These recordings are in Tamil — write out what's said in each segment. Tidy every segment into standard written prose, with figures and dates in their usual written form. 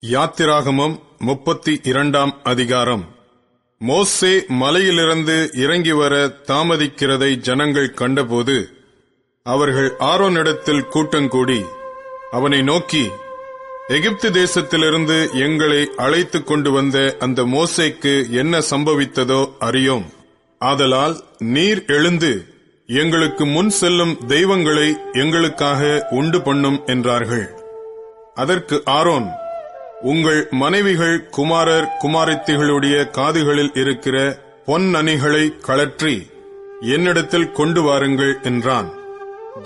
யாத்திராகமம் 32 அதிகாரம். மோசே மலையிலிருந்து இறங்கி வர தாமதிக்கிறதை ஜனங்கள் கண்டபோது அவர்கள் ஆரோனிடத்தில் கூட்டங்கூடி அவனை நோக்கி, எகிப்து தேசத்திலிருந்து எங்களை அழைத்துக் கொண்டு வந்த அந்த மோசேக்கு என்ன சம்பவித்ததோ அறியோம். ஆதலால் நீர் எழுந்து எங்களுக்கு முன் செல்லும் தெய்வங்களை எங்களுக்காக உண்டு பண்ணும் என்றார்கள். அதற்கு ஆரோன், உங்கள் மனைவிகள், குமாரர், குமாரத்திகளுடைய காதுகளில் இருக்கிற பொன்னணிகளை கழற்றி என்னிடத்தில் கொண்டு வாருங்கள் என்றான்.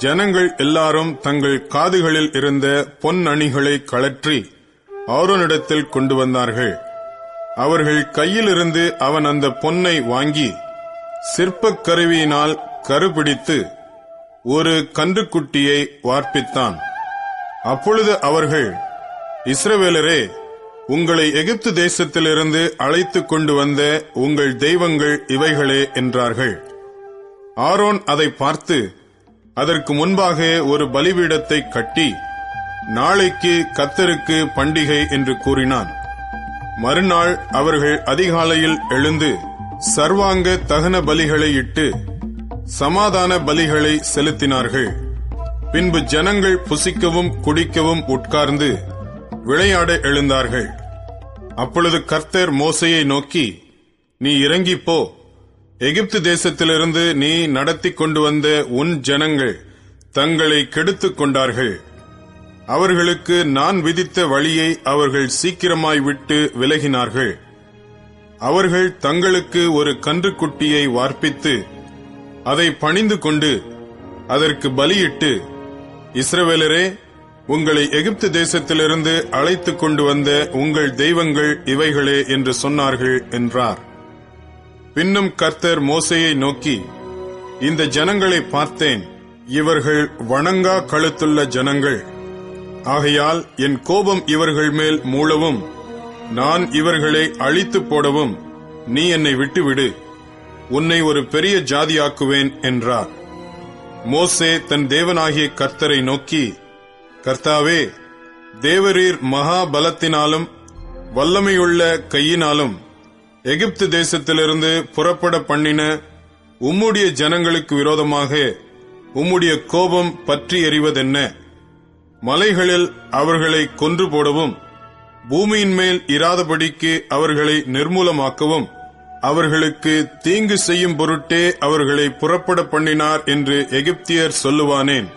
ஜனங்கள் எல்லாரும் தங்கள் காதுகளில் இருந்த பொன்னணிகளை கழற்றி ஆரோனிடத்தில் கொண்டு வந்தார்கள். அவர்கள் கையிலிருந்து அவன் அந்த பொன்னை வாங்கி சிற்பக் கருவியினால் கருபிடித்து ஒரு கன்றுக்குட்டியை வார்ப்பித்தான். அப்பொழுது அவர்கள், இஸ்ரவேலரே, உங்களை எகிப்து தேசத்திலிருந்து அழைத்துக் கொண்டு வந்த உங்கள் தெய்வங்கள் இவைகளே என்றார்கள். ஆரோன் அதை பார்த்து அதற்கு முன்பாக ஒரு பலிபீடத்தை கட்டி, நாளைக்கு கர்த்தருக்கு பண்டிகை என்று கூறினான். மறுநாள் அவர்கள் அதிகாலையில் எழுந்து சர்வாங்க தகன பலிகளை இட்டு சமாதான பலிகளை செலுத்தினார்கள். பின்பு ஜனங்கள் புசிக்கவும் குடிக்கவும் உட்கார்ந்து விளையாட எழுந்தார்கள். அப்பொழுது கர்த்தர் மோசேயை நோக்கி, நீ இறங்கிப்போ, எகிப்து தேசத்திலிருந்து நீ நடத்தி கொண்டு வந்த உன் ஜனங்கள் தங்களை கெடுத்துக் கொண்டார்கள். அவர்களுக்கு நான் விதித்த வழியை அவர்கள் சீக்கிரமாய் விட்டு விலகினார்கள். அவர்கள் தங்களுக்கு ஒரு கன்றுக்குட்டியை வார்ப்பித்து அதை பணிந்து கொண்டு அதற்கு பலியிட்டு, இஸ்ரவேலரே, உங்களை எகிப்து தேசத்திலிருந்து அழைத்துக் கொண்டு வந்த உங்கள் தெய்வங்கள் இவைகளே என்று சொன்னார்கள் என்றார். பின்னும் கர்த்தர் மோசேயை நோக்கி, இந்த ஜனங்களை பார்த்தேன், இவர்கள் வணங்கா கழுத்துள்ள ஜனங்கள். ஆகையால் என் கோபம் இவர்கள் மேல் மூளவும் நான் இவர்களை அழித்து போடவும் நீ என்னை விட்டுவிடு, உன்னை ஒரு பெரிய ஜாதியாக்குவேன் என்றார். மோசே தன் தேவனாகிய கர்த்தரை நோக்கி, கர்த்தாவே, தேவரீர் மகா பலத்தினாலும் வல்லமையுள்ள கையினாலும் எகிப்து தேசத்திலிருந்து புறப்பட பண்ணின உம்முடைய ஜனங்களுக்கு விரோதமாக உம்முடைய கோபம் பற்றி எறிவதென்ன? மலைகளில் அவர்களை கொன்று போடவும் பூமியின் மேல் இராதபடிக்கு அவர்களை நிர்மூலமாக்கவும் அவர்களுக்கு தீங்கு செய்யும் பொருட்டே அவர்களை புறப்பட பண்ணினார் என்று எகிப்தியர் சொல்லுவானேன்?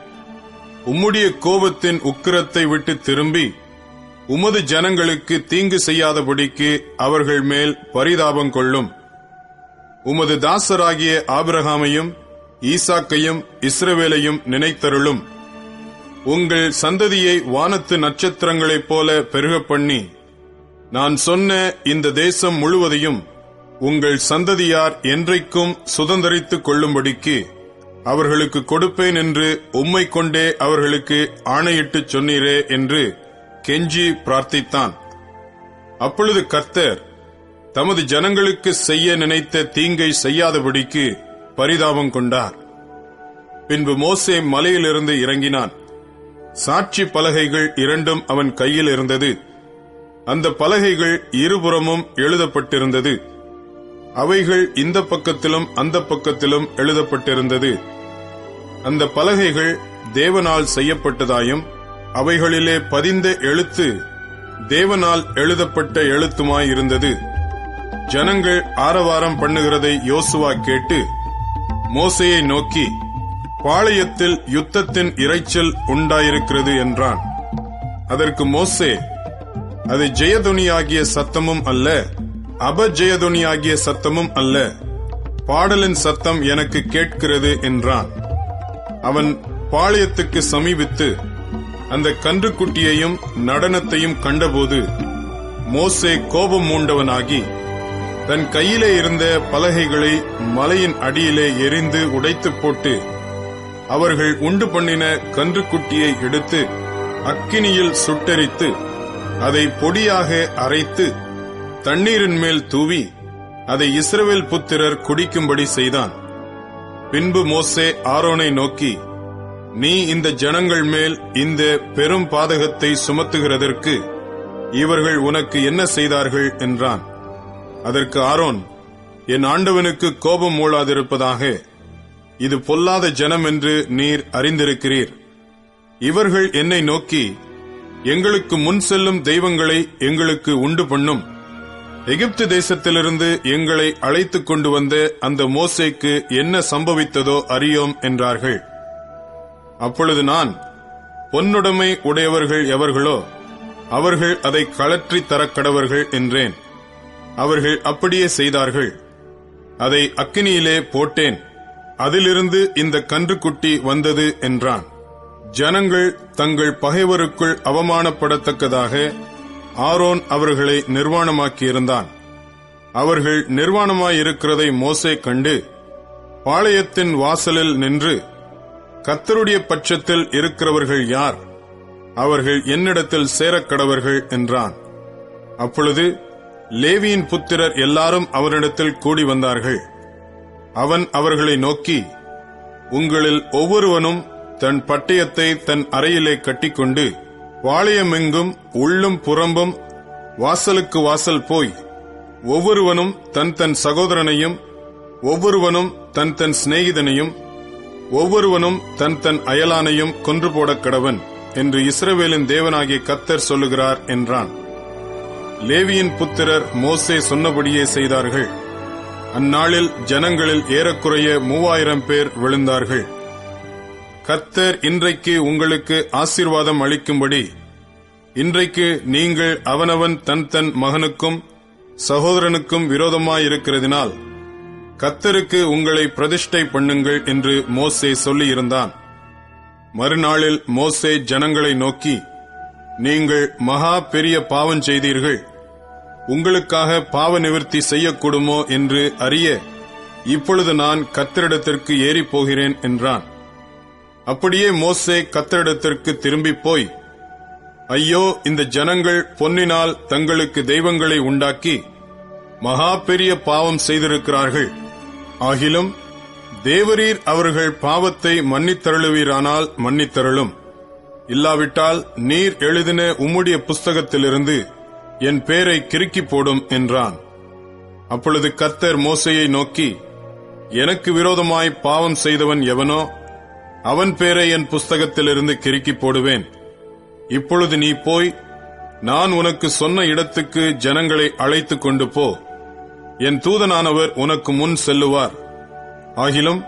உம்முடைய கோபத்தின் உக்கிரத்தை விட்டு திரும்பி உமது ஜனங்களுக்கு தீங்கு செய்யாதபடிக்கு அவர்கள் மேல் பரிதாபம் கொள்ளும். உமது தாசராகிய ஆபிரகாமையும் ஈசாக்கையும் இஸ்ரவேலையும் நினைத்தருளும். உங்கள் சந்ததியை வானத்து நட்சத்திரங்களைப் போல பெருகப் பண்ணி நான் சொன்ன இந்த தேசம் முழுவதையும் உங்கள் சந்ததியார் என்றைக்கும் சுதந்தரித்துக் கொள்ளும்படிக்கு அவர்களுக்கு கொடுப்பேன் என்று உம்மை கொண்டே அவர்களுக்கு ஆணையிட்டு சொன்னீரே என்று கெஞ்சி பிரார்த்தித்தான். அப்பொழுது கர்த்தர் தமது ஜனங்களுக்கு செய்ய நினைத்த தீங்கை செய்யாதபடிக்கு பரிதாபம் கொண்டார். பின்பு மோசே மலையிலிருந்து இறங்கினான். சாட்சி பலகைகள் 2 அவன் கையில் இருந்தது. அந்த பலகைகள் இருபுறமும் எழுதப்பட்டிருந்தது. அவைகள் இந்த பக்கத்திலும் அந்த பக்கத்திலும் எழுதப்பட்டிருந்தது. அந்த பலகைகள் தேவனால் செய்யப்பட்டதாயும் அவைகளிலே பதிந்த எழுத்து தேவனால் எழுதப்பட்ட எழுத்துமாயிருந்தது. ஜனங்கள் ஆரவாரம் பண்ணுகிறதை யோசுவா கேட்டு மோசேயை நோக்கி, பாளையத்தில் யுத்தத்தின் இரைச்சல் உண்டாயிருக்கிறது என்றான். அதற்கு மோசே, அது ஜெயதுனியாகிய சத்தமும் அல்ல, அபஜெயதுனியாகிய சத்தமும் அல்ல, பாடலின் சத்தம் எனக்கு கேட்கிறது என்றான். அவன் பாளையத்துக்கு சமீபித்து அந்த கன்றுக்குட்டியையும் நடனத்தையும் கண்டபோது மோசே கோபம் மூண்டவனாகி தன் கையிலே இருந்த பலகைகளை மலையின் அடியிலே எரிந்து உடைத்து போட்டு அவர்கள் உண்டு பண்ணின கன்றுக்குட்டியை எடுத்து அக்கினியில் சுட்டெரித்து அதை பொடியாக அரைத்து தண்ணீரின் மேல் தூவி அதை இஸ்ரவேல் புத்திரர் குடிக்கும்படி செய்தான். பின்பு மோசே ஆரோனை நோக்கி, நீ இந்த ஜனங்கள் மேல் இந்த பெரும் பாதகத்தை சுமத்துகிறதற்கு இவர்கள் உனக்கு என்ன செய்தார்கள் என்றான். அதற்கு ஆரோன், என் ஆண்டவனுக்கு கோபம் மூளாதிருப்பதாக, இது பொல்லாத ஜனம் என்று நீர் அறிந்திருக்கிறீர். இவர்கள் என்னை நோக்கி, எங்களுக்கு முன் செல்லும் தெய்வங்களை எங்களுக்கு உண்டு பண்ணும், எகிப்து தேசத்திலிருந்து எங்களை அழைத்துக் கொண்டு வந்த அந்த மோசேக்கு என்ன சம்பவித்ததோ அறியோம் என்றார்கள். அப்பொழுது நான், பொன்னுடைமை உடையவர்கள் எவர்களோ அவர்கள் அதை கழற்றி தரக்கடவர்கள் என்றேன். அவர்கள் அப்படியே செய்தார்கள். அதை அக்கினியிலே போட்டேன், அதிலிருந்து இந்த கன்றுக்குட்டி வந்தது என்றான். ஜனங்கள் தங்கள் பகைவருக்குள் அவமானப்படத்தக்கதாக ஆரோன் அவர்களை நிர்வாணமாக்கியிருந்தான். அவர்கள் நிர்வாணமாயிருக்கிறதை மோசே கண்டு பாளையத்தின் வாசலில் நின்று, கர்த்தருடைய பட்சத்தில் இருக்கிறவர்கள் யார்? அவர்கள் என்னிடத்தில் சேரக்கடவர்கள் என்றான். அப்பொழுது லேவியின் புத்திரர் எல்லாரும் அவனிடத்தில் கூடி வந்தார்கள். அவன் அவர்களை நோக்கி, உங்களில் ஒவ்வொருவனும் தன் பட்டயத்தை தன் அறையிலே கட்டிக்கொண்டு பாளையமெங்கும் உள்ளும் புறம்பும் வாசலுக்கு வாசல் போய், ஒவ்வொருவனும் தன் தன் சகோதரனையும், ஒவ்வொருவனும் தன் தன் சிநேகிதனையும், ஒவ்வொருவனும் தன் தன் அயலானையும் கொன்று போடக் கடவன் என்று இஸ்ரவேலின் தேவனாகிய கர்த்தர் சொல்லுகிறார் என்றான். லேவியின் புத்திரர் மோசே சொன்னபடியே செய்தார்கள். அந்நாளில் ஜனங்களில் ஏறக்குறைய 3000 பேர் விழுந்தார்கள். கர்த்தர் இன்றைக்கு உங்களுக்கு ஆசீர்வாதம் அளிக்கும்படி, இன்றைக்கு நீங்கள் அவனவன் தன் தன் மகனுக்கும் சகோதரனுக்கும் விரோதமாயிருக்கிறதினால் கர்த்தருக்கு உங்களை பிரதிஷ்டை பண்ணுங்கள் என்று மோசே சொல்லியிருந்தான். மறுநாளில் மோசே ஜனங்களை நோக்கி, நீங்கள் மகா பெரிய பாவம் செய்தீர்கள், உங்களுக்காக பாவ நிவர்த்தி செய்யக்கூடுமோ என்று அறிய இப்பொழுது நான் கர்த்தரிடத்திற்கு ஏறிப் போகிறேன் என்றான். அப்படியே மோசே கர்த்தரிடத்திற்கு திரும்பிப் போய், ஐயோ, இந்த ஜனங்கள் பொன்னினால் தங்களுக்கு தெய்வங்களை உண்டாக்கி மகா பெரிய பாவம் செய்திருக்கிறார்கள். ஆகிலும் தேவரீர் அவர்கள் பாவத்தை மன்னித்தருளுவீரானால் மன்னித்தருளும், இல்லாவிட்டால் நீர் எழுதின உம்முடைய புஸ்தகத்திலிருந்து என் பேரை கிறுக்கி போடும் என்றான். அப்பொழுது கர்த்தர் மோசேயை நோக்கி, எனக்கு விரோதமாய் பாவம் செய்தவன் எவனோ அவன் பேரை என் புஸ்தகத்திலிருந்து கிறுக்கி போடுவேன். இப்பொழுது நீ போய் நான் உனக்கு சொன்ன இடத்துக்கு ஜனங்களை அழைத்துக் கொண்டு போ. என் தூதனானவர் உனக்கு முன் செல்லுவார். ஆகிலும்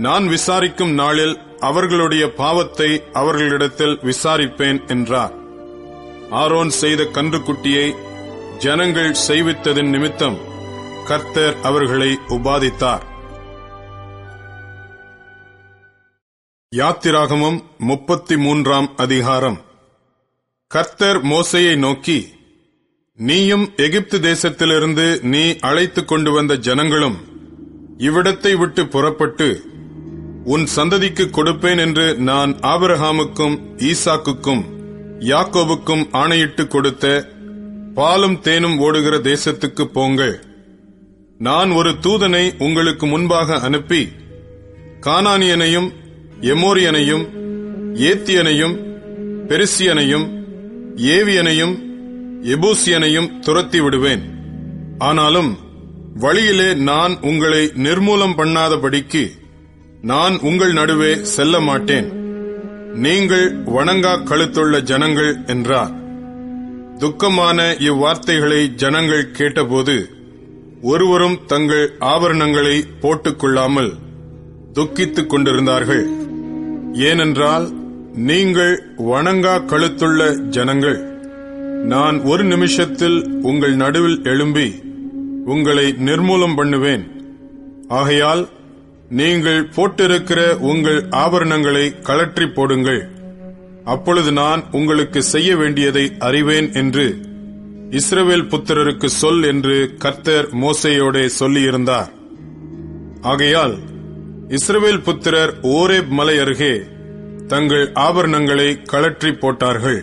நான் விசாரிக்கும் நாளில் அவர்களுடைய பாவத்தை அவர்களிடத்தில் விசாரிப்பேன் என்றார். ஆரோன் செய்த கன்றுக்குட்டியை ஜனங்கள் செய்வித்ததின் நிமித்தம் கர்த்தர் அவர்களை உபாதித்தார். யாத்திராகமம் 33 அதிகாரம். கர்த்தர் மோசேயை நோக்கி, நீயும் எகிப்து தேசத்திலிருந்து நீ அழைத்துக் கொண்டு வந்த ஜனங்களும் இவ்விடத்தை விட்டு புறப்பட்டு உன் சந்ததிக்கு கொடுப்பேன் என்று நான் ஆபிரகாமுக்கும் ஈசாக்குக்கும் யாக்கோபுக்கும் ஆணையிட்டு கொடுத்த பாலும் தேனும் ஓடுகிற தேசத்துக்கு போங்கள். நான் ஒரு தூதனை உங்களுக்கு முன்பாக அனுப்பி கானானியனையும் எமோரியனையும் ஏத்தியனையும் பெரிசியனையும் ஏவியனையும் எபூசியனையும் துரத்தி விடுவேன். ஆனாலும் வழியிலே நான் உங்களை நிர்மூலம் பண்ணாதபடிக்கு நான் உங்கள் நடுவே செல்ல மாட்டேன். நீங்கள் வணங்கா கழுத்துள்ள ஜனங்கள் என்றார். துக்கமான இவ்வார்த்தைகளை ஜனங்கள் கேட்டபோது ஒருவரும் தங்கள் ஆபரணங்களை போட்டுக்கொள்ளாமல் துக்கித்துக் கொண்டிருந்தார்கள். ஏனென்றால் நீங்கள் வணங்கா கழுத்துள்ள ஜனங்கள். நான் ஒரு நிமிஷத்தில் உங்கள் நடுவில் எழும்பி உங்களை நிர்மூலம் பண்ணுவேன். ஆகையால் நீங்கள் போட்டிருக்கிற உங்கள் ஆபரணங்களை கழற்றி போடுங்கள். அப்பொழுது நான் உங்களுக்கு செய்ய வேண்டியதை அறிவேன் என்று இஸ்ரவேல் புத்திரருக்கு சொல் என்று கர்த்தர் மோசேயோடே சொல்லியிருந்தார். ஆகையால் இஸ்ரவேல் புத்திரர் ஓரேப் மலை அருகே தங்கள் ஆபரணங்களை கழற்றி போட்டார்கள்.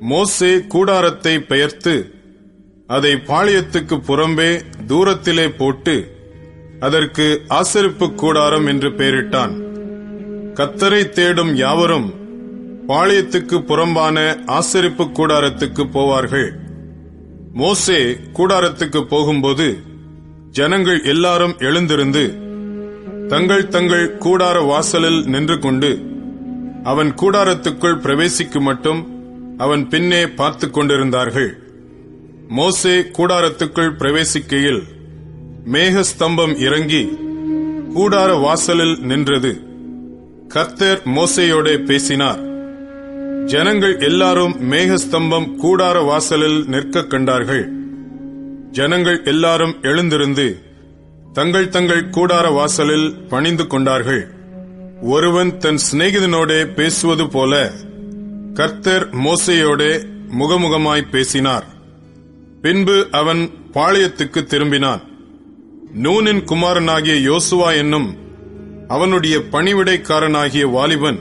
மோசே கூடாரத்தை பெயர்த்து அதை பாளையத்துக்கு புறம்பே தூரத்திலே போட்டு அதற்கு ஆசரிப்பு கூடாரம் என்று பெயரிட்டான். கர்த்தரை தேடும் யாவரும் பாளையத்துக்கு புறம்பான ஆசரிப்பு கூடாரத்துக்கு போவார்கள். மோசே கூடாரத்துக்கு போகும்போது ஜனங்கள் எல்லாரும் எழுந்திருந்து தங்கள் தங்கள் கூடார வாசலில் நின்று கொண்டு அவன் கூடாரத்துக்குள் பிரவேசிக்கும் மட்டும் அவன் பின்னே பார்த்துக் கொண்டிருந்தார்கள். மோசே கூடாரத்துக்குள் பிரவேசிக்கையில் மேகஸ்தம்பம் இறங்கி கூடார வாசலில் நின்றது. கர்த்தர் மோசேயோடே பேசினார். ஜனங்கள் எல்லாரும் மேகஸ்தம்பம் கூடார வாசலில் நிற்க கண்டார்கள். ஜனங்கள் எல்லாரும் எழுந்திருந்து தங்கள் தங்கள் கூடார வாசலில் பணிந்து கொண்டார்கள். ஒருவன் தன் சிநேகிதனோடே பேசுவது போல கர்த்தர் மோசேயோடே முகமுகமாய் பேசினார். பின்பு அவன் பாளையத்துக்கு திரும்பினான். நூனின் குமாரனாகிய யோசுவா என்னும் அவனுடைய பணிவிடைக்காரனாகிய வாலிபன்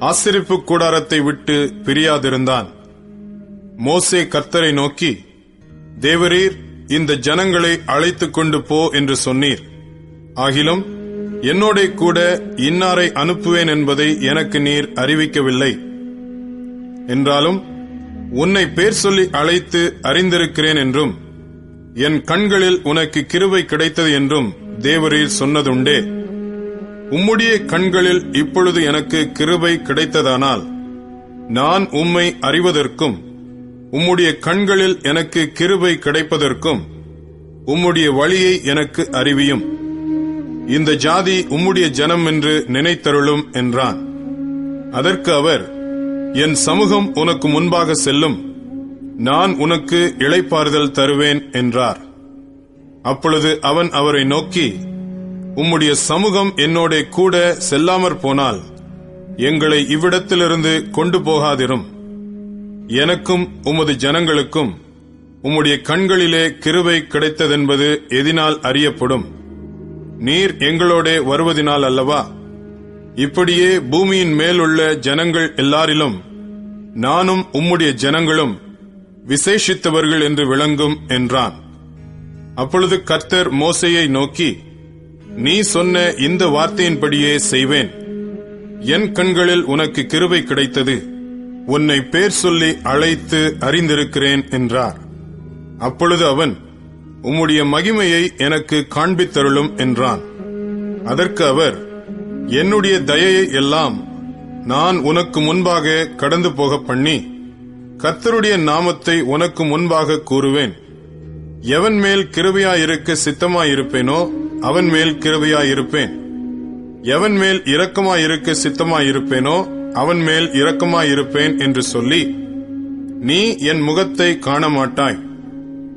ஆசரிப்பு கூடாரத்தை விட்டு பிரியாதிருந்தான். மோசே கர்த்தரை நோக்கி, தேவரீர் இந்த ஜனங்களை அழைத்துக் கொண்டு போ என்று சொன்னீர். ஆகிலும் என்னோட கூட இன்னாரை அனுப்புவேன் என்பதை எனக்கு நீர் அறிவிக்கவில்லை. என்றாலும் உன்னை பேர் சொல்லி அழைத்து அறிந்திருக்கிறேன் என்றும் என் கண்களில் உனக்கு கிருபை கிடைத்தது என்றும் தேவரீர் சொன்னதுண்டே. உம்முடைய கண்களில் இப்பொழுது எனக்கு கிருபை கிடைத்ததானால் நான் உம்மை அறிவதற்கும் உம்முடைய கண்களில் எனக்கு கிருபை கிடைப்பதற்கும் உம்முடைய வழியை எனக்கு அறிவியும். இந்த ஜாதி உம்முடைய ஜனம் என்று நினைத்தருளும் என்றான். அதற்கு அவர், என் சமூகம் உனக்கு முன்பாக செல்லும், நான் உனக்கு இளைப்பாறுதல் தருவேன் என்றார். அப்பொழுது அவன் அவரை நோக்கி, உம்முடைய சமூகம் என்னோட கூட செல்லாமற் போனால் எங்களை இவ்விடத்திலிருந்து கொண்டு போகாதிரும். எனக்கும் உமது ஜனங்களுக்கும் உம்முடைய கண்களிலே கிருபை கிடைத்ததென்பது எதினால் அறியப்படும்? நீர் எங்களோடே வருவதினால் அல்லவா? இப்படியே பூமியின் மேலுள்ள ஜனங்கள் எல்லாரிலும் நானும் உம்முடைய ஜனங்களும் விசேஷித்தவர்கள் என்று விளங்கும் என்றான். அப்பொழுது கர்த்தர் மோசேயை நோக்கி, நீ சொன்ன இந்த வார்த்தையின்படியே செய்வேன். என் கண்களில் உனக்கு கிருபை கிடைத்தது, உன்னை பேர் சொல்லி அழைத்து அறிந்திருக்கிறேன் என்றார். அப்பொழுது அவன், உம்முடைய மகிமையை எனக்கு காண்பித்தருளும் என்றான். அதற்கு அவர், என்னுடைய தயையை எல்லாம் நான் உனக்கு முன்பாக கடந்து போக பண்ணி கர்த்தருடைய நாமத்தை உனக்கு முன்பாக கூறுவேன். எவன் மேல் கிருபையாயிருக்க சித்தமாயிருப்பேனோ அவன் மேல் கிருபையாயிருப்பேன். எவன் மேல் இரக்கமாயிருக்க சித்தமாயிருப்பேனோ அவன் மேல் இரக்கமாயிருப்பேன் என்று சொல்லி, நீ என் முகத்தை காண மாட்டாய்,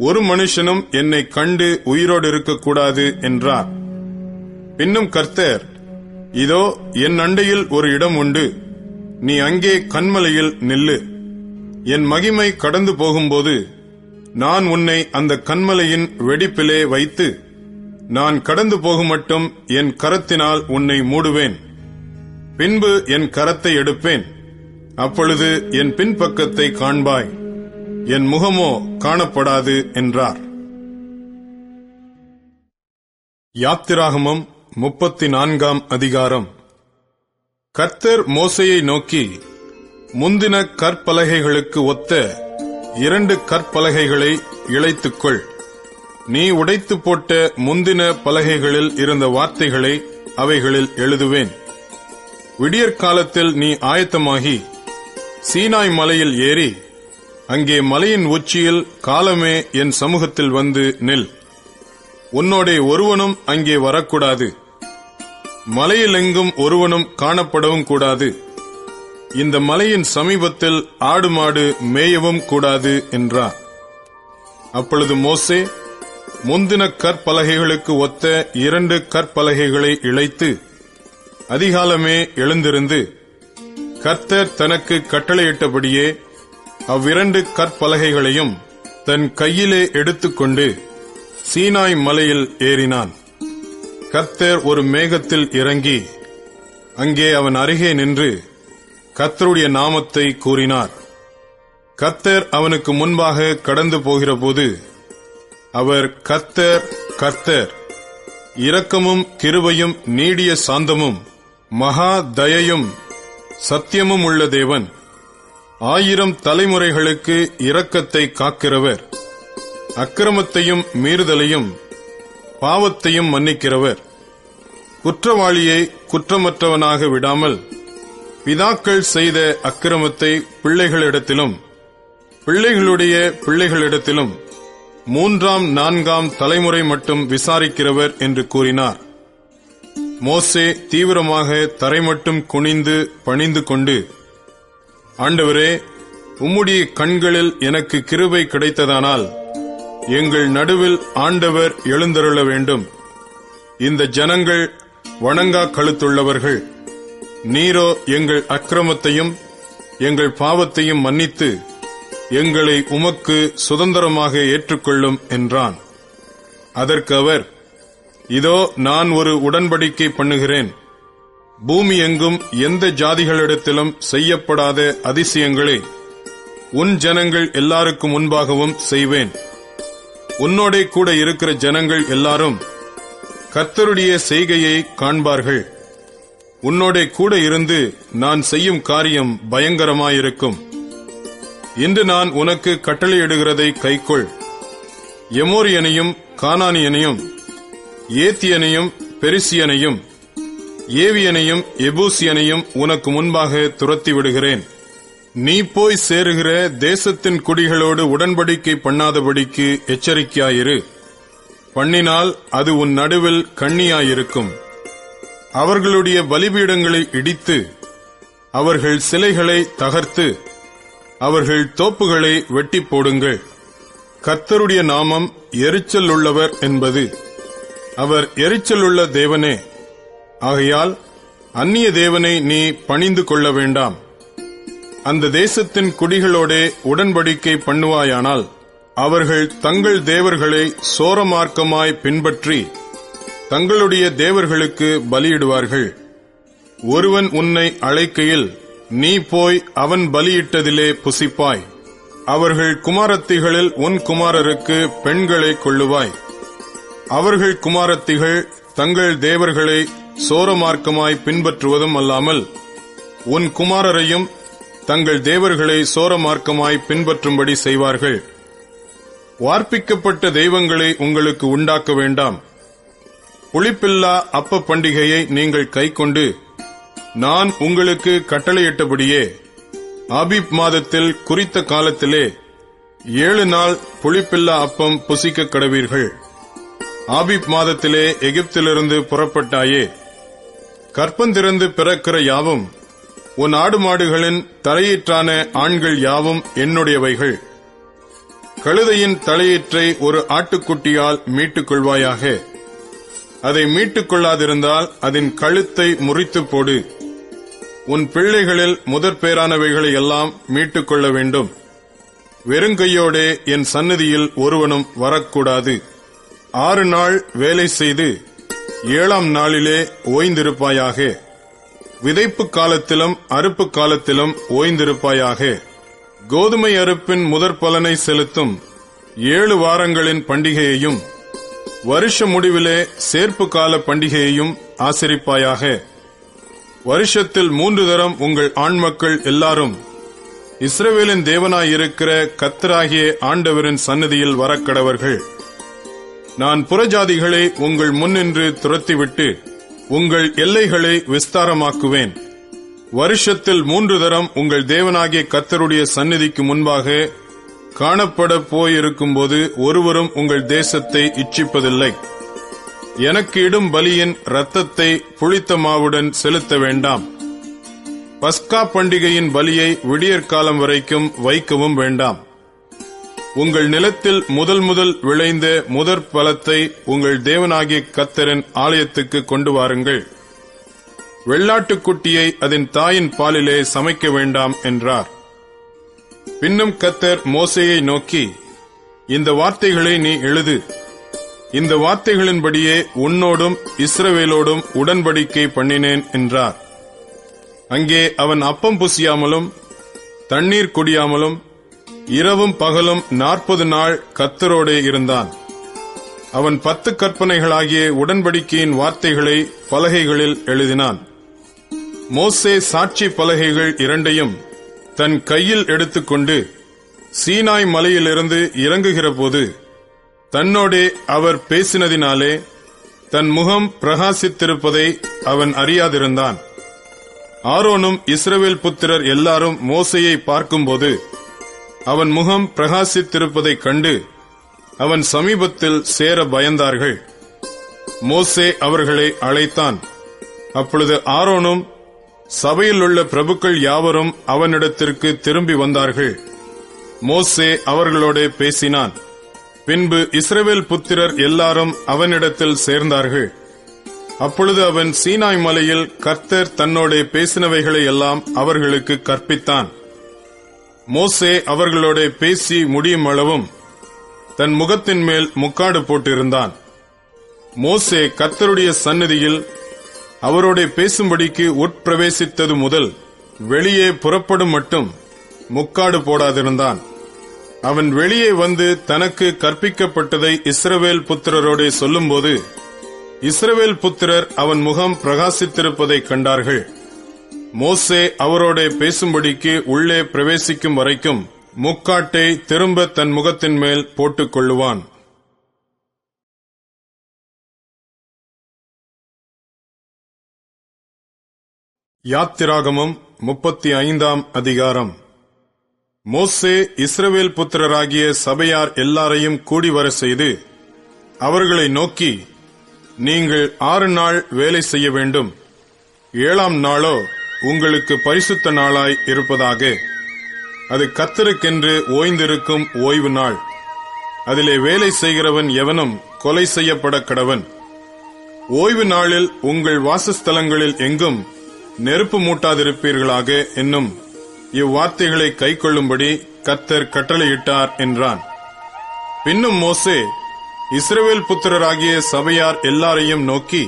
ஒரு மனுஷனும் என்னை கண்டு உயிரோடு இருக்கக்கூடாது என்றார். பின்னும் கர்த்தர், இதோ என் அண்டையில் ஒரு இடம் உண்டு, நீ அங்கே கன்மலையில் நில்லு. என் மகிமை கடந்து போகும்போது நான் உன்னை அந்த கன்மலையின் வெடிப்பிலே வைத்து நான் கடந்து போகும் மட்டும் என் கரத்தினால் உன்னை மூடுவேன். பின்பு என் கரத்தை எடுப்பேன், அப்பொழுது என் பின்பக்கத்தை காண்பாய், என் முகமோ காணப்படாது என்றார். யாத்திராகமம் 34 அதிகாரம். கர்த்தர் மோசேயை நோக்கி, முந்தின கற்பலகைகளுக்கு ஒத்த 2 கற்பலகைகளை இழைத்துக்கொள். நீ உடைத்து போட்ட முந்தின பலகைகளில் இருந்த வார்த்தைகளை அவைகளில் எழுதுவேன். விடியற்காலத்தில் நீ ஆயத்தமாகி சீனாய் மலையில் ஏறி அங்கே மலையின் உச்சியில் காலமே என் சமூகத்தில் வந்து நில். உன்னோடே ஒருவனும் அங்கே வரக்கூடாது, மலையிலெங்கும் ஒருவனும் காணப்படவும் கூடாது. இந்த மலையின் சமீபத்தில் ஆடு மாடு மேயவும் கூடாது என்றார். அப்பொழுது மோசே முந்தின கற்பலகைகளுக்கு ஒத்த 2 கற்பலகைகளை இழைத்து அதிகாலமே எழுந்திருந்து கர்த்தர் தனக்கு கட்டளையிட்டபடியே அவ்விரண்டு கற்பலகைகளையும் தன் கையிலே எடுத்துக்கொண்டு சீனாய் மலையில் ஏறினான். கர்த்தர் ஒரு மேகத்தில் இறங்கி அங்கே அவன் அருகே நின்று கர்த்தருடைய நாமத்தை கூறினார். கர்த்தர் அவனுக்கு முன்பாக கடந்து போகிறபோது அவர், கர்த்தர், கர்த்தர், இரக்கமும் கிருபையும் நீடிய சாந்தமும் மகா தயையும் சத்தியமும் உள்ள தேவன், 1000 தலைமுறைகளுக்கு இரக்கத்தை காக்கிறவர், அக்கிரமத்தையும் மீறுதலையும் பாவத்தையும் மன்னிக்கிறவர், குற்றவாளியை குற்றமற்றவனாக விடாமல் பிதாக்கள் செய்த அக்கிரமத்தை பிள்ளைகளிடத்திலும் பிள்ளைகளுடைய பிள்ளைகளிடத்திலும் 3ஆம் 4ஆம் தலைமுறை மட்டும் விசாரிக்கிறவர் என்று கூறினார். மோசே தீவிரமாக தரைமட்டும் குனிந்து பணிந்து கொண்டு, ஆண்டவரே, உம்முடைய கண்களில் எனக்கு கிருபை கிடைத்ததானால் எங்கள் நடுவில் ஆண்டவர் எழுந்தருள வேண்டும். இந்த ஜனங்கள் வணங்கா கழுத்துள்ளவர்கள். நீரோ எங்கள் அக்கிரமத்தையும் எங்கள் பாவத்தையும் மன்னித்து எங்களை உமக்கு சுதந்திரமாக ஏற்றுக்கொள்ளும் என்றான். அதற்கு அவர், இதோ நான் ஒரு உடன்படிக்கை பண்ணுகிறேன். பூமி எங்கும் எந்த ஜாதிகளிடத்திலும் செய்யப்படாத அதிசயங்களை உன் ஜனங்கள் எல்லாருக்கும் முன்பாகவும் செய்வேன். உன்னோடே கூட இருக்கிற ஜனங்கள் எல்லாரும் கர்த்தருடைய செய்கையை காண்பார்கள். உன்னோடே கூட இருந்து நான் செய்யும் காரியம் பயங்கரமாயிருக்கும். இன்று நான் உனக்கு கட்டளையிடுகிறதை கைக்கொள். எமோரியனையும் கானானியனையும் ஏத்தியனையும் பெரிசியனையும் ஏவியனையும் எபூசியனையும் உனக்கு முன்பாக துரத்தி விடுகிறேன். நீ போய் சேருகிற தேசத்தின் குடிகளோடு உடன்படிக்கை பண்ணாதபடிக்கு எச்சரிக்கையாயிரு. பண்ணினால் அது உன் நடுவில் கண்ணியாயிருக்கும். அவர்களுடைய பலிபீடங்களை இடித்து அவர்கள் சிலைகளை தகர்த்து அவர்கள் தோப்புகளை வெட்டி போடுங்கள். கர்த்தருடைய நாமம் எரிச்சல் உள்ளவர் என்பது. அவர் எரிச்சலுள்ள தேவனே. ஆகையால் அந்நிய தேவனை நீ பணிந்து கொள்ள வேண்டாம். அந்த தேசத்தின் குடிகளோடே உடன்படிக்கை பண்ணுவாயானால் அவர்கள் தங்கள் தேவர்களை சோரமார்க்கமாய் பின்பற்றி தங்களுடைய தேவர்களுக்கு பலியிடுவார்கள். ஒருவன் உன்னை அழைக்கையில் நீ போய் அவன் பலியிட்டதிலே புசிப்பாய். அவர்கள் குமாரத்திகளில் உன் குமாரருக்கு பெண்களை கொள்ளுவாய். அவர்கள் குமாரத்திகள் தங்கள் தேவர்களை சோரமார்க்கமாய் பின்பற்றுவதும் அல்லாமல் உன் குமாரரையும் தங்கள் தேவர்களை சோரமார்க்கமாய் பின்பற்றும்படி செய்வார்கள். வார்ப்பிக்கப்பட்ட தெய்வங்களை உங்களுக்கு உண்டாக்க வேண்டாம். புளிப்பில்லா அப்ப பண்டிகையை நீங்கள் கைக்கொண்டு நான் உங்களுக்கு கட்டளையிட்டபடியே ஆபீப் மாதத்தில் குறித்த காலத்திலே 7 நாள் புளிப்பில்லா அப்பம் புசிக்க கடவீர்கள். ஆபீப் மாதத்திலே எகிப்திலிருந்து புறப்பட்டாயே. கற்பந்திறந்து பிறக்கிற யாவும் உன் ஆடு மாடுகளின் தலையீற்றான ஆண்கள் யாவும் என்னுடையவைகள். கழுதையின் தலையீற்றை ஒரு ஆட்டுக்குட்டியால் மீட்டுக் கொள்வாயாக. அதை மீட்டுக் கொள்ளாதிருந்தால் அதன் கழுத்தை முறித்து போடு. உன் பிள்ளைகளில் முதற்பேரானவைகளை எல்லாம் மீட்டுக் கொள்ள வேண்டும். வெறுங்கையோடே என் சந்நிதியில் ஒருவனும் வரக்கூடாது. 6 நாள் வேலை செய்து 7ஆம் நாளிலே ஓய்ந்திருப்பாயாக. விதைப்பு காலத்திலும் அறுப்பு காலத்திலும் ஓய்ந்திருப்பாயாக. கோதுமை அறுப்பின் முதற் பலனை செலுத்தும் 7 வாரங்களின் பண்டிகையையும் வருஷ முடிவிலே சேர்ப்பு கால பண்டிகையையும் ஆசரிப்பாயாக. வருஷத்தில் 3 தரம் உங்கள் ஆண்மக்கள் எல்லாரும் இஸ்ரவேலின் தேவனாயிருக்கிற கர்த்தராகிய ஆண்டவரின் சந்நிதியில் வரக்கடவர்கள். நான் புறஜாதிகளை உங்கள் முன்னின்று துரத்திவிட்டு உங்கள் எல்லைகளை விஸ்தாரமாக்குவேன். வருஷத்தில் 3 தரம் உங்கள் தேவனாகிய கர்த்தருடைய சந்நிதிக்கு முன்பாக காணப்பட போயிருக்கும்போது ஒருவரும் உங்கள் தேசத்தை இச்சிப்பதில்லை. எனக்கு இடும் பலியின் இரத்தத்தை புளித்த மாவுடன் செலுத்த வேண்டாம். பஸ்கா பண்டிகையின் பலியை விடியற்காலம் வரைக்கும் வைக்கவும் வேண்டாம். உங்கள் நிலத்தில் முதல் விளைந்த முதற் பலத்தை உங்கள் தேவனாகிய கர்த்தரின் ஆலயத்துக்கு கொண்டு வாருங்கள். வெள்ளாட்டுக்குட்டியை அதன் தாயின் பாலிலே சமைக்க வேண்டாம் என்றார். பின்னும் கர்த்தர் மோசேயை நோக்கி, இந்த வார்த்தைகளை நீ எழுது. இந்த வார்த்தைகளின்படியே உன்னோடும் இஸ்ரவேலோடும் உடன்படிக்கை பண்ணினேன் என்றார். அங்கே அவன் அப்பம் புசியாமலும் தண்ணீர் குடியாமலும் இரவும் பகலும் 40 நாள் கர்த்தரோடே இருந்தான். அவன் 10 கற்பனைகளாகிய உடன்படிக்கையின் வார்த்தைகளை பலகைகளில் எழுதினான். மோசே சாட்சி பலகைகள் இரண்டையும் தன் கையில் எடுத்துக்கொண்டு சீனாய் மலையிலிருந்து இறங்குகிற போது தன்னோடே அவர் பேசினதினாலே தன் முகம் பிரகாசித்திருப்பதை அவன் அறியாதிருந்தான். ஆரோனும் இஸ்ரவேல் புத்திரர் எல்லாரும் மோசேயை பார்க்கும்போது அவன் முகம் பிரகாசித்திருப்பதைக் கண்டு அவன் சமீபத்தில் சேர பயந்தார்கள். மோசே அவர்களை அழைத்தான். அப்பொழுது ஆரோனும் சபையில் உள்ள பிரபுக்கள் யாவரும் அவனிடத்திற்கு திரும்பி வந்தார்கள். மோசே அவர்களோட பேசினான். பின்பு இஸ்ரவேல் புத்திரர் எல்லாரும் அவனிடத்தில் சேர்ந்தார்கள். அப்பொழுது அவன் சீனாய் மலையில் கர்த்தர் தன்னோட பேசினவைகளை எல்லாம் அவர்களுக்கு கற்பித்தான். மோசே அவர்களோட பேசி முடியும் அளவும் தன் முகத்தின் மேல் முக்காடு போட்டிருந்தான். மோசே கர்த்தருடைய சந்நிதியில் அவரோட பேசும்படிக்கு உட்பிரவேசித்தது முதல் வெளியே புறப்படும் மட்டும் முக்காடு போடாதிருந்தான். அவன் வெளியே வந்து தனக்கு கற்பிக்கப்பட்டதை இஸ்ரவேல் புத்திரரோட சொல்லும்போது இஸ்ரவேல் புத்திரர் அவன் முகம் பிரகாசித்திருப்பதைக் கண்டார்கள். மோசே அவரோட பேசும்படிக்கு உள்ளே பிரவேசிக்கும் வரைக்கும் முக்காட்டை திரும்ப தன் முகத்தின் மேல் போட்டுக் கொள்ளுவான். யாத்திராகமம் 35ஆம் அதிகாரம். மோசே இஸ்ரவேல் புத்திரராகிய சபையார் எல்லாரையும் கூடிவர செய்து அவர்களை நோக்கி, நீங்கள் 6 நாள் வேலை செய்ய வேண்டும். 7ஆம் நாளோ உங்களுக்கு பரிசுத்த நாளாய் இருப்பதாக. அது கர்த்தருக்கென்று ஓய்ந்திருக்கும் ஓய்வு நாள். அதிலே வேலை செய்கிறவன் எவனும் கொலை செய்யப்பட கடவன். ஓய்வு நாளில் உங்கள் வாசஸ்தலங்களில் எங்கும் நெருப்பு மூட்டாதிருப்பீர்களாக என்னும் இவ்வார்த்தைகளை கைக்கொள்ளும்படி கர்த்தர் கட்டளையிட்டார் என்றான். பின்னும் மோசே இஸ்ரவேல் புத்திரராகிய சபையார் எல்லாரையும் நோக்கி,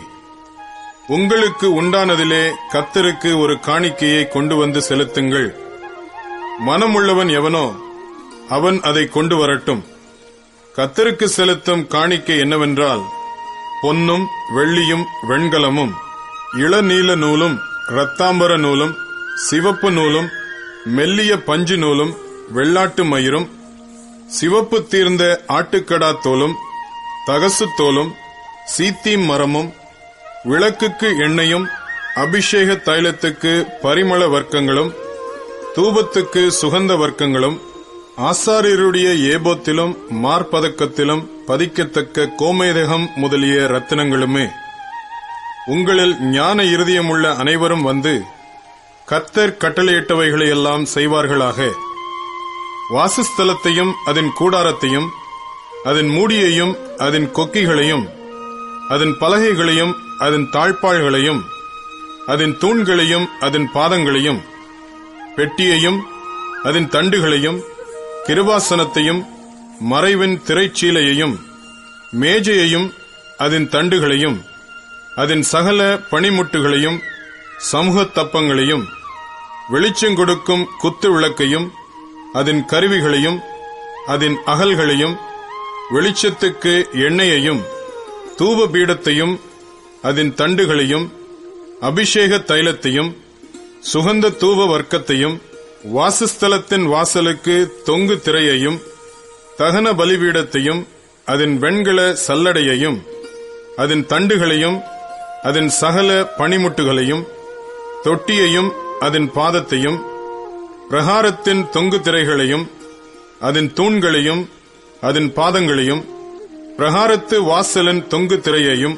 உங்களுக்கு உண்டானதிலே கர்த்தருக்கு ஒரு காணிக்கையை கொண்டு வந்து செலுத்துங்கள். மனமுள்ளவன் எவனோ அவன் அதை கொண்டு வரட்டும். கர்த்தருக்கு செலுத்தும் காணிக்கை என்னவென்றால், பொன்னும் வெள்ளியும் வெண்கலமும் இளநீல நூலும் இரத்தாம்பர நூலும் சிவப்பு நூலும் மெல்லிய பஞ்சு நூலும் வெள்ளாட்டு மயிரும் சிவப்பு தீர்ந்த ஆட்டுக்கடா தோலும் தகசு தோலும் சீத்தீம் மரமும் விளக்குக்கு எண்ணெயும் அபிஷேக தைலத்துக்கு பரிமள வர்க்கங்களும் தூபத்துக்கு சுகந்த வர்க்கங்களும் ஆசாரியருடைய ஏபோத்திலும் மார்பதக்கத்திலும் பதிக்கத்தக்க கோமேதகம் முதலிய ரத்தினங்களுமே. உங்களில் ஞான இருதயமுள்ள அனைவரும் வந்து கர்த்தர் கட்டளையிட்டவைகளையெல்லாம் செய்வார்களாக. வாசஸ்தலத்தையும் அதன் கூடாரத்தையும் அதன் மூடியையும் அதன் கொக்கிகளையும் அதன் பலகைகளையும் அதன் தாழ்பாள்களையும் அதன் தூண்களையும் அதன் பாதங்களையும் பெட்டியையும் அதன் தண்டுகளையும் கிருபாசனத்தையும் மறைவின் திரைச்சீலையையும் மேஜையையும் அதன் தண்டுகளையும் அதன் சகல பணிமுட்டுகளையும் சமூகத் தப்பங்களையும் வெளிச்சங்கொடுக்கும் குத்து விளக்கையும் அதன் கருவிகளையும் அதன் அகல்களையும் வெளிச்சத்துக்கு எண்ணெயையும் தூப பீடத்தையும் அதன் தண்டுகளையும் அபிஷேக தைலத்தையும் சுகந்த தூப வர்க்கத்தையும் வாசஸ்தலத்தின் வாசலுக்கு தொங்கு திரையையும் தகன பலிபீடத்தையும் அதன் வெண்கல சல்லடையையும் அதன் தண்டுகளையும் அதன் சகல பணிமுட்டுகளையும் தொட்டியையும் அதன் பாதத்தையும் பிரகாரத்தின் தொங்கு திரைகளையும் அதன் தூண்களையும் அதன் பாதங்களையும் பிரகாரத்து வாசலின் தொங்கு திரையையும்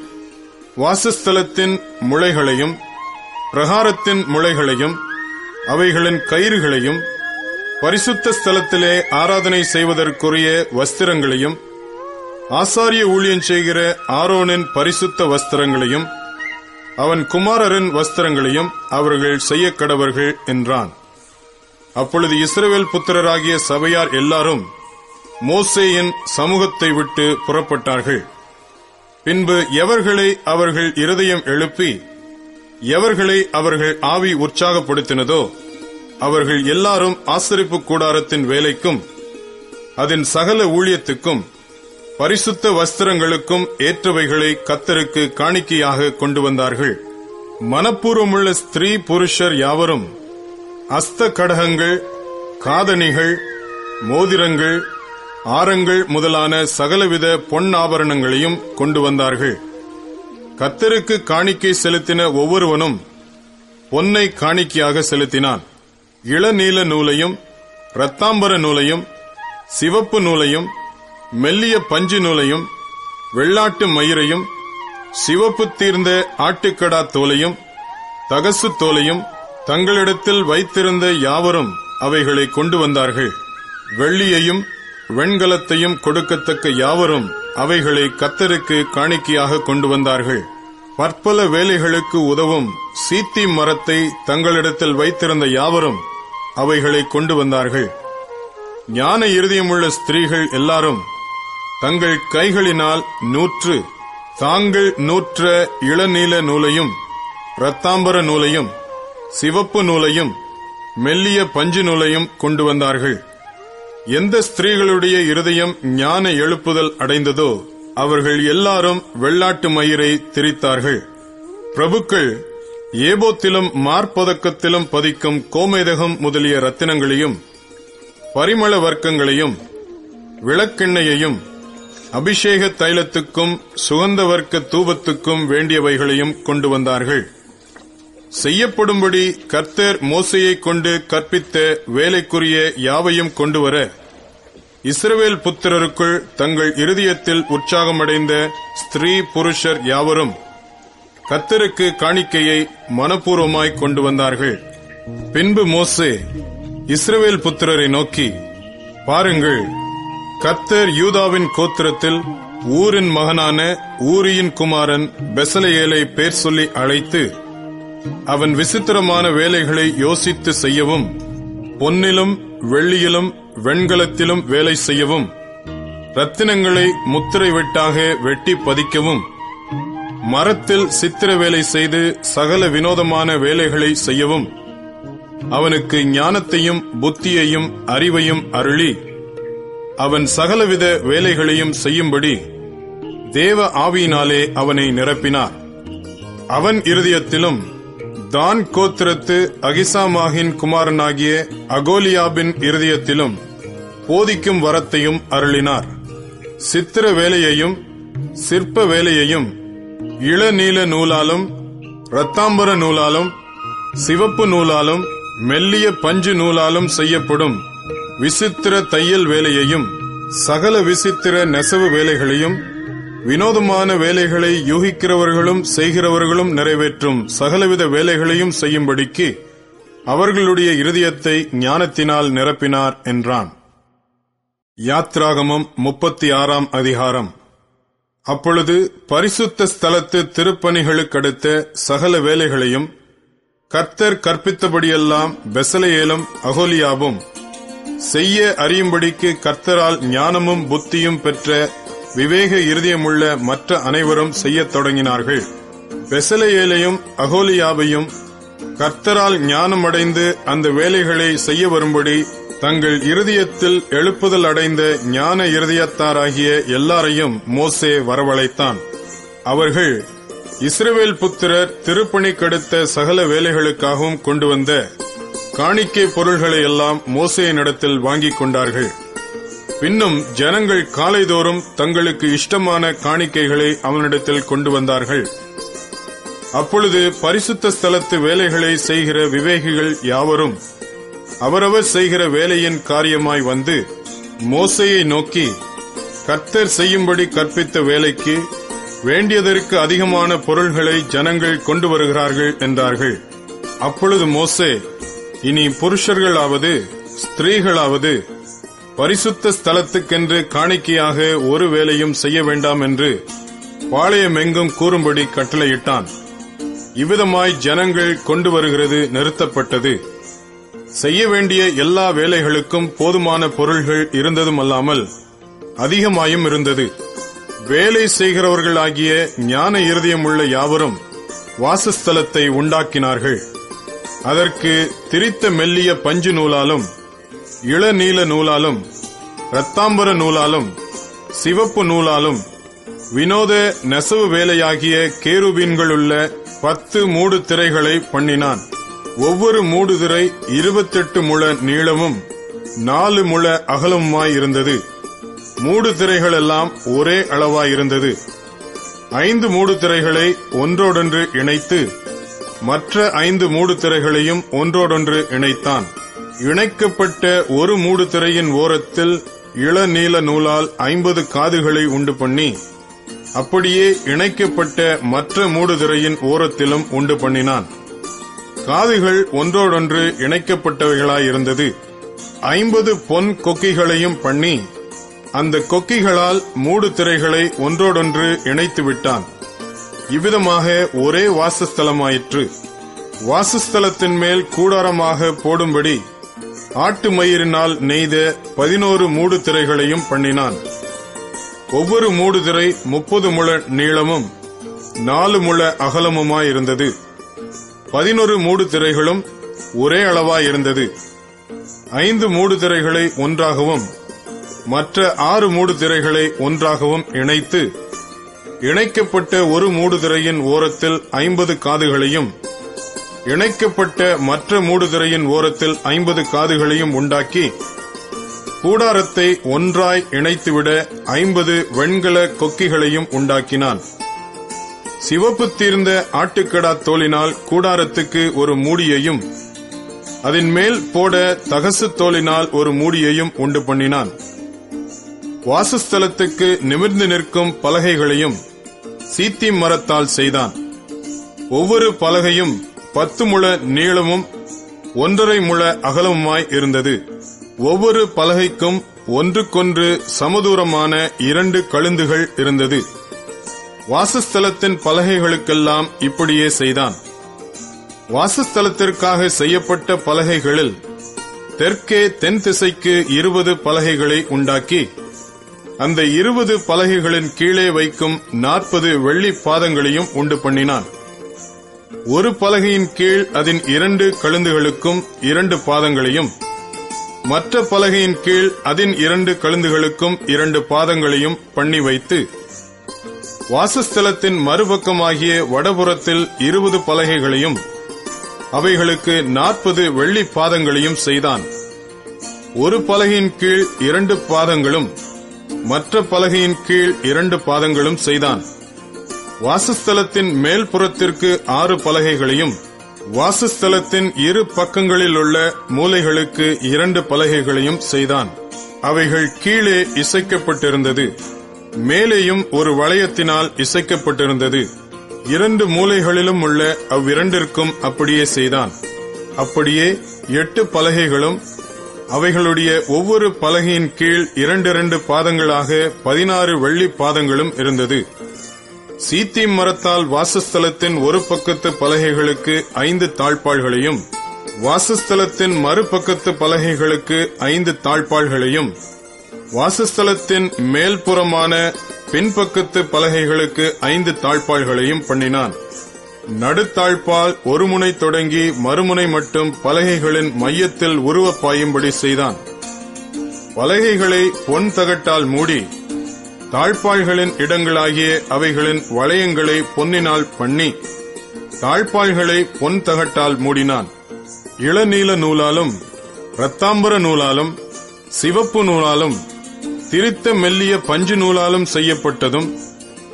வாசஸ்தலத்தின் முளைகளையும் பிரகாரத்தின் முளைகளையும் அவைகளின் கயிறுகளையும் பரிசுத்த ஸ்தலத்திலே ஆராதனை செய்வதற்குரிய வஸ்திரங்களையும் ஆசாரிய ஊழியம் செய்கிற ஆரோனின் பரிசுத்த வஸ்திரங்களையும் அவன் குமாரரின் வஸ்திரங்களையும் அவர்கள் செய்யக்கடவர்கள் என்றான். அப்பொழுது இஸ்ரவேல் புத்திரராகிய சபையார் எல்லாரும் மோசேயின் சமூகத்தை விட்டு புறப்பட்டார்கள். பின்பு எவர்களை அவர்கள் இருதயம் எழுப்பி எவர்களை அவர்கள் ஆவி உற்சாகப்படுத்தினதோ அவர்கள் எல்லாரும் ஆசரிப்பு கூடாரத்தின் வேலைக்கும் அதன் சகல ஊழியத்துக்கும் பரிசுத்த வஸ்திரங்களுக்கும் ஏற்றவைகளை கர்த்தருக்கு காணிக்கையாக கொண்டு வந்தார்கள். மனப்பூர்வமுள்ள ஸ்திரீ புருஷர் யாவரும் அஸ்த கடகங்கள், காதணிகள், மோதிரங்கள், ஆரங்கள் முதலான சகலவித பொன் ஆபரணங்களையும் கொண்டு வந்தார்கள். கர்த்தருக்கு காணிக்கை செலுத்தின ஒவ்வொருவனும் பொன்னை காணிக்கையாக செலுத்தினான். இளநீல நூலையும் இரத்தாம்பர நூலையும் சிவப்பு நூலையும் மெல்லிய பஞ்சு நூலையும் வெள்ளாட்டு மயிரையும் சிவப்பு தீர்ந்த ஆட்டுக்கடா தோலையும் தகசு தோலையும் தங்களிடத்தில் வைத்திருந்த யாவரும் அவைகளை கொண்டு வந்தார்கள். வெள்ளியையும் வெண்கலத்தையும் கொடுக்கத்தக்க யாவரும் அவைகளை கர்த்தருக்கு காணிக்கையாக கொண்டு வந்தார்கள். பற்பல வேலைகளுக்கு உதவும் சீத்தி மரத்தை தங்களிடத்தில் வைத்திருந்த யாவரும் அவைகளை கொண்டு வந்தார்கள். ஞான இருதயமுள்ள ஸ்திரீகள் எல்லாரும் தங்கள் கைகளினால் தாங்கள் நூற்ற இளநீல நூலையும் இரத்தாம்பர நூலையும் சிவப்பு நூலையும் மெல்லிய பஞ்சு நூலையும் கொண்டு வந்தார்கள். எந்த ஸ்திரீகளுடைய இருதயம் ஞான எழுப்புதல் அடைந்ததோ அவர்கள் எல்லாரும் வெள்ளாட்டு மயிரை திரித்தார்கள். பிரபுக்கள் ஏபோத்திலும் மார்பதக்கத்திலும் பதிக்கும் கோமேதகம் முதலிய ரத்தினங்களையும் பரிமள வர்க்கங்களையும் விளக்கெண்ணையையும் அபிஷேக தைலத்துக்கும் சுகந்த வர்க்க தூபத்துக்கும் வேண்டியவைகளையும் கொண்டு வந்தார்கள். செய்யப்படும்படி கர்த்தர் மோசேயை கொண்டு கற்பித்த வேலைக்குரிய யாவையும் கொண்டுவர இஸ்ரவேல் புத்திரருக்குள் தங்கள் இருதயத்தில் உற்சாகமடைந்த ஸ்திரீ புருஷர் யாவரும் கர்த்தருக்கு காணிக்கையை மனப்பூர்வமாய் கொண்டு வந்தார்கள். பின்பு மோசே இஸ்ரவேல் புத்திரரை நோக்கி, பாருங்கள், கர்த்தர் யூதாவின் கோத்திரத்தில் ஊரின் மகனான ஊரியின் குமாரன் பெசலெயேலை பேர் சொல்லி அழைத்து அவன் விசித்திரமான வேலைகளை யோசித்து செய்யவும் பொன்னிலும் வெள்ளியிலும் வெண்கலத்திலும் வேலை செய்யவும் ரத்தினங்களை முத்திரை வெட்டாக வெட்டி பதிக்கவும் மரத்தில் சித்திர வேலை செய்து சகல வினோதமான வேலைகளை செய்யவும் அவனுக்கு ஞானத்தையும் புத்தியையும் அறிவையும் அருளி அவன் சகலவித வேலைகளையும் செய்யும்படி தேவ ஆவியினாலே அவனை நிரப்பினார். அவன் இருதயத்திலும் தான் கோத்திரத்து அகிசாமாகின் குமாரனாகிய அகோலியாபின் இருதயத்திலும் போதிக்கும் வரத்தையும் அருளினார். சித்திர வேலையையும் சிற்ப வேலையையும் இளநீல நூலாலும் இரத்தாம்பர நூலாலும் சிவப்பு நூலாலும் மெல்லிய பஞ்சு நூலாலும் செய்யப்படும் விசித்திர தையல் வேலையையும் சகல விசித்திர நெசவு வேலைகளையும் வினோதமான வேலைகளை யூகிக்கிறவர்களும் செய்கிறவர்களும் நிறைவேற்றும் சகலவித வேலைகளையும் செய்யும்படிக்கு அவர்களுடைய இருதயத்தை ஞானத்தினால் நிரப்பினார் என்றான். யாத்ராகமம் 36ஆம் அதிகாரம். அப்பொழுது பரிசுத்த ஸ்தலத்து திருப்பணிகளுக்கடுத்த சகல வேலைகளையும் கர்த்தர் கற்பித்தபடியெல்லாம் பெசலெயேலும் அகோலியாவும் செய்ய அறியும்படிக்கு கர்த்தரால் ஞானமும் புத்தியும் பெற்ற விவேக இருதயமுள்ள மற்ற அனைவரும் செய்யத் தொடங்கினார்கள். பெசலெயேலையும் அகோலியாவையும் கர்த்தரால் ஞானம் அடைந்து அந்த வேலைகளை செய்ய வரும்படி தங்கள் இருதயத்தில் எழுப்புதல் அடைந்த ஞான இருதயத்தாராகிய எல்லாரையும் மோசே வரவழைத்தான். அவர்கள் இஸ்ரவேல் புத்திரர் திருப்பணிக்கடுத்த சகல வேலைகளுக்காகவும் கொண்டு வந்த காணிக்கை பொருள்களை எல்லாம் மோசேயினிடத்தில் வாங்கிக் கொண்டார்கள். பின்னும் ஜனங்கள் காலைதோறும் தங்களுக்கு இஷ்டமான காணிக்கைகளை அவனிடத்தில் கொண்டு வந்தார்கள். அப்பொழுது பரிசுத்த ஸ்தலத்து வேலைகளை செய்கிற விவேகிகள் யாவரும் அவரவர் செய்கிற வேலையின் காரியமாய் வந்து மோசேயை நோக்கி, கர்த்தர் செய்யும்படி கற்பித்த வேலைக்கு வேண்டியதற்கு அதிகமான பொருள்களை ஜனங்கள் கொண்டு வருகிறார்கள் என்றார்கள். அப்பொழுது மோசே, இனி புருஷர்களாவது ஸ்திரீகளாவது பரிசுத்த ஸ்தலத்துக்கென்று காணிக்கையாக ஒரு வேலையும் செய்ய வேண்டாம் என்று பாளையமெங்கும் கூறும்படி கட்டளையிட்டான். இவ்விதமாய் ஜனங்கள் கொண்டு வருகிறது நிறுத்தப்பட்டது. செய்ய வேண்டிய எல்லா வேலைகளுக்கும் போதுமான பொருள்கள் இருந்ததும் அல்லாமல் அதிகமாயும் இருந்தது. வேலை செய்கிறவர்களாகிய ஞான இருதயமுள்ள யாவரும் வாசஸ்தலத்தை உண்டாக்கினார்கள். அதற்கு திரித்த மெல்லிய பஞ்சு நூலாலும் இளநீல நூலாலும் இரத்தாம்பர நூலாலும் சிவப்பு நூலாலும் வினோத நெசவு வேலையாகிய கேருபீன்களுள்ள 10 மூடு திரைகளை பண்ணினான். ஒவ்வொரு மூடு திரை 28 முழ நீளமும் 4 முழ அகலமுமாயிருந்தது. மூடு திரைகள் எல்லாம் ஒரே அளவாயிருந்தது. 5 மூடு திரைகளை ஒன்றோடொன்று இணைத்து மற்ற 5 மூடு திரைகளையும் ஒன்றோடொன்று இணைத்தான். இணைக்கப்பட்ட ஒரு மூடு திரையின் ஓரத்தில் இளநீல நூலால் 50 காதுகளை உண்டு பண்ணி, அப்படியே இணைக்கப்பட்ட மற்ற மூடு திரையின் ஓரத்திலும் உண்டு பண்ணினான். காதுகள் ஒன்றோடொன்று இணைக்கப்பட்டவைகளாயிருந்தது. 50 பொன் கொக்கிகளையும் பண்ணி, அந்த கொக்கிகளால் மூடு திரைகளை ஒன்றோடொன்று இணைத்து விட்டான். இவ்விதமாக ஒரே வாசஸ்தலமாயிற்று. வாசஸ்தலத்தின் மேல் கூடாரமாக போடும்படி ஆட்டு மயிரினால் நெய்த 11 மூடு திரைகளையும் பண்ணினான். ஒவ்வொரு மூடு திரை 30 முழ நீளமும் 4 முழ அகலமுமாயிருந்தது. 11 மூடு திரைகளும் ஒரே அளவாயிருந்தது. 5 மூடு திரைகளை ஒன்றாகவும் மற்ற 6 மூடு திரைகளை ஒன்றாகவும் இணைத்து, இணைக்கப்பட்ட ஒரு மூடு திரையின் ஓரத்தில் 50 காதுகளையும் இணைக்கப்பட்ட மற்ற மூடு திரையின் ஓரத்தில் 50 காதுகளையும் உண்டாக்கி, கூடாரத்தை ஒன்றாய் இணைத்துவிட 50 வெண்கல கொக்கிகளையும் உண்டாக்கினான். சிவப்பு தீர்ந்த ஆட்டுக்கடா தோலினால் கூடாரத்துக்கு ஒரு மூடியையும், அதன் மேல் போட தகசு தோலினால் ஒரு மூடியையும் உண்டு பண்ணினான். வாசஸ்தலத்துக்கு நிமிர்ந்து நிற்கும் பலகைகளையும் சீத்திம் மரத்தால் செய்தான். ஒவ்வொரு பலகையும் 10 முழ நீளமும் 1.5 முழ அகலமுமாய் இருந்தது. ஒவ்வொரு பலகைக்கும் ஒன்றுக்கொன்று சமதூரமான 2 கழுந்துகள் இருந்தது. வாசஸ்தலத்தின் பலகைகளுக்கெல்லாம் இப்படியே செய்தான். வாசஸ்தலத்திற்காக செய்யப்பட்ட பலகைகளில் தெற்கே தென் திசைக்கு 20 பலகைகளை உண்டாக்கி, அந்த 20 பலகைகளின் கீழே வைக்கும் 40 வெள்ளி பாதங்களையும் உண்டு பண்ணினான். ஒரு பலகையின் கீழ் அதன் 2 கழுந்துகளுக்கும் 2 பாதங்களையும், மற்ற பலகையின் கீழ் அதன் 2 கழுந்துகளுக்கும் 2 பாதங்களையும் பண்ணி வைத்து, வாசஸ்தலத்தின் மறுபக்கமாகிய வடபுறத்தில் 20 பலகைகளையும் அவைகளுக்கு 40 வெள்ளி பாதங்களையும் செய்தான். ஒரு பலகையின் கீழ் 2 பாதங்களும் மற்ற பலகையின் கீழ் 2 பாதங்களும் செய்தான். வாசஸ்தலத்தின் மேல்புறத்திற்கு 6 பலகைகளையும், வாசஸ்தலத்தின் இரு பக்கங்களில் உள்ள மூலைகளுக்கு 2 பலகைகளையும் செய்தான். அவைகள் கீழே இசைக்கப்பட்டிருந்தது. மேலேயும் ஒரு வளையத்தினால் இசைக்கப்பட்டிருந்தது. 2 மூலைகளிலும் உள்ள அவ்விரண்டிற்கும் அப்படியே செய்தான். அப்படியே 8 பலகைகளும் அவைகளுடைய ஒவ்வொரு பலகையின் கீழ் 2 பாதங்களாக 16 வெள்ளி பாதங்களும் இருந்தது. சீத்திம் மரத்தால் வாசஸ்தலத்தின் ஒரு பக்கத்து பலகைகளுக்கு 5 தாழ்பாள்களையும், வாசஸ்தலத்தின் மறுபக்கத்து பலகைகளுக்கு 5 தாழ்பாள்களையும், வாசஸ்தலத்தின் மேல்புறமான பின்பக்கத்து பலகைகளுக்கு 5 தாழ்பாள்களையும் பண்ணினான். நடுத்தாழ்பால் ஒரு முனை தொடங்கி மறுமுனை மட்டும் பலகைகளின் மையத்தில் உருவ பாயும்படி செய்தான். பலகைகளை பொன் தகட்டால் மூடி, தாழ்பாள்களின் இடங்களாகிய அவைகளின் வளையங்களை பொன்னினால் பண்ணி, தாழ்பாள்களை பொன் தகட்டால் மூடினான். இளநீல நூலாலும் இரத்தாம்பர நூலாலும் சிவப்பு நூலாலும் திரித்த மெல்லிய பஞ்சு நூலாலும் செய்யப்பட்டதும்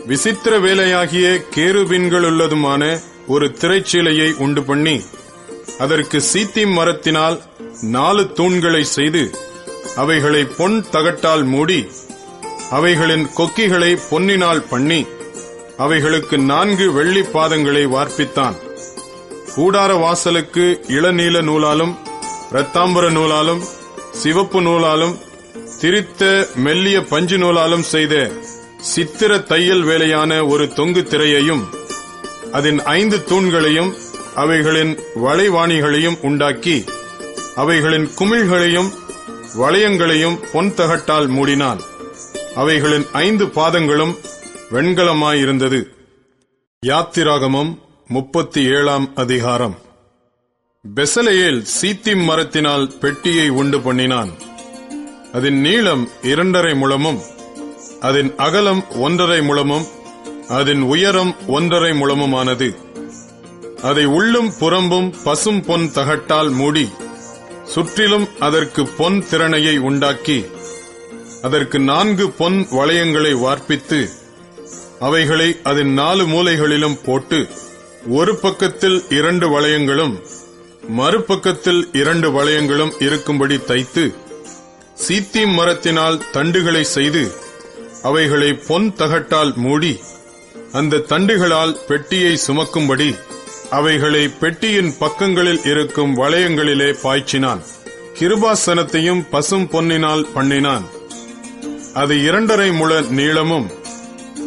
விசித்திர வேலையாகிய கேருபீன்களுள்ளதுமான ஒரு திரைச்சீலையை உண்டு பண்ணி, அதற்கு சீத்திம் மரத்தினால் 4 தூண்களை செய்து, அவைகளை பொன் தகட்டால் மூடி, அவைகளின் கொக்கிகளை பொன்னினால் பண்ணி, அவைகளுக்கு 4 வெள்ளி பாதங்களை வார்ப்பித்தான். கூடார வாசலுக்கு இளநீல நூலாலும் இரத்தாம்பர நூலாலும் சிவப்பு நூலாலும் திரித்த மெல்லிய பஞ்சு நூலாலும் செய்த சித்திர தையல் வேலையான ஒரு தொங்கு திரையையும், அதன் 5 தூண்களையும் அவைகளின் வளைவாணிகளையும் உண்டாக்கி, அவைகளின் குமிழ்களையும் வளையங்களையும் பொன் தகட்டால் மூடினான். அவைகளின் 5 பாதங்களும் வெண்கலமாயிருந்தது. யாத்திராகமம் 37ஆம் அதிகாரம். பெசலெயேல் சீத்திம் மரத்தினால் பெட்டியை உண்டு பண்ணினான். அதன் நீளம் 2.5 முழமும், அதன் அகலம் 1.5 முழமும், அதன் உயரம் 1.5 முழமுமானது. அதை உள்ளும் புறம்பும் பசும் பொன் தகட்டால் மூடி சுற்றிலும் அதற்கு பொன் திரணையை உண்டாக்கி அதற்கு 4 பொன் வளையங்களை வார்ப்பித்து அவைகளை அதன் 4 மூலைகளிலும் போட்டு ஒரு பக்கத்தில் 2 வளையங்களும் மறுபக்கத்தில் 2 வளையங்களும் இருக்கும்படி தைத்து சீத்திம் மரத்தினால் தண்டுகளை செய்து அவைகளை பொன் தகட்டால் மூடி அந்த தண்டுகளால் பெட்டியை சுமக்கும்படி அவைகளை பெட்டியின் பக்கங்களில் இருக்கும் வளையங்களிலே பாய்ச்சினான். கிருபாசனத்தையும் பசும் பொன்னினால் பண்ணினான். அது 2.5 முழ நீளமும்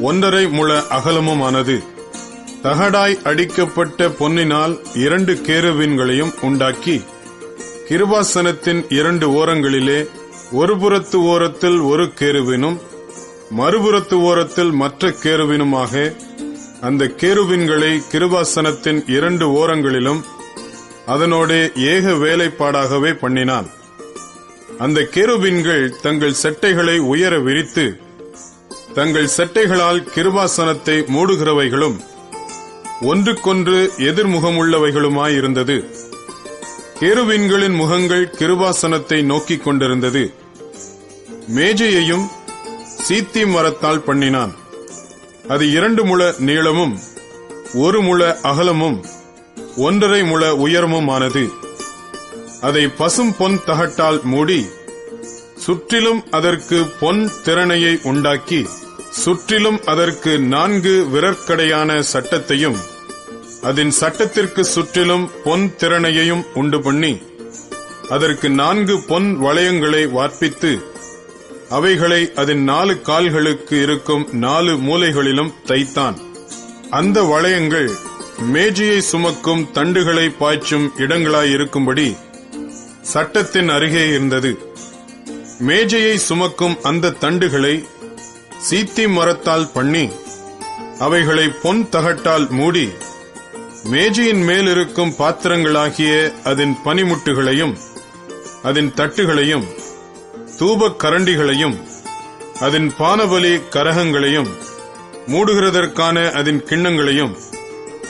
1.5 முழ அகலமுமானது. தகடாய் அடிக்கப்பட்ட பொன்னினால் 2 கேருபீன்களையும் உண்டாக்கி கிருபாசனத்தின் 2 ஓரங்களிலே ஒரு புறத்து ஓரத்தில் ஒரு கேருபீனும் மறுபுறத்து ஓரத்தில் மற்ற கேருபீனுமாக அந்த கேருபீன்களை கிருபாசனத்தின் 2 ஓரங்களிலும் அதனோடு ஏக வேலைப்பாடாகவே பண்ணினான். அந்த கேருபீன்கள் தங்கள் செட்டைகளை உயர விரித்து தங்கள் செட்டைகளால் கிருபாசனத்தை மூடுகிறவைகளும் ஒன்றுக்கொன்று எதிர்முகமுள்ளவைகளுமாயிருந்தது. கேருபீன்களின் முகங்கள் கிருபாசனத்தை நோக்கிக் கொண்டிருந்தது. மேஜையையும் சீத்திம் மரத்தால் பண்ணினான். அது 2 முழ நீளமும் 1 முழ அகலமும் 1.5 முழ உயரமுமானது. அதை பசும் பொன் தகட்டால் மூடி சுற்றிலும் அதற்கு பொன் திரணையை உண்டாக்கி சுற்றிலும் அதற்கு 4 விரற்கடையான சட்டத்தையும் அதன் சட்டத்திற்கு சுற்றிலும் பொன் திரணையையும் உண்டு பண்ணி அதற்கு 4 பொன் வளையங்களை வார்ப்பித்து அவைகளை அதன் 4 கால்களுக்கு இருக்கும் 4 மூலைகளிலும் தைத்தான். அந்த வளையங்கள் மேஜையை சுமக்கும் தண்டுகளை பாய்ச்சும் இடங்களாயிருக்கும்படி சட்டத்தின் அருகே இருந்தது. மேஜையை சுமக்கும் அந்த தண்டுகளை சீத்திம் மரத்தால் பண்ணி அவைகளை பொன் தகட்டால் மூடி மேஜையின் மேல் இருக்கும் பாத்திரங்களாகிய அதன் பனிமுட்டுகளையும் அதன் தட்டுகளையும் தூப கரண்டிகளையும் அதன் பானபலி கரகங்களையும் மூடுகிறதற்கான அதன் கிண்ணங்களையும்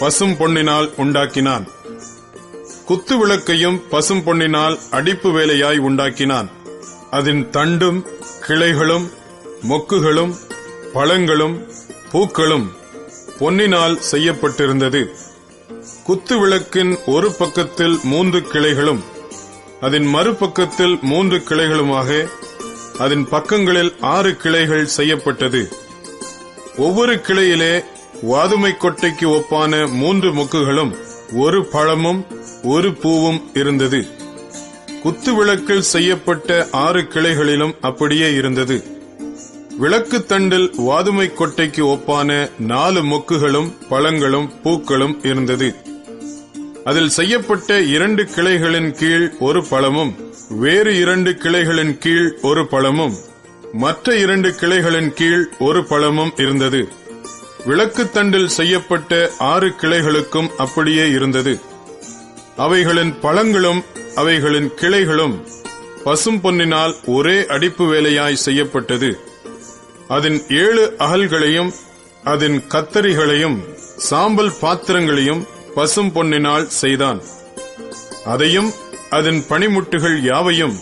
பசும் பொன்னினால் உண்டாக்கினான். குத்து விளக்கையும் பசும் பொன்னினால் அடிப்பு வேலையாய் உண்டாக்கினான். அதன் தண்டும் கிளைகளும் மொக்குகளும் பழங்களும் பூக்களும் பொன்னினால் செய்யப்பட்டிருந்தது. குத்து விளக்கின் ஒரு பக்கத்தில் 3 கிளைகளும் அதன் மறுபக்கத்தில் 3 கிளைகளுமாக அதன் பக்கங்களில் 6 கிளைகள் செய்யப்பட்டது. ஒவ்வொரு கிளையிலே வாதுமை கொட்டைக்கு ஒப்பான 3 மொக்குகளும் 1 பழமும் 1 பூவும் இருந்தது. குத்து விளக்கில் செய்யப்பட்ட 6 கிளைகளிலும் அப்படியே இருந்தது. விளக்கு தண்டில் வாதுமை கொட்டைக்கு ஒப்பான 4 மொக்குகளும் பழங்களும் பூக்களும் இருந்தது. அதில் செய்யப்பட்ட 2 கிளைகளின் கீழ் 1 பழமும் வேறு 2 கிளைகளின் கீழ் 1 பழமும் மற்ற 2 கிளைகளின் கீழ் 1 பழமும் இருந்தது. விளக்கு தண்டில் செய்யப்பட்ட 6 கிளைகளுக்கும் அப்படியே இருந்தது. அவைகளின் பழங்களும் அவைகளின் கிளைகளும் பசும் பொன்னினால் ஒரே அடிப்பு வேலையாய் செய்யப்பட்டது. அதன் 7 அகல்களையும் அதன் கத்தரிகளையும் சாம்பல் பாத்திரங்களையும் பசும் பொன்னினால் செய்தான். அதையும் அதன் பனிமுட்டுகள் யாவையும்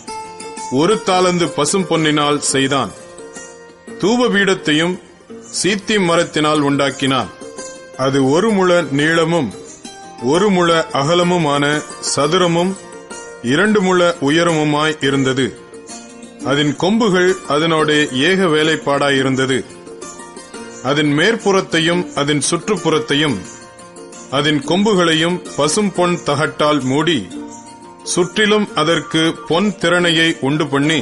1 தாலந்து பசும் பொன்னினால் செய்தான். தூபபீடத்தையும் சீத்திம் மரத்தினால் உண்டாக்கினான். அது 1 முழ நீளமும் 1 முழ அகலமுமான சதுரமும் 2 முழ உயரமுமாய் இருந்தது. அதன் கொம்புகள் அதனோட ஏக வேலைப்பாடாயிருந்தது. அதன் மேற்புறத்தையும் அதன் சுற்றுப்புறத்தையும் அதன் கொம்புகளையும் பசும் பொன் தகட்டால் மூடி சுற்றிலும் அதற்கு பொன் திரணையை உண்டு பண்ணி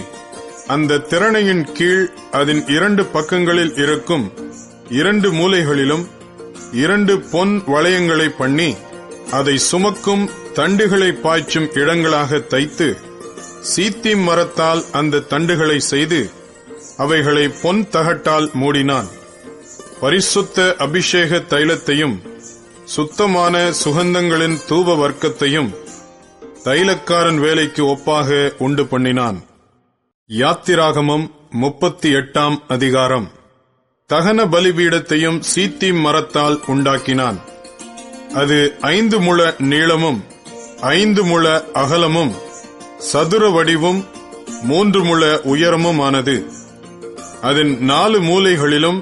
அந்த திரணையின் கீழ் அதன் 2 பக்கங்களில் இருக்கும் 2 மூலைகளிலும் 2 பொன் வளையங்களை பண்ணி அதை சுமக்கும் தண்டுகளை பாய்ச்சும் இடங்களாக தைத்து சீத்திம் மரத்தால் அந்த தண்டுகளை செய்து அவைகளை பொன் தகட்டால் மூடினான். பரிசுத்த அபிஷேக தைலத்தையும் சுத்தமான சுகந்தங்களின் தூப வர்க்கத்தையும் தைலக்காரன் வேலைக்கு ஒப்பாக உண்டு பண்ணினான். யாத்திராகமம் 38ஆம் அதிகாரம். தகன பலிபீடத்தையும் சீத்திம் மரத்தால் உண்டாக்கினான். அது 5 முழ நீளமும் 5 முழ அகலமும் சதுர வடிவும் 3 முழ உயரமுமானது. அதன் 4 மூலைகளிலும்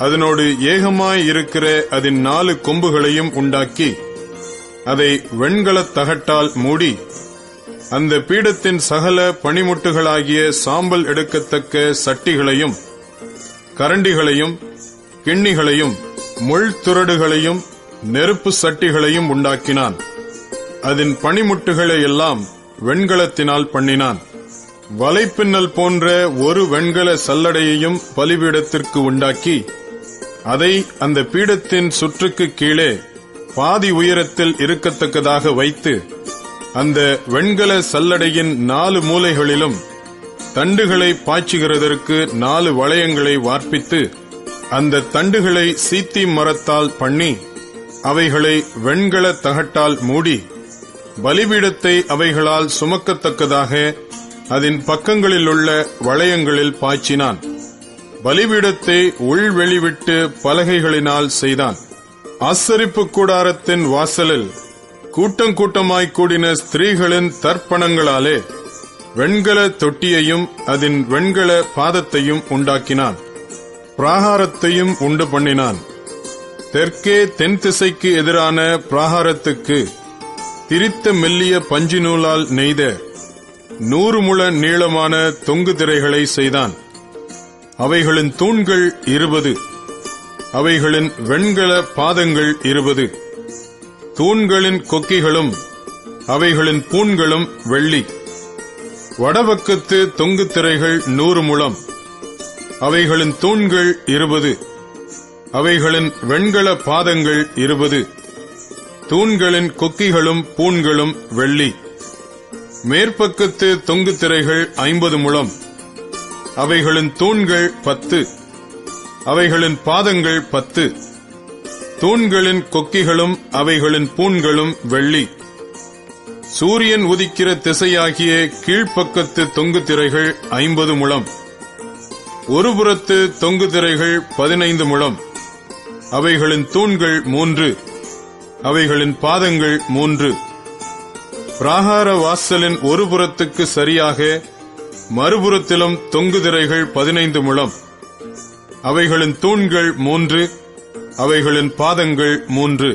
அதனோடு ஏகமாயிருக்கிற அதன் 4 கொம்புகளையும் உண்டாக்கி அதை வெண்கலத் தகட்டால் மூடி அந்த பீடத்தின் சகல பணிமுட்டுகளாகிய சாம்பல் எடுக்கத்தக்க சட்டிகளையும் கரண்டிகளையும் கிண்ணிகளையும் முள் துறடுகளையும் நெருப்பு சட்டிகளையும் உண்டாக்கினான். அதன் பணிமுட்டுகளை எல்லாம் வெண்கலத்தினால் பண்ணினான். வலைப்பின்னல் போன்ற ஒரு வெண்கல சல்லடையையும் பலிபீடத்திற்கு உண்டாக்கி அதை அந்த பீடத்தின் சுற்றுக்கு கீழே பாதி உயரத்தில் இருக்கத்தக்கதாக வைத்து அந்த வெண்கல சல்லடையின் 4 மூலைகளிலும் தண்டுகளை பாய்ச்சுகிறதற்கு 4 வளையங்களை வார்ப்பித்து அந்த தண்டுகளை சீத்திம் மரத்தால் பண்ணி அவைகளை வெண்கல தகட்டால் மூடி பலிபீடத்தை அவைகளால் சுமக்கத்தக்கதாக அதன் பக்கங்களிலுள்ள வளையங்களில் பாய்ச்சினான். பலிபீடத்தை உள்வெளிவிட்டு பலகைகளினால் செய்தான். ஆசரிப்பு கூடாரத்தின் வாசலில் கூட்டம் கூட்டமாய் கூடின ஸ்திரீகளின் தர்ப்பணங்களாலே வெண்கல தொட்டியையும் அதன் வெண்கல பாதத்தையும் உண்டாக்கினான். பிராகாரத்தையும் உண்டு பண்ணினான். தெற்கே தென் திசைக்கு எதிரான பிராகாரத்துக்கு திரித்த மெல்லிய பஞ்சு நூலால் நெய்த 100 முழ நீளமான தொங்கு திரைகளை செய்தான். அவைகளின் தூண்கள் 20, அவைகளின் வெண்கல பாதங்கள் 20. தூண்களின் கொக்கிகளும் அவைகளின் பூண்களும் வெள்ளி. வடபக்கத்து தொங்கு திரைகள் 100 முழம், அவைகளின் தூண்கள் 20, அவைகளின் வெண்கல பாதங்கள் 20. தூண்களின் கொக்கிகளும் பூண்களும் வெள்ளி. மேற்பக்கத்து தொங்கு திரைகள் 50 முழம், அவைகளின் தூண்கள் 10, அவைகளின் பாதங்கள் 10. தூண்களின் கொக்கிகளும் அவைகளின் பூண்களும் வெள்ளி. சூரியன் உதிக்கிற திசையாகிய கீழ்ப்பக்கத்து தொங்கு திரைகள் 50 முழம். ஒரு புறத்து தொங்கு திரைகள் 15 முழம், அவைகளின் தூண்கள் 3, அவைகளின் பாதங்கள் 3. பிராகார வாசலின் ஒரு புறத்துக்கு சரியாக மறுபுறத்திலும் தொங்கு திரைகள் 15 முழம், அவைகளின் தூண்கள் 3, அவைகளின் பாதங்கள் 3.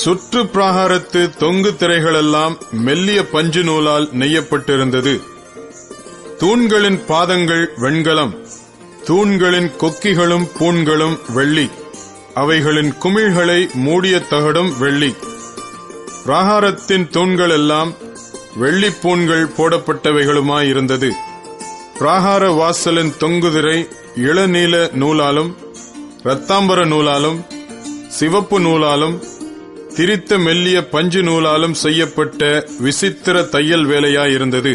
சுற்று பிராகாரத்து தொங்கு திரைகளெல்லாம் மெல்லிய பஞ்சு நூலால் நெய்யப்பட்டிருந்தது. தூண்களின் பாதங்கள் வெண்கலம், தூண்களின் கொக்கிகளும் பூண்களும் வெள்ளி, அவைகளின் குமிழ்களை மூடிய தகடும் வெள்ளி. பிராகாரத்தின் தூண்கள் எல்லாம் வெள்ளிப்பூண்கள் போடப்பட்டவைகளுமாயிருந்தது. பிராகார வாசலின் தொங்குதிரை இளநீல நூலாலும் இரத்தாம்பர நூலாலும் சிவப்பு நூலாலும் திரித்த மெல்லிய பஞ்சு நூலாலும் செய்யப்பட்ட விசித்திர தையல் வேலையாயிருந்தது.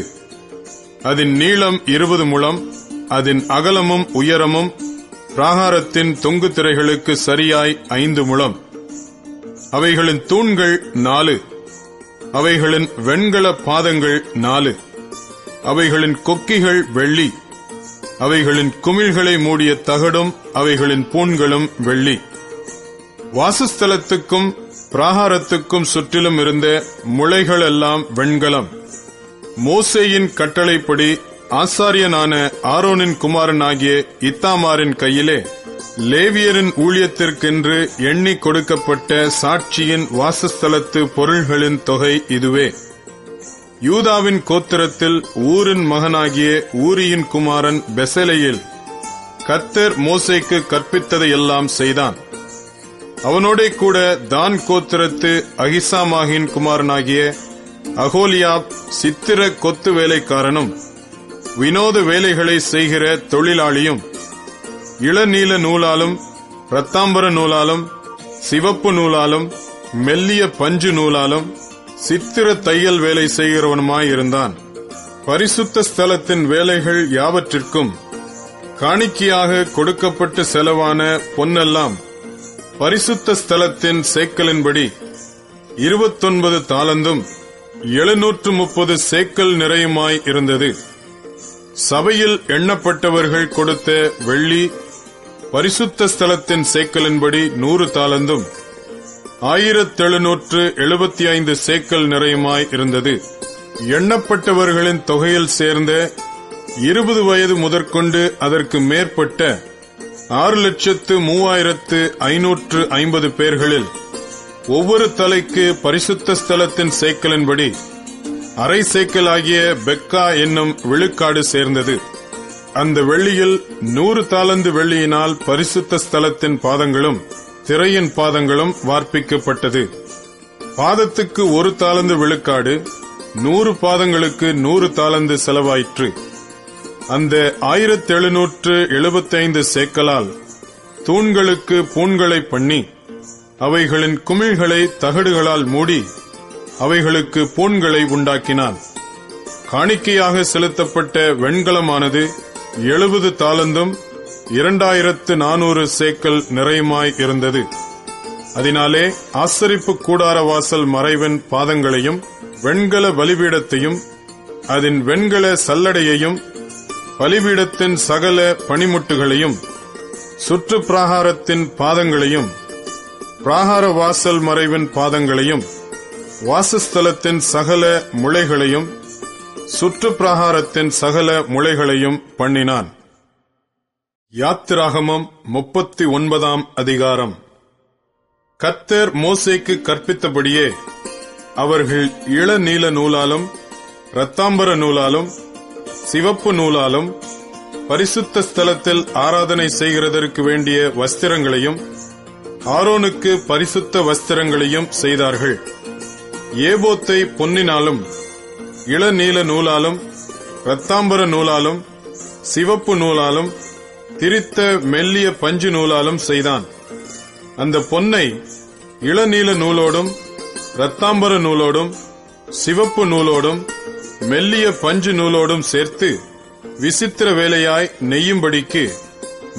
அதன் நீளம் 20 முழம், அதன் அகலமும் உயரமும் பிராகாரத்தின் தொங்கு திரைகளுக்கு சரியாய் 5 முழம். அவைகளின் தூண்கள் 4, அவைகளின் வெண்கல பாதங்கள் 4, அவைகளின் கொக்கிகள் வெள்ளி, அவைகளின் குமிழ்களை மூடிய தகடும் அவைகளின் பூண்களும் வெள்ளி. வாசஸ்தலத்துக்கும் பிராகாரத்துக்கும் சுற்றிலும் இருந்த முளைகளெல்லாம் வெண்கலம். மோசேயின் கட்டளைப்படி ஆசாரியனான ஆரோனின் குமாரனாகிய இத்தாமாரின் கையிலே லேவியரின் ஊழியத்திற்கென்று எண்ணி கொடுக்கப்பட்ட சாட்சியின் வாசஸ்தலத்து பொருள்களின் தொகை இதுவே. யூதாவின் கோத்திரத்தில் ஊரின் மகனாகிய ஊரியின் குமாரன் பெசலேயில் கர்த்தர் மோசேக்கு கற்பித்ததையெல்லாம் செய்தான். அவனோடே கூட தான் கோத்திரத்து அகிசாமாகின் குமாரனாகிய அகோலியாப் சித்திர கொத்து வேலைக்காரனும் வினோத வேலைகளை செய்கிற தொழிலாளியும் இளநீல நூலாலும் இரத்தாம்பர நூலாலும் சிவப்பு நூலாலும் மெல்லிய பஞ்சு நூலாலும் சித்திர தையல் வேலை செய்கிறவனுமாயிருந்தான். பரிசுத்த ஸ்தலத்தின் வேலைகள் யாவற்றிற்கும் காணிக்கையாக கொடுக்கப்பட்ட செலவான பொன்னெல்லாம் பரிசுத்த ஸ்தலத்தின் சேக்கலின்படி 29 தாலந்தும் 730 சேக்கல் நிறையுமாய் இருந்தது. சபையில் எண்ணப்பட்டவர்கள் கொடுத்த வெள்ளி பரிசுத்த ஸ்தலத்தின் சேக்கலின்படி 100 தாலந்தும் 1775 சேக்கல் நிறையுமாய் இருந்தது. எண்ணப்பட்டவர்களின் தொகையில் சேர்ந்த 20 வயது முதற்கொண்டு அதற்கு மேற்பட்ட 6,3550 பேர்களில் ஒவ்வொரு தலைக்கு பரிசுத்த ஸ்தலத்தின் சேக்கலின்படி அரை சேக்கல் ஆகிய பெக்கா என்னும் விழுக்காடு சேர்ந்தது. அந்த வெள்ளியில் 100 தாலந்து வெள்ளியினால் பரிசுத்த ஸ்தலத்தின் பாதங்களும் திரையின் பாதங்களும் வார்ப்பிக்கப்பட்டது. பாதத்துக்கு 1 தாலந்து விழுக்காடு, 100 பாதங்களுக்கு 100 தாலந்து செலவாயிற்று. அந்த 1775 சேக்கலால் தூண்களுக்கு பூண்களை பண்ணி அவைகளின் குமிழ்களை தகடுகளால் மூடி அவைகளுக்கு பூண்களை உண்டாக்கினான். காணிக்கையாக செலுத்தப்பட்ட வெண்கலமானது 70 தாலந்தும் 2400 சேக்கல் நிறையுமாய் இருந்தது. அதனாலே ஆசரிப்பு கூடார வாசல் மறைவின் பாதங்களையும் வெண்கல பலிபீடத்தையும் அதன் வெண்கல சல்லடையையும் பலிபீடத்தின் சகல பணிமுட்டுகளையும் சுற்று பிராகாரத்தின் பாதங்களையும் பிராகார வாசல் மறைவின் பாதங்களையும் வாசஸ்தலத்தின் சகல முளைகளையும் சுற்று பிராகாரத்தின் சகல முளைகளையும் பண்ணினான். யாத்திராகமம் 39 அதிகாரம். கர்த்தர் மோசேக்கு கற்பித்தபடியே அவர்கள் இளநீல நூலாலும் இரத்தாம்பர நூலாலும் சிவப்பு நூலாலும் பரிசுத்த ஸ்தலத்தில் ஆராதனை செய்கிறதற்கு வேண்டிய வஸ்திரங்களையும் ஆரோனுக்கு பரிசுத்த வஸ்திரங்களையும் செய்தார்கள். ஏபோத்தை பொன்னினாலும் இளநீல நூலாலும் இரத்தாம்பர நூலாலும் சிவப்பு நூலாலும் திரித்த மெல்லிய பஞ்சு நூலாலும் செய்தான். அந்த பொன்னை இளநீல நூலோடும் இரத்தாம்பர நூலோடும் சிவப்பு நூலோடும் மெல்லிய பஞ்சு நூலோடும் சேர்த்து விசித்திர வேலையாய் நெய்யும்படிக்கு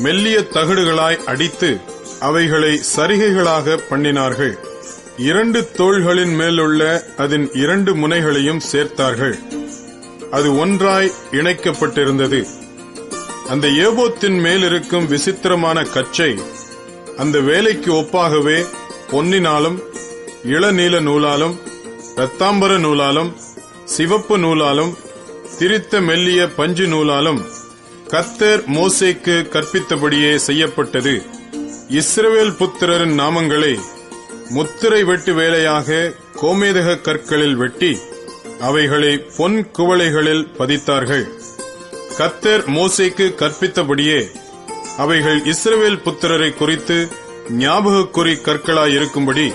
மெல்லிய தகடுகளாய் அடித்து அவைகளை சரிகைகளாக பண்ணினார்கள். 2 தோள்களின் மேலுள்ள அதன் 2 முனைகளையும் சேர்த்தார்கள். அது ஒன்றாய் இணைக்கப்பட்டிருந்தது. அந்த ஏபோத்தின் மேலிருக்கும் விசித்திரமான கச்சை அந்த வேலைக்கு ஒப்பாகவே பொன்னினாலும் இளநீல நூலாலும் இரத்தாம்பர நூலாலும் சிவப்பு நூலாலும் திரித்த மெல்லிய பஞ்சு நூலாலும் கர்த்தர் மோசேக்கு கற்பித்தபடியே செய்யப்பட்டது. இஸ்ரவேல் புத்திரரின் நாமங்களை முத்திரை வெட்டு வேலையாக கோமேதக கற்களில் வெட்டி அவைகளை பொன் குவளைகளில் பதித்தார்கள். கர்த்தர் மோசேக்கு கற்பித்தபடியே அவைகள் இஸ்ரவேல் புத்திரரை குறித்து ஞாபகக்குறி கற்களாயிருக்கும்படி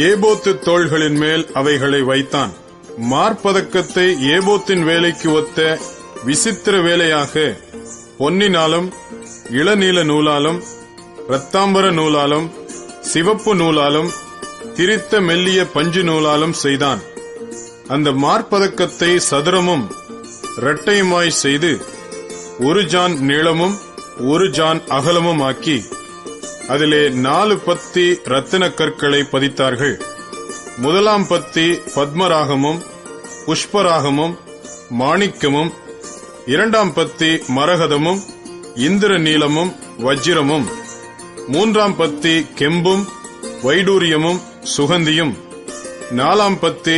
ஏபோத்து தோள்களின் மேல் அவைகளை வைத்தான். மார்பதக்கத்தை ஏபோத்தின் வேலைக்கு ஒத்த விசித்திர வேலையாக பொன்னினாலும் இளநீல நூலாலும் இரத்தாம்பர நூலாலும் சிவப்பு நூலாலும் திரித்த மெல்லிய பஞ்சு நூலாலும் செய்தான். அந்த மார்பதக்கத்தை சதுரமும் இரட்டையுமாய் செய்து 1 ஜான் நீளமும் 1 ஜான் அகலமும் ஆக்கி அதிலே 4 பத்தி இரத்தின கற்களை பதித்தார்கள். முதலாம் பத்தி பத்மராகமும் புஷ்பராகமும் மாணிக்கமும், 2ஆம் பத்தி மரகதமும் இந்திர நீலமும் வஜ்ரமும், 3ஆம் பத்தி கெம்பும் வைடூரியமும் சுகந்தியும், 4ஆம் பத்தி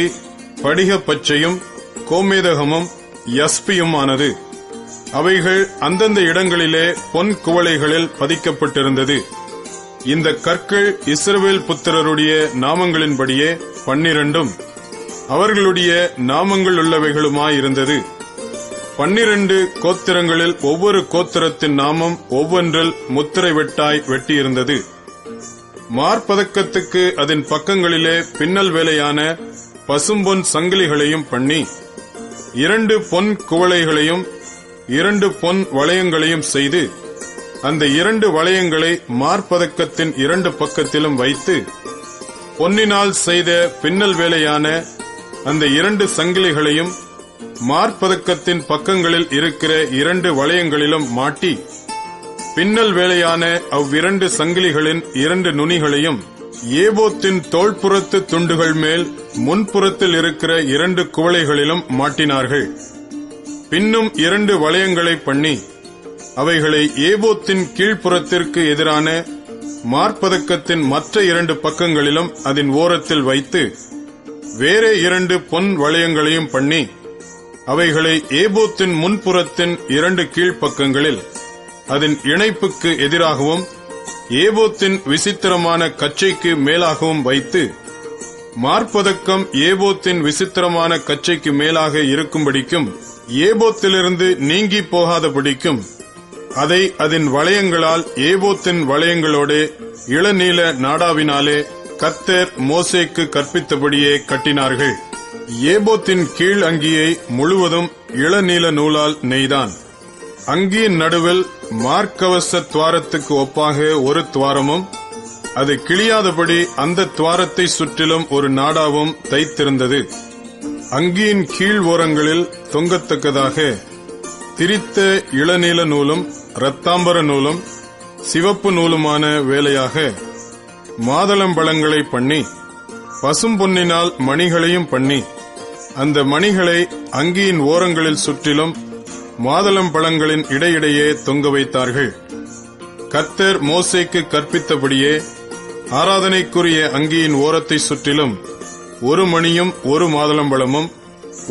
படிக பச்சையும் கோமேதகமும் யஸ்பியுமானது. அவைகள் அந்தந்த இடங்களிலே பொன் குவளைகளில் பதிக்கப்பட்டிருந்தது. இந்த கற்கள் இஸ்ரவேல் புத்திரருடைய நாமங்களின்படியே 12 அவர்களுடைய நாமங்கள் உள்ளவைகளுமாயிருந்தது. 12 கோத்திரங்களில் ஒவ்வொரு கோத்திரத்தின் நாமம் ஒவ்வொன்றில் முத்திரை வெட்டாய் வெட்டியிருந்தது. மார்பதக்கத்துக்கு அதன் பக்கங்களிலே பின்னல் வேலையான பசும்பொன் சங்கிலிகளையும் பண்ணி 2 பொன் குவளைகளையும் 2 பொன் வளையங்களையும் செய்து அந்த 2 வளையங்களை மார்பதக்கத்தின் 2 பக்கத்திலும் வைத்து பொன்னினால் செய்த பின்னல் வேலையான அந்த 2 சங்கிலிகளையும் மார்பதக்கத்தின் பக்கங்களில் இருக்கிற 2 வளையங்களிலும் மாட்டி பின்னல் வேலையான அவ்விரண்டு சங்கிலிகளின் 2 நுனிகளையும் ஏபோத்தின் தோள்புறத்து துண்டுகள் மேல் முன்புறத்தில் இருக்கிற 2 குவளைகளிலும் மாட்டினார்கள். பின்னும் 2 வளையங்களை பண்ணி அவைகளை ஏபோத்தின் கீழ்ப்புறத்திற்கு எதிரான மார்பதக்கத்தின் மற்ற 2 பக்கங்களிலும் அதன் ஓரத்தில் வைத்து வேறே 2 பொன் வளையங்களையும் பண்ணி அவைகளை ஏபோத்தின் முன்புறத்தின் 2 கீழ்ப்பக்கங்களில் அதன் இணைப்புக்கு எதிராகவும் ஏபோத்தின் விசித்திரமான கச்சைக்கு மேலாகவும் வைத்து மார்பதக்கம் ஏபோத்தின் விசித்திரமான கச்சைக்கு மேலாக இருக்கும்படிக்கும் ஏபோத்திலிருந்து நீங்கி போகாதபடிக்கும் அதை அதன் வளையங்களால் ஏபோத்தின் வளையங்களோடு இளநீல நாடாவினாலே கர்த்தர் மோசேக்கு கற்பித்தபடியே கட்டினார்கள். ஏபோத்தின் கீழ் அங்கியை முழுவதும் இளநீல நூலால் நெய்தான். அங்கியின் நடுவில் மார்க்கவச துவாரத்துக்கு ஒப்பாக ஒரு துவாரமும் அது கிழியாதபடி அந்த துவாரத்தை சுற்றிலும் ஒரு நாடாவும் தைத்திருந்தது. அங்கியின் கீழ் ஓரங்களில் தொங்கத்தக்கதாக திரித்த இளநீல நூலும் இரத்தாம்பர நூலும் சிவப்பு நூலுமான வேலையாக மாதளம்பழங்களை பண்ணி பசும்பொன்னினால் மணிகளையும் பண்ணி அந்த மணிகளை அங்கியின் ஓரங்களில் சுற்றிலும் மாதளம்பழங்களின் இடையிடையே தொங்க வைத்தார்கள். கர்த்தர் மோசேக்கு கற்பித்தபடியே ஆராதனைக்குரிய அங்கியின் ஓரத்தை சுற்றிலும் 1 மணியும் 1 மாதளம்பழமும்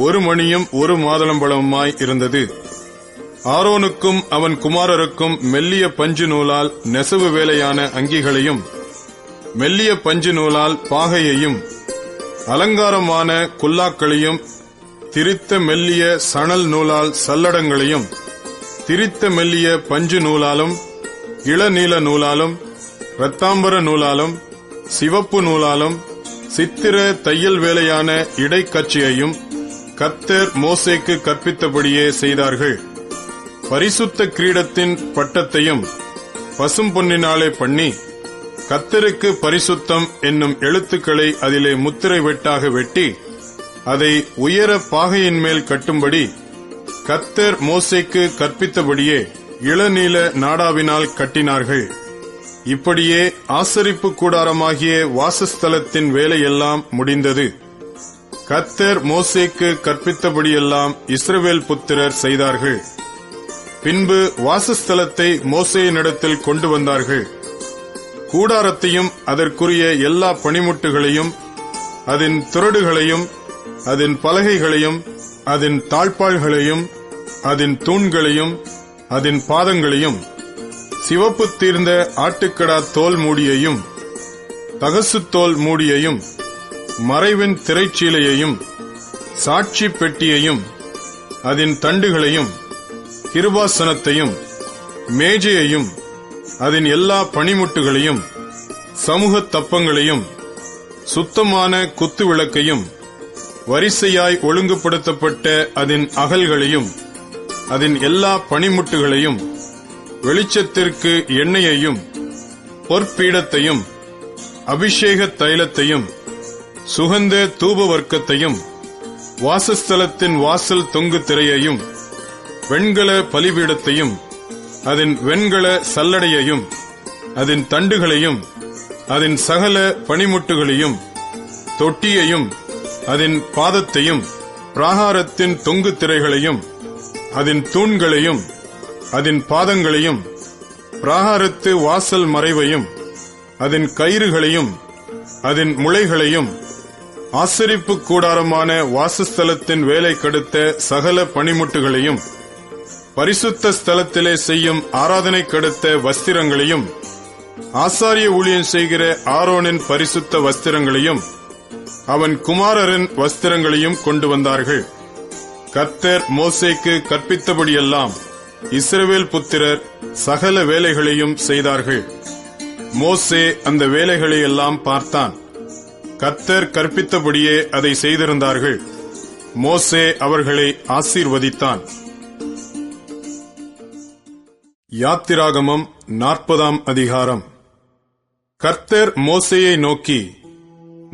1 மணியும் 1 மாதளம்பழமுமாய் இருந்தது. ஆரோனுக்கும் அவன் குமாரருக்கும் மெல்லிய பஞ்சு நூலால் நெசவு வேலையான அங்கிகளையும் மெல்லிய பஞ்சு நூலால் பாகையையும் அலங்காரமான குல்லாக்களையும் திரித்த மெல்லிய சணல் நூலால் சல்லடங்களையும் திரித்த மெல்லிய பஞ்சு நூலாலும் இளநீல நூலாலும் இரத்தாம்பர நூலாலும் சிவப்பு நூலாலும் சித்திர தையல் வேலையான இடைக்கச்சையையும் கர்த்தர் மோசேக்கு கற்பித்தபடியே செய்தார்கள். பரிசுத்த கிரீடத்தின் பட்டத்தையும் பசும்பொன்னினாலே பண்ணி கர்த்தருக்கு பரிசுத்தம் என்னும் எழுத்துக்களை அதிலே முத்திரை வெட்டாக வெட்டி அதை உயர பாகையின் மேல் கட்டும்படி கர்த்தர் மோசேக்கு கற்பித்தபடியே இளநீல நாடாவினால் கட்டினார்கள். இப்படியே ஆசரிப்பு கூடாரமாகிய வாசஸ்தலத்தின் வேலையெல்லாம் முடிந்தது. கர்த்தர் மோசேக்கு கற்பித்தபடியெல்லாம் இஸ்ரவேல் புத்திரர் செய்தார்கள். பின்பு வாசஸ்தலத்தை மோசேயினிடத்தில் கொண்டு வந்தார்கள். கூடாரத்தையும் அதற்குரிய எல்லா பணிமுட்டுகளையும் அதன் துறடுகளையும் அதன் பலகைகளையும் அதன் தாழ்பாள்களையும் அதன் தூண்களையும் அதன் பாதங்களையும் சிவப்பு தீர்ந்த ஆட்டுக்கடா தோல் மூடியையும் தகசு தோல் மூடியையும் மறைவின் திரைச்சீலையையும் சாட்சி பெட்டியையும் அதன் தண்டுகளையும் கிருபாசனத்தையும் மேஜையையும் அதன் எல்லா பணிமுட்டுகளையும் சமூக தப்பங்களையும் சுத்தமான குத்து விளக்கையும் வரிசையாய் ஒழுங்குபடுத்தப்பட்ட அதன் அகல்களையும் அதன் எல்லா பணிமுட்டுகளையும் வெளிச்சத்திற்கு எண்ணெயையும் பொற்பீடத்தையும் அபிஷேக தைலத்தையும் சுகந்த தூப வர்க்கத்தையும் வாசஸ்தலத்தின் வாசல் தொங்கு திரையையும் வெண்கல பலிபீடத்தையும் அதன் வெண்கல சல்லடையையும் அதன் தண்டுகளையும் அதன் சகல பணிமுட்டுகளையும் தொட்டியையும் அதன் பாதத்தையும் பிராகாரத்தின் தொங்கு திரைகளையும் அதன் தூண்களையும் அதன் பாதங்களையும் பிராகாரத்து வாசல் மறைவையும் அதன் கயிறுகளையும் அதன் முளைகளையும் ஆசரிப்பு கூடாரமான வாசஸ்தலத்தின் வேலை கெடுத்த சகல பணிமுட்டுகளையும் பரிசுத்த ஸ்தலத்திலே செய்யும் ஆராதனை கெடுத்த வஸ்திரங்களையும் ஆசாரிய ஊழியம் செய்கிற ஆரோனின் பரிசுத்த வஸ்திரங்களையும் அவன் குமாரரின் வஸ்திரங்களையும் கொண்டு வந்தார்கள். கர்த்தர் மோசேக்கு கற்பித்தபடியெல்லாம் இஸ்ரவேல் புத்திரர் சகல வேலைகளையும் செய்தார்கள். மோசே அந்த வேலைகளையெல்லாம் பார்த்தான். கர்த்தர் கற்பித்தபடியே அதை செய்திருந்தார்கள். மோசே அவர்களை ஆசீர்வதித்தான். யாத்திராகமம் 40ஆம் அதிகாரம். கர்த்தர் மோசேயை நோக்கி,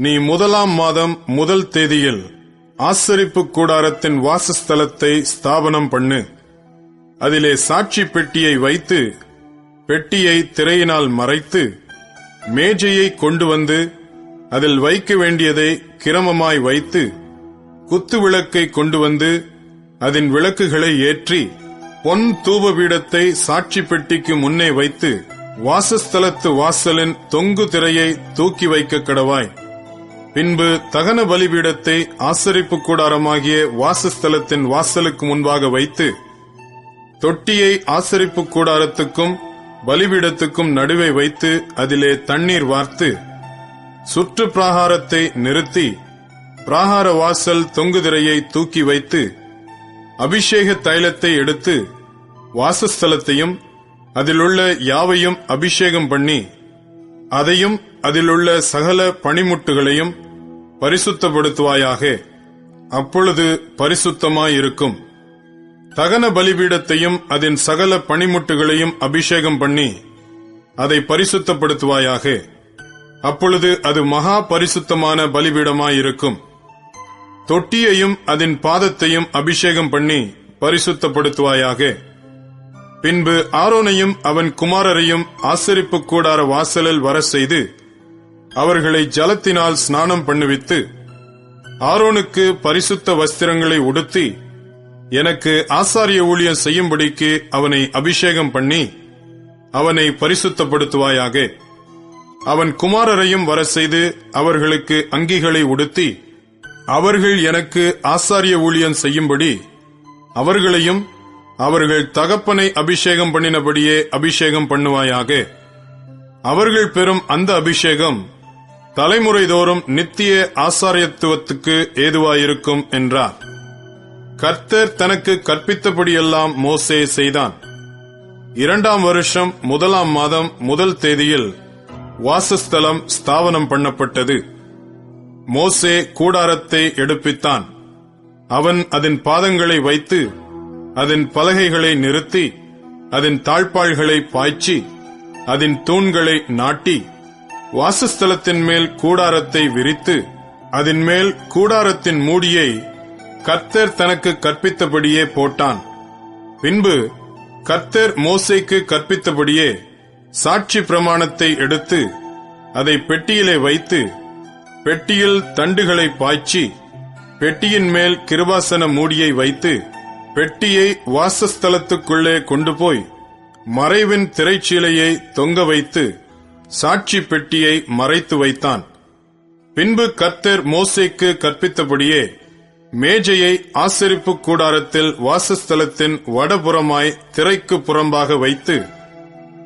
நீ 1ஆம் மாதம் 1 தேதியில் ஆசரிப்பு கூடாரத்தின் வாசஸ்தலத்தை ஸ்தாபனம் பண்ணு. அதிலே சாட்சி பெட்டியை வைத்து பெட்டியை திரையினால் மறைத்து மேஜையை கொண்டு வந்து அதில் வைக்க வேண்டியதை கிரமமாய் வைத்து குத்து விளக்கை கொண்டு வந்து அதன் விளக்குகளை ஏற்றி பொன் தூபபீடத்தை சாட்சி பெட்டிக்கு முன்னே வைத்து வாசஸ்தலத்து வாசலின் தொங்கு திரையை தூக்கி வைக்க கடவாய். பின்பு தகன பலிபீடத்தை ஆசரிப்பு கூடாரமாகிய வாசஸ்தலத்தின் வாசலுக்கு முன்பாக வைத்து, தொட்டியை ஆசரிப்பு கூடாரத்துக்கும் பலிபீடத்துக்கும் நடுவே வைத்து அதிலே தண்ணீர் வார்த்து, சுற்று பிராகாரத்தை நிறுத்தி பிராகார வாசல் தொங்கு திரையை தூக்கி வைத்து, அபிஷேக தைலத்தை எடுத்து வாசஸ்தலத்தையும் அதிலுள்ள யாவையும் அபிஷேகம் பண்ணி, அதையும் அதிலுள்ள சகல பணிமுட்டுகளையும் பரிசுத்தப்படுத்துவாயாக. அப்பொழுது பரிசுத்தமாயிருக்கும். தகன பலிபீடத்தையும் அதன் சகல பணிமுட்டுகளையும் அபிஷேகம் பண்ணி அதை பரிசுத்தப்படுத்துவாயாக. அப்பொழுது அது மகா பரிசுத்தமான பலிபீடமாயிருக்கும். தொட்டியையும் அதன் பாதத்தையும் அபிஷேகம் பண்ணி பரிசுத்தப்படுத்துவாயாக. பின்பு ஆரோனையும் அவன் குமாரரையும் ஆசரிப்பு கூடார வாசலில் வர செய்து அவர்களை ஜலத்தினால் ஸ்நானம் பண்ணுவித்து, ஆரோனுக்கு பரிசுத்த வஸ்திரங்களை உடுத்தி எனக்கு ஆசாரிய ஊழியம் செய்யும்படிக்கு அவனை அபிஷேகம் பண்ணி அவனை பரிசுத்தப்படுத்துவாயாக. அவன் குமாரரையும் வர செய்து அவர்களுக்கு அங்கிகளை உடுத்தி அவர்கள் எனக்கு ஆசாரிய ஊழியம் செய்யும்படி அவர்களையும் அவர்கள் தகப்பனை அபிஷேகம் பண்ணினபடியே அபிஷேகம் பண்ணுவாயாக. அவர்கள் பெறும் அந்த அபிஷேகம் தலைமுறை தோறும் நித்திய ஆசாரியத்துவத்துக்கு ஏதுவாயிருக்கும் என்றார். கர்த்தர் தனக்கு கற்பித்தபடியெல்லாம் மோசே செய்தான். 2ஆம் வருஷம் 1ஆம் மாதம் 1 தேதியில் வாசஸ்தலம் ஸ்தாபனம் பண்ணப்பட்டது. மோசே கூடாரத்தை எடுப்பித்தான். அவன் அதன் பாதங்களை வைத்து அதன் பலகைகளை நிறுத்தி அதன் தாழ்பாள்களை பாய்ச்சி அதன் தூண்களை நாட்டி வாசஸ்தலத்தின் மேல் கூடாரத்தை விரித்து அதன் மேல் கூடாரத்தின் மூடியை கர்த்தர் தனக்கு கற்பித்தபடியே போட்டான். பின்பு கர்த்தர் மோசேக்கு கற்பித்தபடியே சாட்சி பிரமாணத்தை எடுத்து அதை பெட்டியிலே வைத்து பெட்டியில் தண்டுகளை பாய்ச்சி பெட்டியின் மேல் கிருபாசன மூடியை வைத்து பெட்டியை வாசஸ்தலத்துக்குள்ளே கொண்டு போய் மறைவின் திரைச்சீலையை தொங்க வைத்து சாட்சி பெட்டியை மறைத்து வைத்தான். பின்பு கர்த்தர் மோசேக்கு கற்பித்தபடியே மேஜையை ஆசரிப்பு கூடாரத்தில் வாசஸ்தலத்தின் வடபுறமாய் திரைக்கு புறம்பாக வைத்து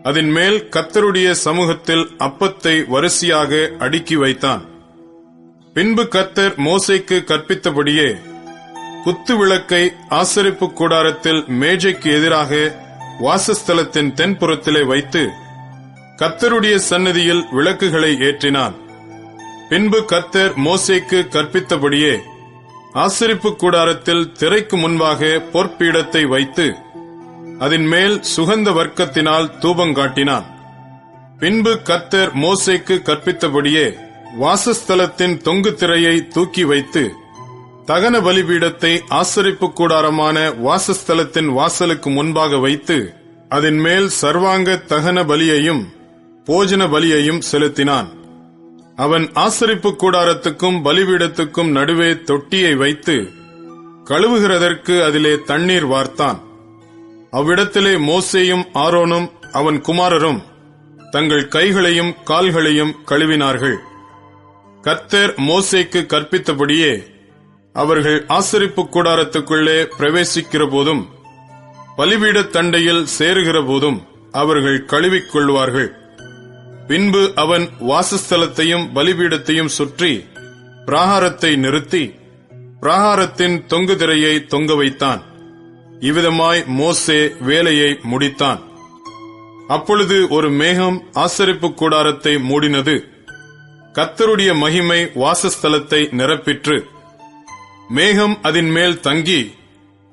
அதன் மேல் கர்த்தருடைய சமூகத்தில் அப்பத்தை வரிசையாக அடுக்கி வைத்தான். பின்பு கர்த்தர் மோசேக்கு கற்பித்தபடியே குத்து விளக்கை ஆசரிப்பு கூடாரத்தில் மேஜைக்கு எதிராக வாசஸ்தலத்தின் தென்புறத்திலே வைத்து கர்த்தருடைய சந்நிதியில் விளக்குகளை ஏற்றினான். பின்பு கர்த்தர் மோசேக்கு கற்பித்தபடியே ஆசரிப்பு கூடாரத்தில் திரைக்கு முன்பாக பொற்பீடத்தை வைத்து அதன் மேல் சுகந்த வர்க்கத்தினால் தூபங்காட்டினான். பின்பு கர்த்தர் மோசேக்கு கற்பித்தபடியே வாசஸ்தலத்தின் தொங்கு திரையை தூக்கி வைத்து தகன பலிபீடத்தை ஆசரிப்பு கூடாரமான வாசஸ்தலத்தின் வாசலுக்கு முன்பாக வைத்து அதன் மேல் சர்வாங்க தகன பலியையும் போஜன பலியையும் செலுத்தினான். அவன் ஆசரிப்பு கூடாரத்துக்கும் பலிபீடத்துக்கும் நடுவே தொட்டியை வைத்து கழுவுகிறதற்கு அதிலே தண்ணீர் வார்த்தான். அவ்விடத்திலே மோசேயும் ஆரோனும் அவன் குமாரரும் தங்கள் கைகளையும் கால்களையும் கழுவினார்கள். கர்த்தர் மோசேக்கு கற்பித்தபடியே அவர்கள் ஆசரிப்பு கூடாரத்துக்குள்ளே பிரவேசிக்கிற போதும் பலிபீடத் தண்டையில் சேருகிற போதும் அவர்கள் கழுவிக்கொள்வார்கள். பின்பு அவன் வாசஸ்தலத்தையும் பலிபீடத்தையும் சுற்றி பிராகாரத்தை நிறுத்தி பிராகாரத்தின் தொங்கு திரையை தொங்க வைத்தான். இவ்விதமாய் மோசே வேலையை முடித்தான். அப்பொழுது ஒரு மேகம் ஆசரிப்பு கூடாரத்தை மூடினது. கர்த்தருடைய மகிமை வாசஸ்தலத்தை நிரப்பிற்று. மேகம் அதன் மேல் தங்கி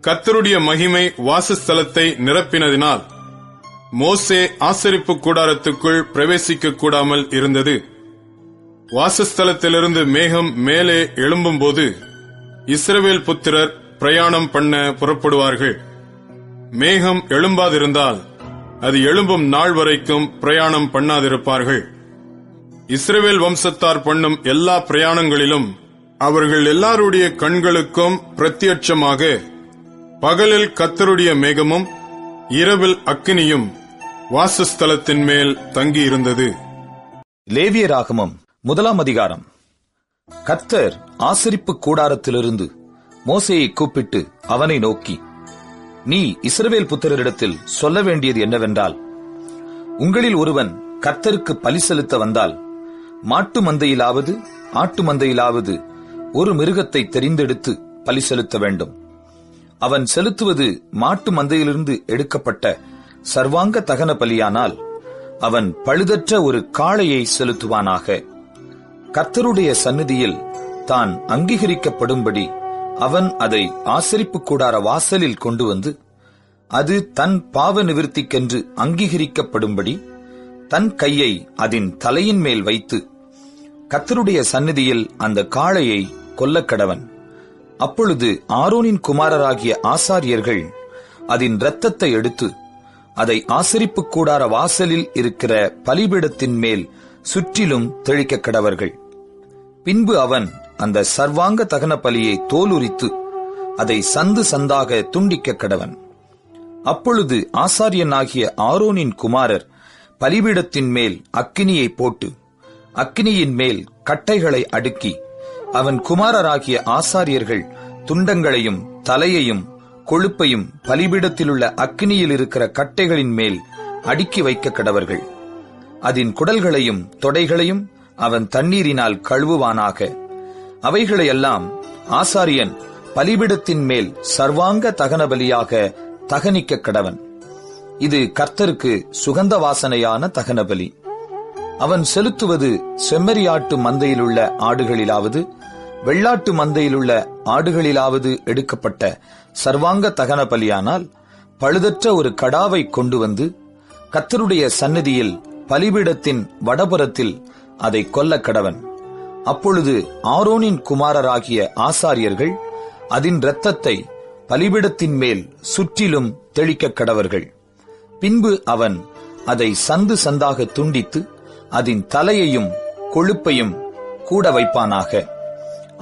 கர்த்தருடைய மகிமை வாசஸ்தலத்தை நிரப்பினதினால் மோசே ஆசரிப்பு கூடாரத்துக்குள் பிரவேசிக்க கூடாமல் இருந்தது. வாசஸ்தலத்திலிருந்து மேகம் மேலே எழும்பும்போது இஸ்ரவேல் புத்திரர் பிரயாணம் பண்ண புறப்படுவார்கள். மேகம் எழும்பாதிருந்தால் அது எழும்பும் நாள் வரைக்கும் பிரயாணம் பண்ணாதிருப்பார்கள். இஸ்ரவேல் வம்சத்தார் பண்ணும் எல்லா பிரயாணங்களிலும் அவர்கள் எல்லாருடைய கண்களுக்கும் பிரத்யட்சமாக பகலில் கர்த்தருடைய மேகமும் இரவில் அக்கினியும் வாசஸ்தலத்தின் மேல் தங்கியிருந்தது. லேவியராகமம் 1 அதிகாரம். கர்த்தர் ஆசரிப்பு கூடாரத்திலிருந்து மோசேயை கூப்பிட்டு அவனை நோக்கி, நீ இஸ்ரவேல் புத்திரரிடத்தில் சொல்ல வேண்டியது என்னவென்றால், உங்களில் ஒருவன் கர்த்தருக்கு பலி செலுத்த வந்தால், மாட்டு மந்தையிலாவது ஆட்டு மந்தையிலாவது ஒரு மிருகத்தை தெரிந்தெடுத்து பலி செலுத்த வேண்டும். அவன் செலுத்துவது மாட்டு மந்தையிலிருந்து எடுக்கப்பட்ட சர்வாங்க தகன பலியானால் அவன் பழுதற்ற ஒரு காளையை செலுத்துவானாக. கர்த்தருடைய சந்நிதியில் தான் அங்கீகரிக்கப்படும்படி அவன் அதை ஆசரிப்பு கூடார வாசலில் கொண்டு வந்து, அது தன் பாவ நிவிர்த்திக்கென்று அங்கீகரிக்கப்படும்படி தன் கையை அதன் தலையின் மேல் வைத்து கர்த்தருடைய சந்நிதியில் அந்த காளையை கொல்லக்கடவன். அப்பொழுது ஆரோனின் குமாரராகிய ஆசாரியர்கள் அதன் இரத்தத்தை எடுத்து அதை ஆசரிப்பு கூடார வாசலில் இருக்கிற பலிபீடத்தின் மேல் சுற்றிலும் தெளிக்க கடவர்கள். பின்பு அவன் அந்த சர்வாங்க தகன பலியை தோலுரித்து அதை சந்து சந்தாக துண்டிக்க கடவன். அப்பொழுது ஆசாரியனாகிய ஆரோனின் குமாரர் பலிபீடத்தின் மேல் அக்கினியை போட்டு அக்கினியின் மேல் கட்டைகளை அடுக்கி, அவன் குமாரராகிய ஆசாரியர்கள் துண்டங்களையும் தலையையும் கொழுப்பையும் பலிபீடத்திலுள்ள அக்கினியில் இருக்கிற கட்டைகளின் மேல் அடுக்கி வைக்க கடவர்கள். அதன் குடல்களையும் தொடைகளையும் அவன் தண்ணீரினால் கழுவுவானாக. அவைகளையெல்லாம் ஆசாரியன் பலிபீடத்தின் மேல் சர்வாங்க தகன பலியாக தகனிக்க கடவன். இது கர்த்தருக்கு சுகந்த வாசனையான தகன பலி. அவன் செலுத்துவது செம்மறியாட்டு மந்தையிலுள்ள ஆடுகளிலாவது வெள்ளாட்டு மந்தையிலுள்ள ஆடுகளிலாவது எடுக்கப்பட்ட சர்வாங்க தகன பலியானால், பழுதற்ற ஒரு கடாவை கொண்டு வந்து கர்த்தருடைய சந்நிதியில் பலிபீடத்தின் வடபுறத்தில் அதை கொல்ல கடவன். அப்பொழுது ஆரோனின் குமாரராகிய ஆசாரியர்கள் அதன் இரத்தத்தை பலிபீடத்தின் மேல் சுற்றிலும் தெளிக்க கடவர்கள். பின்பு அவன் அதை சந்து சந்தாக துண்டித்து அதன் தலையையும் கொழுப்பையும் கூட வைப்பானாக.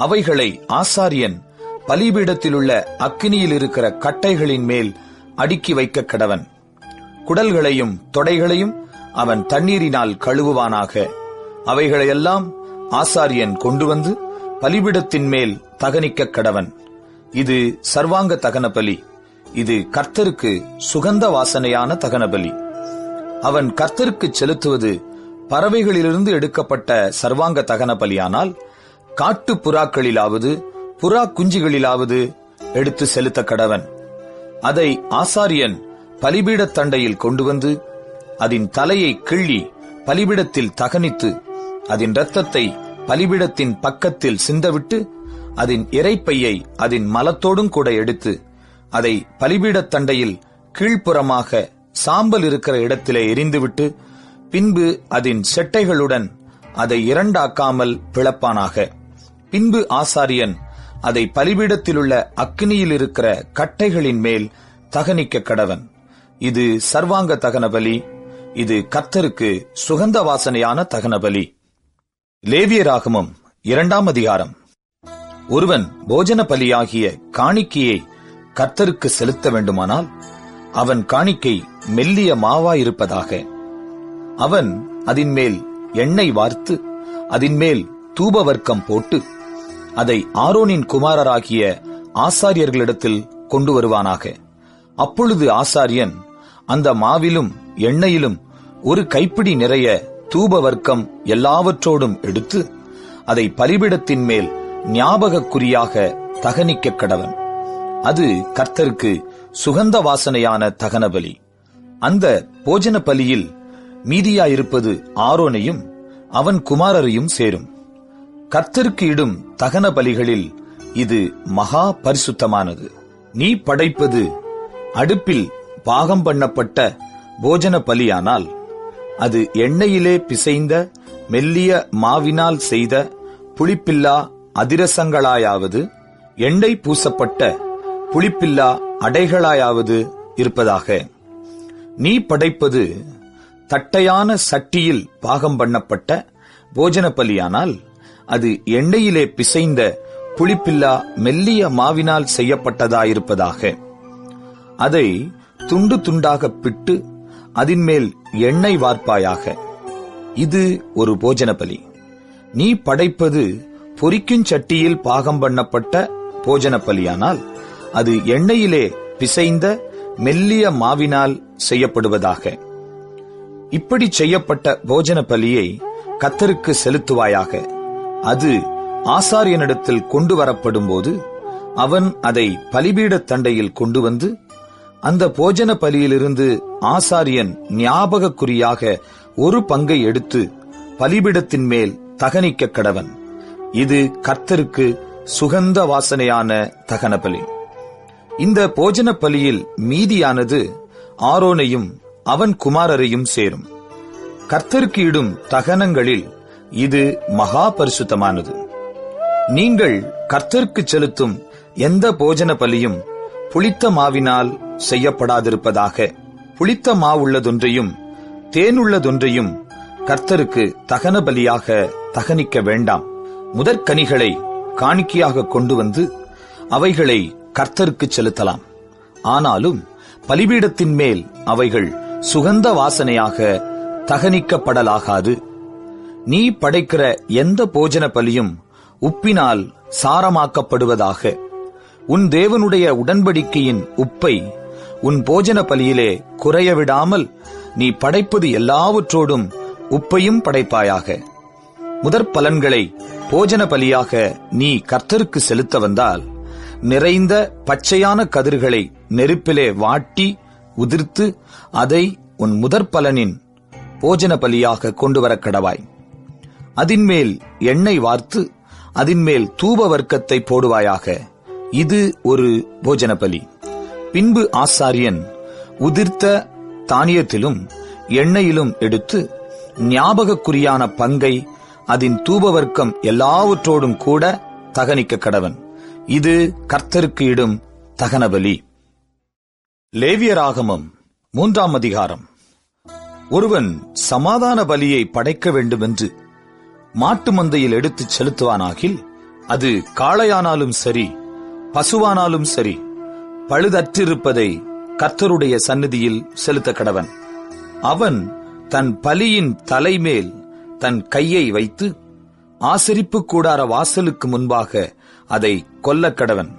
அவைகளை ஆசாரியன் பலிபீடத்திலுள்ள அக்கினியில் இருக்கிற கட்டைகளின் மேல் அடுக்கி வைக்க கடவன். குடல்களையும் தொடைகளையும் அவன் தண்ணீரினால் கழுவுவானாக. அவைகளையெல்லாம் ஆசாரியன் கொண்டு வந்து பலிபீடத்தின் மேல் தகனிக்க கடவன். இது சர்வாங்க தகன பலி. இது கர்த்தருக்கு சுகந்த வாசனையான தகன பலி. அவன் கர்த்தருக்கு செலுத்துவது பறவைகளிலிருந்து எடுக்கப்பட்ட சர்வாங்க தகன பலியானால், காட்டு புறாக்களிலாவது புறா குஞ்சுகளிலாவது எடுத்து செலுத்த கடவன். அதை ஆசாரியன் பலிபீடத் தண்டையில் கொண்டு வந்து அதன் தலையை கிள்ளி பலிபீடத்தில் தகனித்து அதன் இரத்தத்தை பலிபீடத்தின் பக்கத்தில் சிந்தவிட்டு அதன் இறைப்பையை அதன் மலத்தோடும் கூட எடுத்து அதை பலிபீடத் தண்டையில் கீழ்ப்புறமாக சாம்பல் இருக்கிற இடத்திலே எரிந்துவிட்டு, பின்பு அதன் செட்டைகளுடன் அதை இரண்டாக்காமல் பிளப்பானாக. பின்பு ஆசாரியன் அதை பலிபீடத்திலுள்ள அக்கினியில் இருக்கிற கட்டைகளின் மேல் தகனிக்க கடவன். இது சர்வாங்க தகன பலி. இது கர்த்தருக்கு சுகந்த வாசனையான தகன பலி. லேவியராகமம் 2 அதிகாரம். ஒருவன் போஜன பலியாகிய காணிக்கையை கர்த்தருக்கு செலுத்த வேண்டுமானால், அவன் காணிக்கை மெல்லிய மாவாயிருப்பதாக. அவன் அதின் மேல் எண்ணெய் வார்த்து அதின் மேல் தூபவர்க்கம் போட்டு அதை ஆரோனின் குமாரராகிய ஆசாரியர்களிடத்தில் கொண்டு வருவானாக. அப்பொழுது ஆசாரியன் அந்த மாவிலும் எண்ணெயிலும் ஒரு கைப்பிடி நிறைய தூபவர்க்கம் எல்லாவற்றோடும் எடுத்து அதை பலிபீடத்தின் மேல் ஞாபகக்குறியாக தகனிக்க கடவன். அது கர்த்தருக்கு சுகந்த வாசனையான தகன பலி. அந்த போஜன பலியில் மீதியாயிருப்பது ஆரோனையும் அவன் குமாரரையும் சேரும். கர்த்தருக்கு இடும் தகன பலிகளில் இது மகா பரிசுத்தமானது. நீ படைப்பது அடுப்பில் பாகம் பண்ணப்பட்ட போஜன பலியானால், அது எண்ணெயிலே பிசைந்த மெல்லிய மாவினால் செய்த புளிப்பில்லா அதிரசங்களாயாவது எண்ணெய் பூசப்பட்ட புளிப்பில்லா அடைகளாயாவது இருப்பதாக. நீ படைப்பது தட்டையான சட்டியில் பாகம் பண்ணப்பட்ட போஜன பலியானால், அது எண்ணெயிலே பிசைந்த புளிப்பில்லா மெல்லிய மாவினால் செய்யப்பட்டதாயிருப்பதாக. அதை துண்டு துண்டாக பிட்டு அதின்மேல் எண்ணெய் வார்ப்பாயாக. இது ஒரு போஜன பலி. நீ படைப்பது பொரிக்குஞ் சட்டியில் பாகம் பண்ணப்பட்ட போஜன பலியானால் அது எண்ணெயிலே பிசைந்த மெல்லிய மாவினால் செய்யப்படுவதாக. இப்படி செய்யப்பட்ட போஜன பலியை கர்த்தருக்கு செலுத்துவாயாக. அது ஆசாரியனிடத்தில் கொண்டு வரப்படும் போது அவன் அதை பலிபீடத் தண்டையில் கொண்டு வந்து அந்த போஜன பலியிலிருந்து ஆசாரியன் ஞாபகக்குறியாக ஒரு பங்கை எடுத்து பலிபீடத்தின் மேல் தகனிக்க கடவன். இது கர்த்தருக்கு சுகந்த வாசனையான தகன பலி. இந்த போஜன பலியில் மீதியானது ஆரோனையும் அவன் குமாரரையும் சேரும். கர்த்தருக்கு இடும் தகனங்களில் இது மகா பரிசுத்தமானது. நீங்கள் கர்த்தருக்கு செலுத்தும் எந்த போஜன பலியும் புளித்த மாவினால் செய்யப்படாதிருப்பதாக. புளித்த மாவுள்ளதொன்றையும் தேனுள்ளதொன்றையும் கர்த்தருக்கு தகன பலியாக தகனிக்க வேண்டாம். முதற்கனிகளை காணிக்கையாக கொண்டு வந்து அவைகளை கர்த்தருக்கு செலுத்தலாம். ஆனாலும் பலிபீடத்தின் மேல் அவைகள் சுகந்த வாசனையாக தகனிக்கப்படலாகாது. நீ படைக்கிற எந்த போஜன பலியும் உப்பினால் சாரமாக்கப்படுவதாக. உன் தேவனுடைய உடன்படிக்கையின் உப்பை உன் போஜன பலியிலே குறையவிடாமல் நீ படைப்பது எல்லாவற்றோடும் உப்பையும் படைப்பாயாக. முதற் பலன்களை போஜன பலியாக நீ கர்த்தருக்கு செலுத்த வந்தால் நிறைந்த பச்சையான கதிர்களை நெருப்பிலே வாட்டி உதிர்த்து அதை உன் முதற் பலனின் போஜன பலியாக கொண்டு வர கடவாய். அதின்மேல் எண்ணெய் வார்த்து அதின்மேல் தூப வர்க்கத்தை போடுவாயாக. இது ஒரு போஜன பலி. பின்பு ஆசாரியன் உதிர்த்த தானியத்திலும் எண்ணெயிலும் எடுத்து ஞாபகக்குறியான பங்கை அதன் தூபவர்க்கம் எல்லாவற்றோடும் கூட தகனிக்க கடவன். இது கர்த்தருக்கு இடும் தகனபலி. லேவியராகமம் 3ஆம் அதிகாரம். ஒருவன் சமாதான பலியை படைக்க வேண்டுமென்று மாட்டு மந்தையில் எடுத்துச் செலுத்துவானாகில் அது காளையானாலும் சரி பசுவானாலும் சரி பழுதற்றிருப்பதை கர்த்தருடைய சந்நிதியில் செலுத்த கடவன். அவன் தன் பலியின் தலைமேல் தன் கையை வைத்து ஆசரிப்பு கூடார வாசலுக்கு முன்பாக அதை கொல்லக் கடவன்.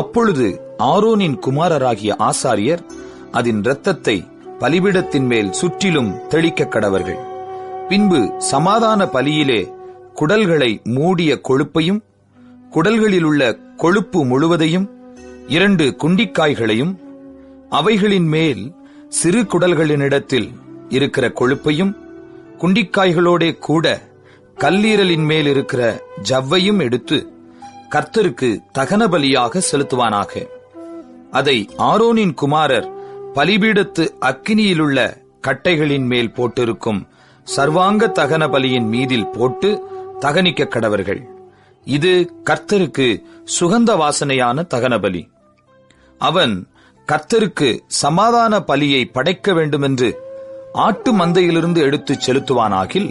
அப்பொழுது ஆரோனின் குமாரராகிய ஆசாரியர் அதன் இரத்தத்தை பலிபீடத்தின் மேல் சுற்றிலும் தெளிக்க கடவர்கள். பின்பு சமாதான பலியிலே குடல்களை மூடிய கொழுப்பையும் குடல்களிலுள்ள கொழுப்பு முழுவதையும் 2 குண்டிக்காய்களையும் அவைகளின் மேல் சிறு குடல்களினிடத்தில் இருக்கிற கொழுப்பையும் குண்டிக்காய்களோடே கூட கல்லீரலின் மேல் இருக்கிற ஜவ்வையும் எடுத்து கர்த்தருக்கு தகன பலியாக செலுத்துவானாக. அதை ஆரோனின் குமாரர் பலிபீடத்து அக்கினியிலுள்ள கட்டைகளின் மேல் போட்டிருக்கும் சர்வாங்க தகன பலியின் மீதில் போட்டு தகனிக்க கடவர்கள். இது கர்த்தருக்கு சுகந்த வாசனையான தகன பலி. அவன் கர்த்தருக்கு சமாதான பலியை படைக்க வேண்டுமென்று ஆட்டு மந்தையிலிருந்து எடுத்துச் செலுத்துவானாகில்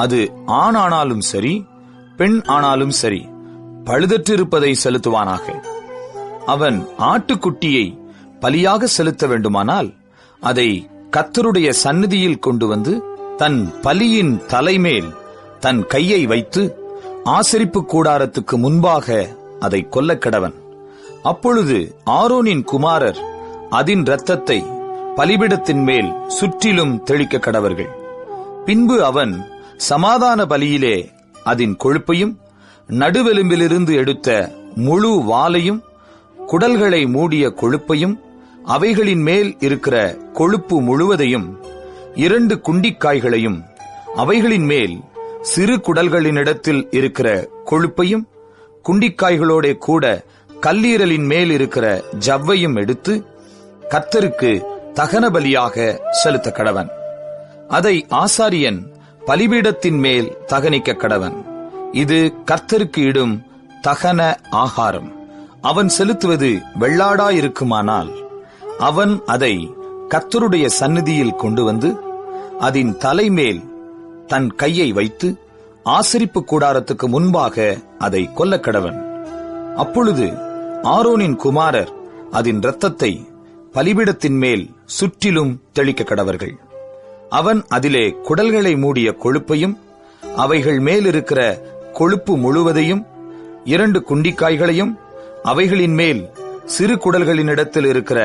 அது ஆண் ஆனாலும் சரி பெண் ஆனாலும் சரி பழுதற்றிருப்பதை செலுத்துவானாக. அவன் ஆட்டுக்குட்டியை பலியாக செலுத்த வேண்டுமானால் அதை கர்த்தருடைய சந்நிதியில் கொண்டு வந்து தன் பலியின் தலைமேல் தன் கையை வைத்து ஆசரிப்பு கூடாரத்துக்கு முன்பாக அதை கொல்லக் கடவன். அப்பொழுது ஆரோனின் குமாரர் அதன் இரத்தத்தை பலிபீடத்தின் மேல் சுற்றிலும் தெளிக்க கடவர்கள். பின்பு அவன் சமாதான பலியிலே அதன் கொழுப்பையும் நடுவெலும்பிலிருந்து எடுத்த முழு வாலையும் குடல்களை மூடிய கொழுப்பையும் அவைகளின் மேல் இருக்கிற கொழுப்பு முழுவதையும் 2 குண்டிக்காய்களையும் அவைகளின் மேல் சிறு குடல்களினிடத்தில் இருக்கிற கொழுப்பையும் குண்டிக்காய்களோட கூட கல்லீரலின் மேல் இருக்கிற ஜவ்வையும் எடுத்து கர்த்தருக்கு தகன பலியாக செலுத்த கடவன். அதை ஆசாரியன் பலிபீடத்தின் மேல் தகனிக்க கடவன். இது கர்த்தருக்கு இடும் தகன ஆகாரம். அவன் செலுத்துவது வெள்ளாடாயிருக்குமானால் அவன் அதை கர்த்தருடைய சந்நிதியில் கொண்டு வந்து அதன் தலைமேல் தன் கையை வைத்து ஆசரிப்பு கூடாரத்துக்கு முன்பாக அதை கொல்லக் கடவன். அப்பொழுது ஆரோனின் குமாரர் அதன் இரத்தத்தை பலிபீடத்தின் மேல் சுற்றிலும் தெளிக்க கடவர்கள். அவன் அதிலே குடல்களை மூடிய கொழுப்பையும் அவைகள் மேலிருக்கிற கொழுப்பு முழுவதையும் 2 குண்டிக்காய்களையும் அவைகளின் மேல் சிறு குடல்களினிடத்தில் இருக்கிற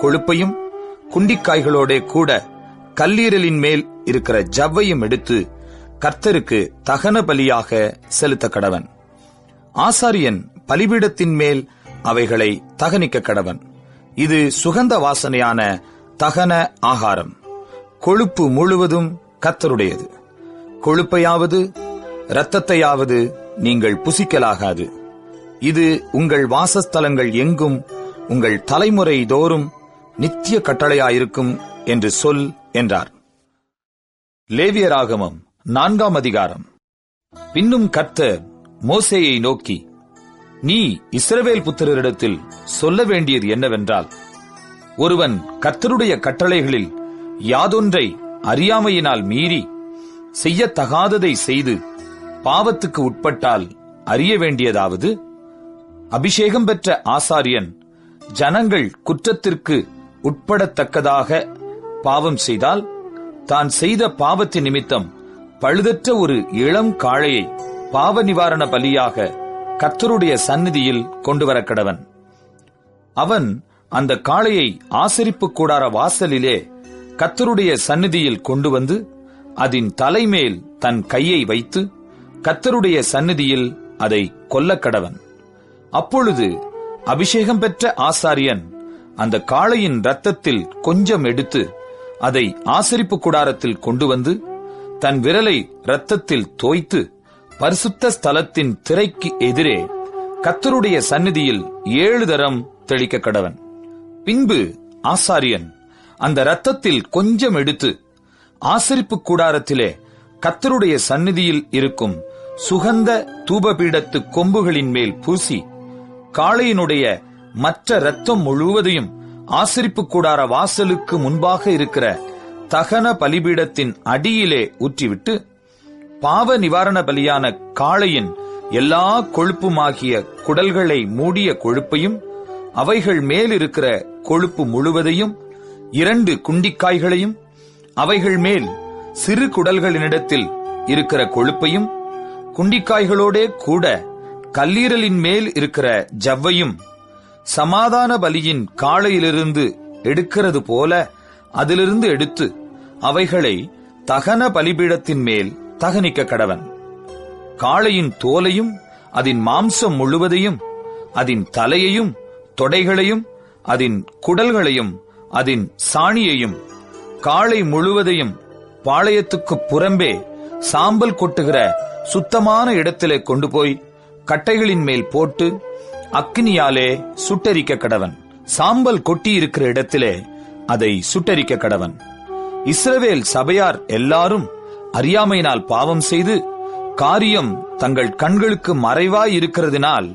கொழுப்பையும் குண்டிக்காய்களோட கூட கல்லீரலின் மேல் இருக்கிற ஜவ்வையும் எடுத்து கர்த்தருக்கு தகன பலியாக செலுத்த கடவன். ஆசாரியன் பலிபீடத்தின் மேல் அவைகளை தகனிக்க கடவன். இது சுகந்த வாசனையான தகன ஆகாரம். கொழுப்பு முழுவதும் கர்த்தருடையது. கொழுப்பையாவது இரத்தத்தையாவது நீங்கள் புசிக்கலாகாது. இது உங்கள் வாசஸ்தலங்கள் எங்கும் உங்கள் தலைமுறை தோறும் நித்திய கட்டளையாயிருக்கும் என்று சொல் என்றார். லேவியராகமம் 4ஆம் அதிகாரம். பின்னும் கர்த்தர் மோசேயை நோக்கி, நீ இஸ்ரவேல் புத்திரரிடத்தில் சொல்ல வேண்டியது என்னவென்றால், ஒருவன் கர்த்தருடைய கட்டளைகளில் யாதொன்றை அறியாமையினால் மீறி செய்யத்தகாததை செய்து பாவத்துக்கு உட்பட்டால் அறிய வேண்டியதாவது, அபிஷேகம் பெற்ற ஆசாரியன் ஜனங்கள் குற்றத்திற்கு உட்படத்தக்கதாக பாவம் செய்தால், தான் செய்த பாவத்தின் நிமித்தம் பழுதற்ற ஒரு இளம் காளையை பாவ நிவாரண பலியாக கர்த்தருடைய சந்நிதியில் கொண்டுவர கடவன். அவன் அந்த காளையை ஆசரிப்பு கூடார வாசலிலே கர்த்தருடைய சந்நிதியில் கொண்டு வந்து அதன் தலைமேல் தன் கையை வைத்து கர்த்தருடைய சந்நிதியில் அதை கொல்லக் கடவன். அப்பொழுது அபிஷேகம் பெற்ற ஆசாரியன் அந்த காளையின் இரத்தத்தில் கொஞ்சம் எடுத்து அதை ஆசரிப்பு கூடாரத்தில் கொண்டு வந்து தன் விரலை இரத்தத்தில் தோய்த்து பரிசுத்த ஸ்தலத்தின் திரைக்கு எதிரே கர்த்தருடைய சந்நிதியில் 7 தரம் தெளிக்க கடவன். பின்பு ஆசாரியன் அந்த இரத்தத்தில் கொஞ்சம் எடுத்து ஆசரிப்பு கூடாரத்திலே கர்த்தருடைய சந்நிதியில் இருக்கும் சுகந்த தூபபீடத்து கொம்புகளின் மேல் பூசி காளையினுடைய மற்ற இரத்தம் முழுவதையும் ஆசரிப்பு கூடார வாசலுக்கு முன்பாக இருக்கிற தகன பலிபீடத்தின் அடியிலே ஊற்றிவிட்டு பாவ நிவாரண பலியான காளையின் எல்லா கொழுப்புமாகிய குடல்களை மூடிய கொழுப்பையும் அவைகள் மேலிருக்கிற கொழுப்பு முழுவதையும் 2 குண்டிக்காய்களையும் அவைகள் மேல் சிறு குடல்களினிடத்தில் இருக்கிற கொழுப்பையும் குண்டிக்காய்களோடே கூட கல்லீரலின் மேல் இருக்கிற ஜவ்வையும் சமாதான பலியின் காளையிலிருந்து எடுக்கிறது போல அதிலிருந்து எடுத்து அவைகளை தகன பலிபீடத்தின் மேல் தகனிக்க கடவன். காளையின் தோலையும் அதன் மாம்சம் முழுவதையும் அதன் தலையையும் தொடைகளையும் அதன் குடல்களையும் அதன் சாணியையும் காளை முழுவதையும் பாளையத்துக்கு புறம்பே சாம்பல் கொட்டுகிற சுத்தமான இடத்திலே கொண்டு போய் கட்டைகளின் மேல் போட்டு அக்கினியாலே சுட்டரிக்க கடவன். சாம்பல் கொட்டி இருக்கிற இடத்திலே அதை சுட்டரிக்க கடவன். இஸ்ரவேல் சபையார் எல்லாரும் அறியாமையினால் பாவம் செய்து காரியம் தங்கள் கண்களுக்கு மறைவாய் இருக்கிறதினால்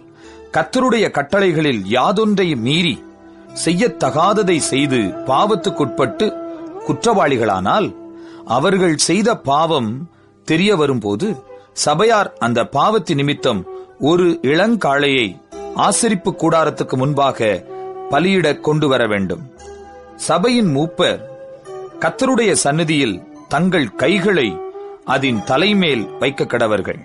கர்த்தருடைய கட்டளைகளில் யாதொன்றை மீறி செய்யத்தகாததை செய்து பாவத்துக்குட்பட்டு குற்றவாளிகளானால், அவர்கள் செய்த பாவம் தெரிய வரும்போது சபையார் அந்த பாவத்தின் நிமித்தம் ஒரு இளங்காளையை ஆசரிப்பு கூடாரத்துக்கு முன்பாக பலியிட கொண்டு வர வேண்டும். சபையின் மூப்பர் கர்த்தருடைய சந்நிதியில் தங்கள் கைகளை அதன் தலைமேல் வைக்க கடவர்கள்.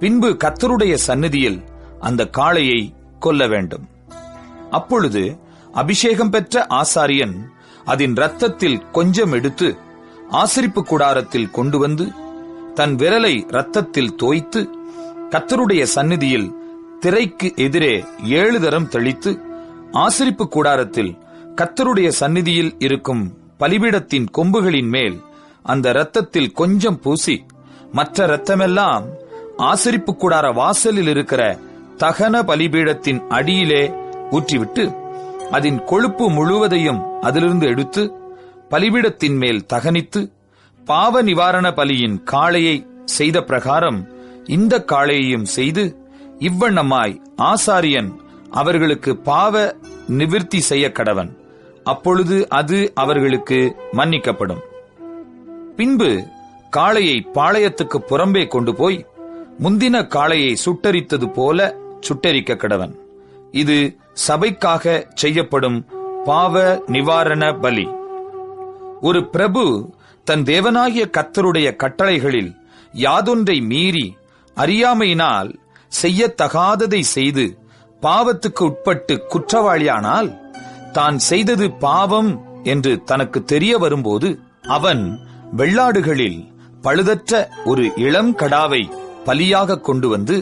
பின்பு கர்த்தருடைய சந்நிதியில் அந்த காளையை கொல்ல வேண்டும். அப்பொழுது அபிஷேகம் பெற்ற ஆசாரியன் அதன் இரத்தத்தில் கொஞ்சம் எடுத்து ஆசரிப்பு கூடாரத்தில் கொண்டு வந்து தன் விரலை இரத்தத்தில் தோய்த்து கர்த்தருடைய சந்நிதியில் திரைக்கு எதிரே 7 தரம் தெளித்து ஆசரிப்பு கூடாரத்தில் கர்த்தருடைய சந்நிதியில் இருக்கும் பலிபீடத்தின் கொம்புகளின் மேல் அந்த இரத்தத்தில் கொஞ்சம் பூசி மற்ற இரத்தமெல்லாம் ஆசரிப்பு கூடார வாசலில் இருக்கிற தகன பலிபீடத்தின் அடியிலே ஊற்றிவிட்டு அதன் கொழுப்பு முழுவதையும் அதிலிருந்து எடுத்து பலிபீடத்தின் மேல் தகனித்து பாவ நிவாரண பலியின் காளையை செய்த பிரகாரம் இந்த காளையையும் செய்து இவ்வண்ணமாய் ஆசாரியன் அவர்களுக்கு பாவ நிவிர்த்தி செய்ய கடவன். அப்பொழுது அது அவர்களுக்கு மன்னிக்கப்படும். பின்பு காளையை பாளையத்துக்கு புறம்பே கொண்டு போய் முந்தின காளையை சுட்டரித்தது போல சுட்டரிக்க கடவன். இது சபைக்காக செய்யப்படும் பாவ நிவாரண பலி. ஒரு பிரபு தன் தேவனாகிய கர்த்தருடைய கட்டளைகளில் யாதொன்றை மீறி அறியாமையினால் செய்யத்தகாததை செய்து பாவத்துக்கு உட்பட்டு குற்றவாளியானால், தான் செய்தது பாவம் என்று தனக்கு தெரிய வரும்போது, அவன் வெள்ளாடுகளில் பழுதற்ற ஒரு இளம் கடாவை பலியாக கொண்டு வந்து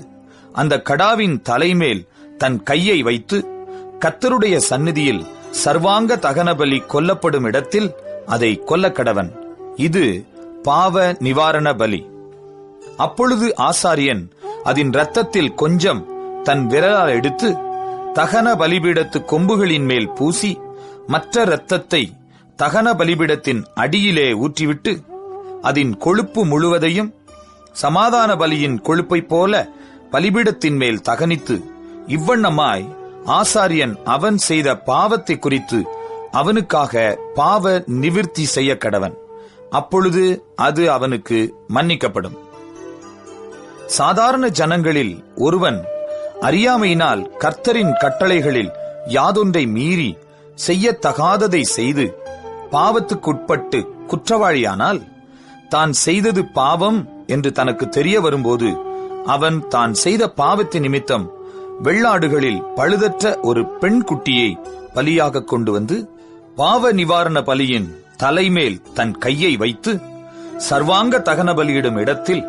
அந்த கடாவின் தலைமேல் தன் கையை வைத்து கர்த்தருடைய சந்நிதியில் சர்வாங்க தகன பலி கொல்லப்படும் இடத்தில் அதை கொல்லக்கடவன். இது பாவ நிவாரண பலி. அப்பொழுது ஆசாரியன் அதன் இரத்தத்தில் கொஞ்சம் தன் விரலால் எடுத்து தகன பலிபீடத்து கொம்புகளின் மேல் பூசி மற்ற இரத்தத்தை தகன பலிபீடத்தின் அடியிலே ஊற்றிவிட்டு அதன் கொழுப்பு முழுவதையும் சமாதான பலியின் கொழுப்பைப் போல பலிபீடத்தின் மேல் தகனித்து, இவ்வண்ணமாய் ஆசாரியன் அவன் செய்த பாவத்தை குறித்து அவனுக்காக பாவ நிவிர்த்தி செய்ய கடவன். அப்பொழுது அது அவனுக்கு மன்னிக்கப்படும். சாதாரண ஜனங்களில் ஒருவன் அறியாமையினால் கர்த்தரின் கட்டளைகளில் யாதொன்றை மீறி செய்யத்தகாததை செய்து பாவத்துக்குட்பட்டு குற்றவாளியானால், தான் செய்தது பாவம் என்று தனக்கு தெரிய வரும்போது, அவன் தான் செய்த பாவத்தின் நிமித்தம் வெள்ளாடுகளில் பழுதற்ற ஒரு பெண் குட்டியை பலியாக கொண்டு வந்து பாவ நிவாரண பலியின் தலைமேல் தன் கையை வைத்து சர்வாங்க தகன பலியிடும் இடத்தில்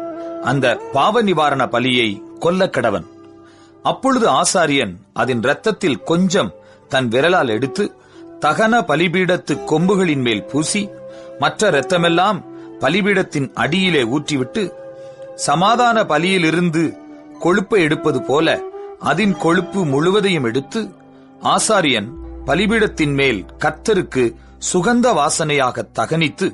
அந்த பாவ நிவாரண பலியை கொல்லக்கடவன். அப்பொழுது ஆசாரியன் அதன் இரத்தத்தில் கொஞ்சம் தன் விரலால் எடுத்து தகன பலிபீடத்து கொம்புகளின் மேல் பூசி மற்ற இரத்தமெல்லாம் பலிபீடத்தின் அடியிலே ஊற்றிவிட்டு, சமாதான பலியிலிருந்து கொழுப்பை எடுப்பது போல அதன் கொழுப்பு முழுவதையும் எடுத்து ஆசாரியன் பலிபீடத்தின் மேல் கர்த்தருக்கு சுகந்த வாசனையாக தகனித்து,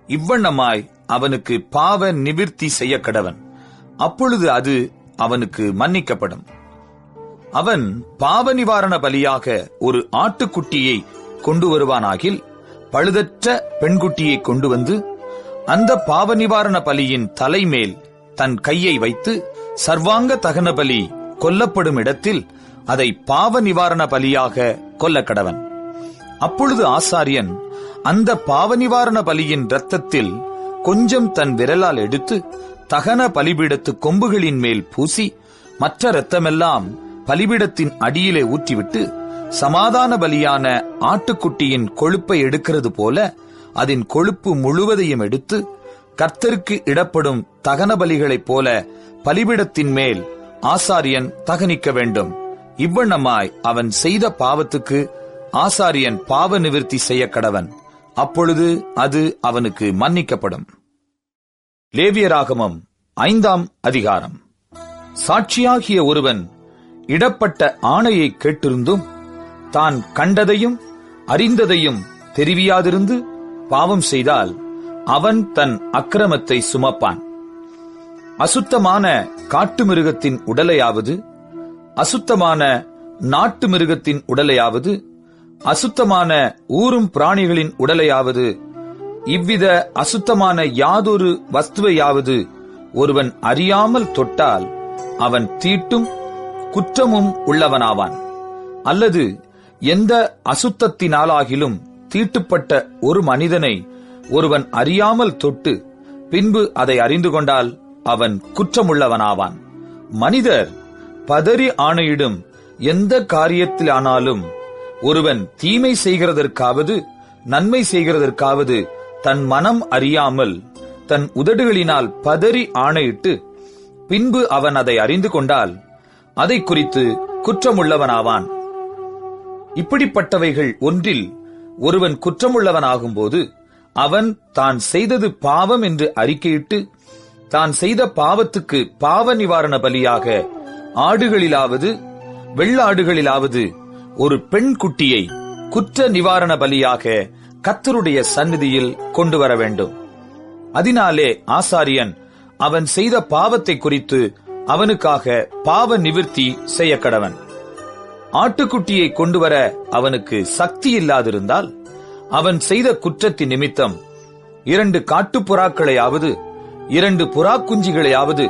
இவ்வண்ணமாய் அவனுக்கு பாவ நிவிர்த்தி செய்ய கடவன். அப்பொழுது அது அவனுக்கு மன்னிக்கப்படும். அவன் பாவ நிவாரண பலியாக ஒரு ஆட்டுக்குட்டியை கொண்டு வருவானாகில், பழுதற்ற பெண்குட்டியை கொண்டு வந்து அந்த பாவ நிவாரண பலியின் தலைமேல் தன் கையை வைத்து சர்வாங்க தகன பலி கொல்லப்படும் இடத்தில் அதை பாவ நிவாரண பலியாக கொல்லக்கடவன். அப்பொழுது ஆசாரியன் அந்த பாவ நிவாரண பலியின் இரத்தத்தில் கொஞ்சம் தன் விரலால் எடுத்து தகன பலிபீடத்து கொம்புகளின் மேல் பூசி மற்ற இரத்தமெல்லாம் பலிபீடத்தின் அடியிலே ஊற்றிவிட்டு, சமாதான பலியான ஆட்டுக்குட்டியின் கொழுப்பை எடுக்கிறது போல அதன் கொழுப்பு முழுவதையும் எடுத்து கர்த்தருக்கு இடப்படும் தகன பலிகளைப் போல பலிபீடத்தின் மேல் ஆசாரியன் தகனிக்க வேண்டும். இவ்வண்ணமாய் அவன் செய்த பாவத்துக்கு ஆசாரியன் பாவ நிவிர்த்தி செய்ய கடவன். அப்பொழுது அது அவனுக்கு மன்னிக்கப்படும். லேவியராகமம் 5ஆம் அதிகாரம். சாட்சியாகிய ஒருவன் இடப்பட்ட ஆணையை கேட்டிருந்தும் தான் கண்டதையும் அறிந்ததையும் தெரிவியாதிருந்து பாவம் செய்தால் அவன் தன் அக்கிரமத்தை சுமப்பான். அசுத்தமான காட்டு மிருகத்தின் உடலையாவது, அசுத்தமான நாட்டு மிருகத்தின் உடலையாவது, அசுத்தமான ஊரும் பிராணிகளின் உடலையாவது, இவ்வித அசுத்தமான யாதொரு வஸ்துவையாவது ஒருவன் அறியாமல் தொட்டால் அவன் தீட்டும் குற்றமும் உள்ளவனாவான். அல்லது எந்த அசுத்தத்தினாலாகிலும் தீட்டுப்பட்ட ஒரு மனிதனை ஒருவன் அறியாமல் தொட்டு பின்பு அதை அறிந்து கொண்டால் அவன் குற்றமுள்ளவனாவான். மனிதர் பதறி ஆணையிடும் எந்த காரியத்திலானாலும் ஒருவன் தீமை செய்கிறதற்காவது நன்மை செய்கிறதற்காவது தன் மனம் அறியாமல் தன் உதடுகளினால் பதறி ஆணையிட்டு பின்பு அவன் அதை அறிந்து கொண்டால் அதை குறித்து குற்றமுள்ளவனாவான். இப்படிப்பட்டவைகள் ஒன்றில் ஒருவன் குற்றமுள்ளவனாகும்போது அவன் தான் செய்தது பாவம் என்று அறிக்கையிட்டு தான் செய்த பாவத்துக்கு பாவ நிவாரண பலியாக ஆடுகளிலாவது வெள்ளாடுகளிலாவது ஒரு பெண் குட்டியை குற்ற நிவாரண பலியாக கர்த்தருடைய சந்நிதியில் கொண்டு வர வேண்டும். அதனாலே ஆசாரியன் அவன் செய்த பாவத்தை குறித்து அவனுக்காக பாவ நிவிர்த்தி செய்ய கடவன். ஆட்டுக்குட்டியை கொண்டு வர அவனுக்கு சக்தி இல்லாதிருந்தால் அவன் செய்த குற்றத்தின் நிமித்தம் 2 காட்டுப்புறாக்களையாவது 2 புறாக்குஞ்சிகளையாவது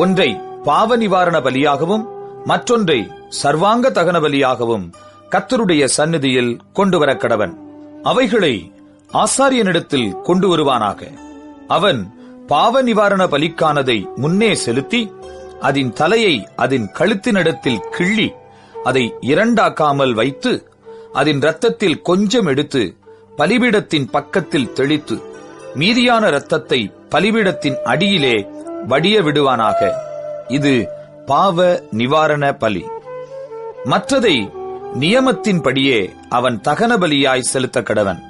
ஒன்றை பாவ நிவாரண பலியாகவும் மற்றொன்றை சர்வாங்க தகன பலியாகவும் கர்த்தருடைய சந்நிதியில் கொண்டு வர கடவன். அவைகளை ஆசாரியனிடத்தில் கொண்டு வருவானாக. அவன் பாவ நிவாரண பலிக்கானதை முன்னே செலுத்தி அதன் தலையை அதன் கழுத்தினிடத்தில் கிள்ளி அதை இரண்டாக்காமல் வைத்து அதன் இரத்தத்தில் கொஞ்சம் எடுத்து பலிபீடத்தின் பக்கத்தில் தெளித்து மீதியான இரத்தத்தை பலிபீடத்தின் அடியிலே வடிய விடுவானாக. இது பாவ நிவாரண பலி. மற்றதை நியமத்தின்படியே அவன் தகன பலியாய் செலுத்த கடவன்.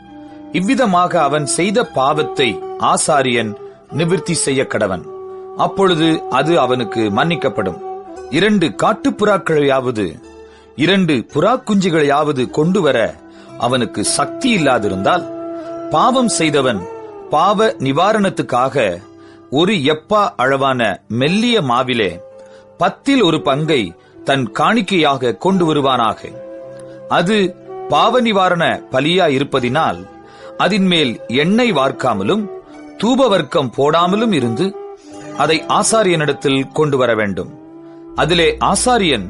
இவ்விதமாக அவன் செய்த பாவத்தை ஆசாரியன் நிவிர்த்தி செய்ய கடவன். அப்பொழுது அது அவனுக்கு மன்னிக்கப்படும். 2 காட்டுப்புறாக்களையாவது 2 புறா குஞ்சுகளையாவது கொண்டு வர அவனுக்கு சக்தி இல்லாதிருந்தால், பாவம் செய்தவன் பாவ நிவாரணத்துக்காக 1 எப்பா அளவான மெல்லிய மாவிலே 10 1 பங்கை தன் காணிக்கையாக கொண்டு வருவானாக. அது பாவ நிவாரண பலியாயிருப்பதினால் அதின்மேல் எண்ணெய் வார்க்காமலும் தூபவர்க்கம் போடாமலும் இருந்து அதை ஆசாரியனிடத்தில் கொண்டு வர வேண்டும். அதிலே ஆசாரியன்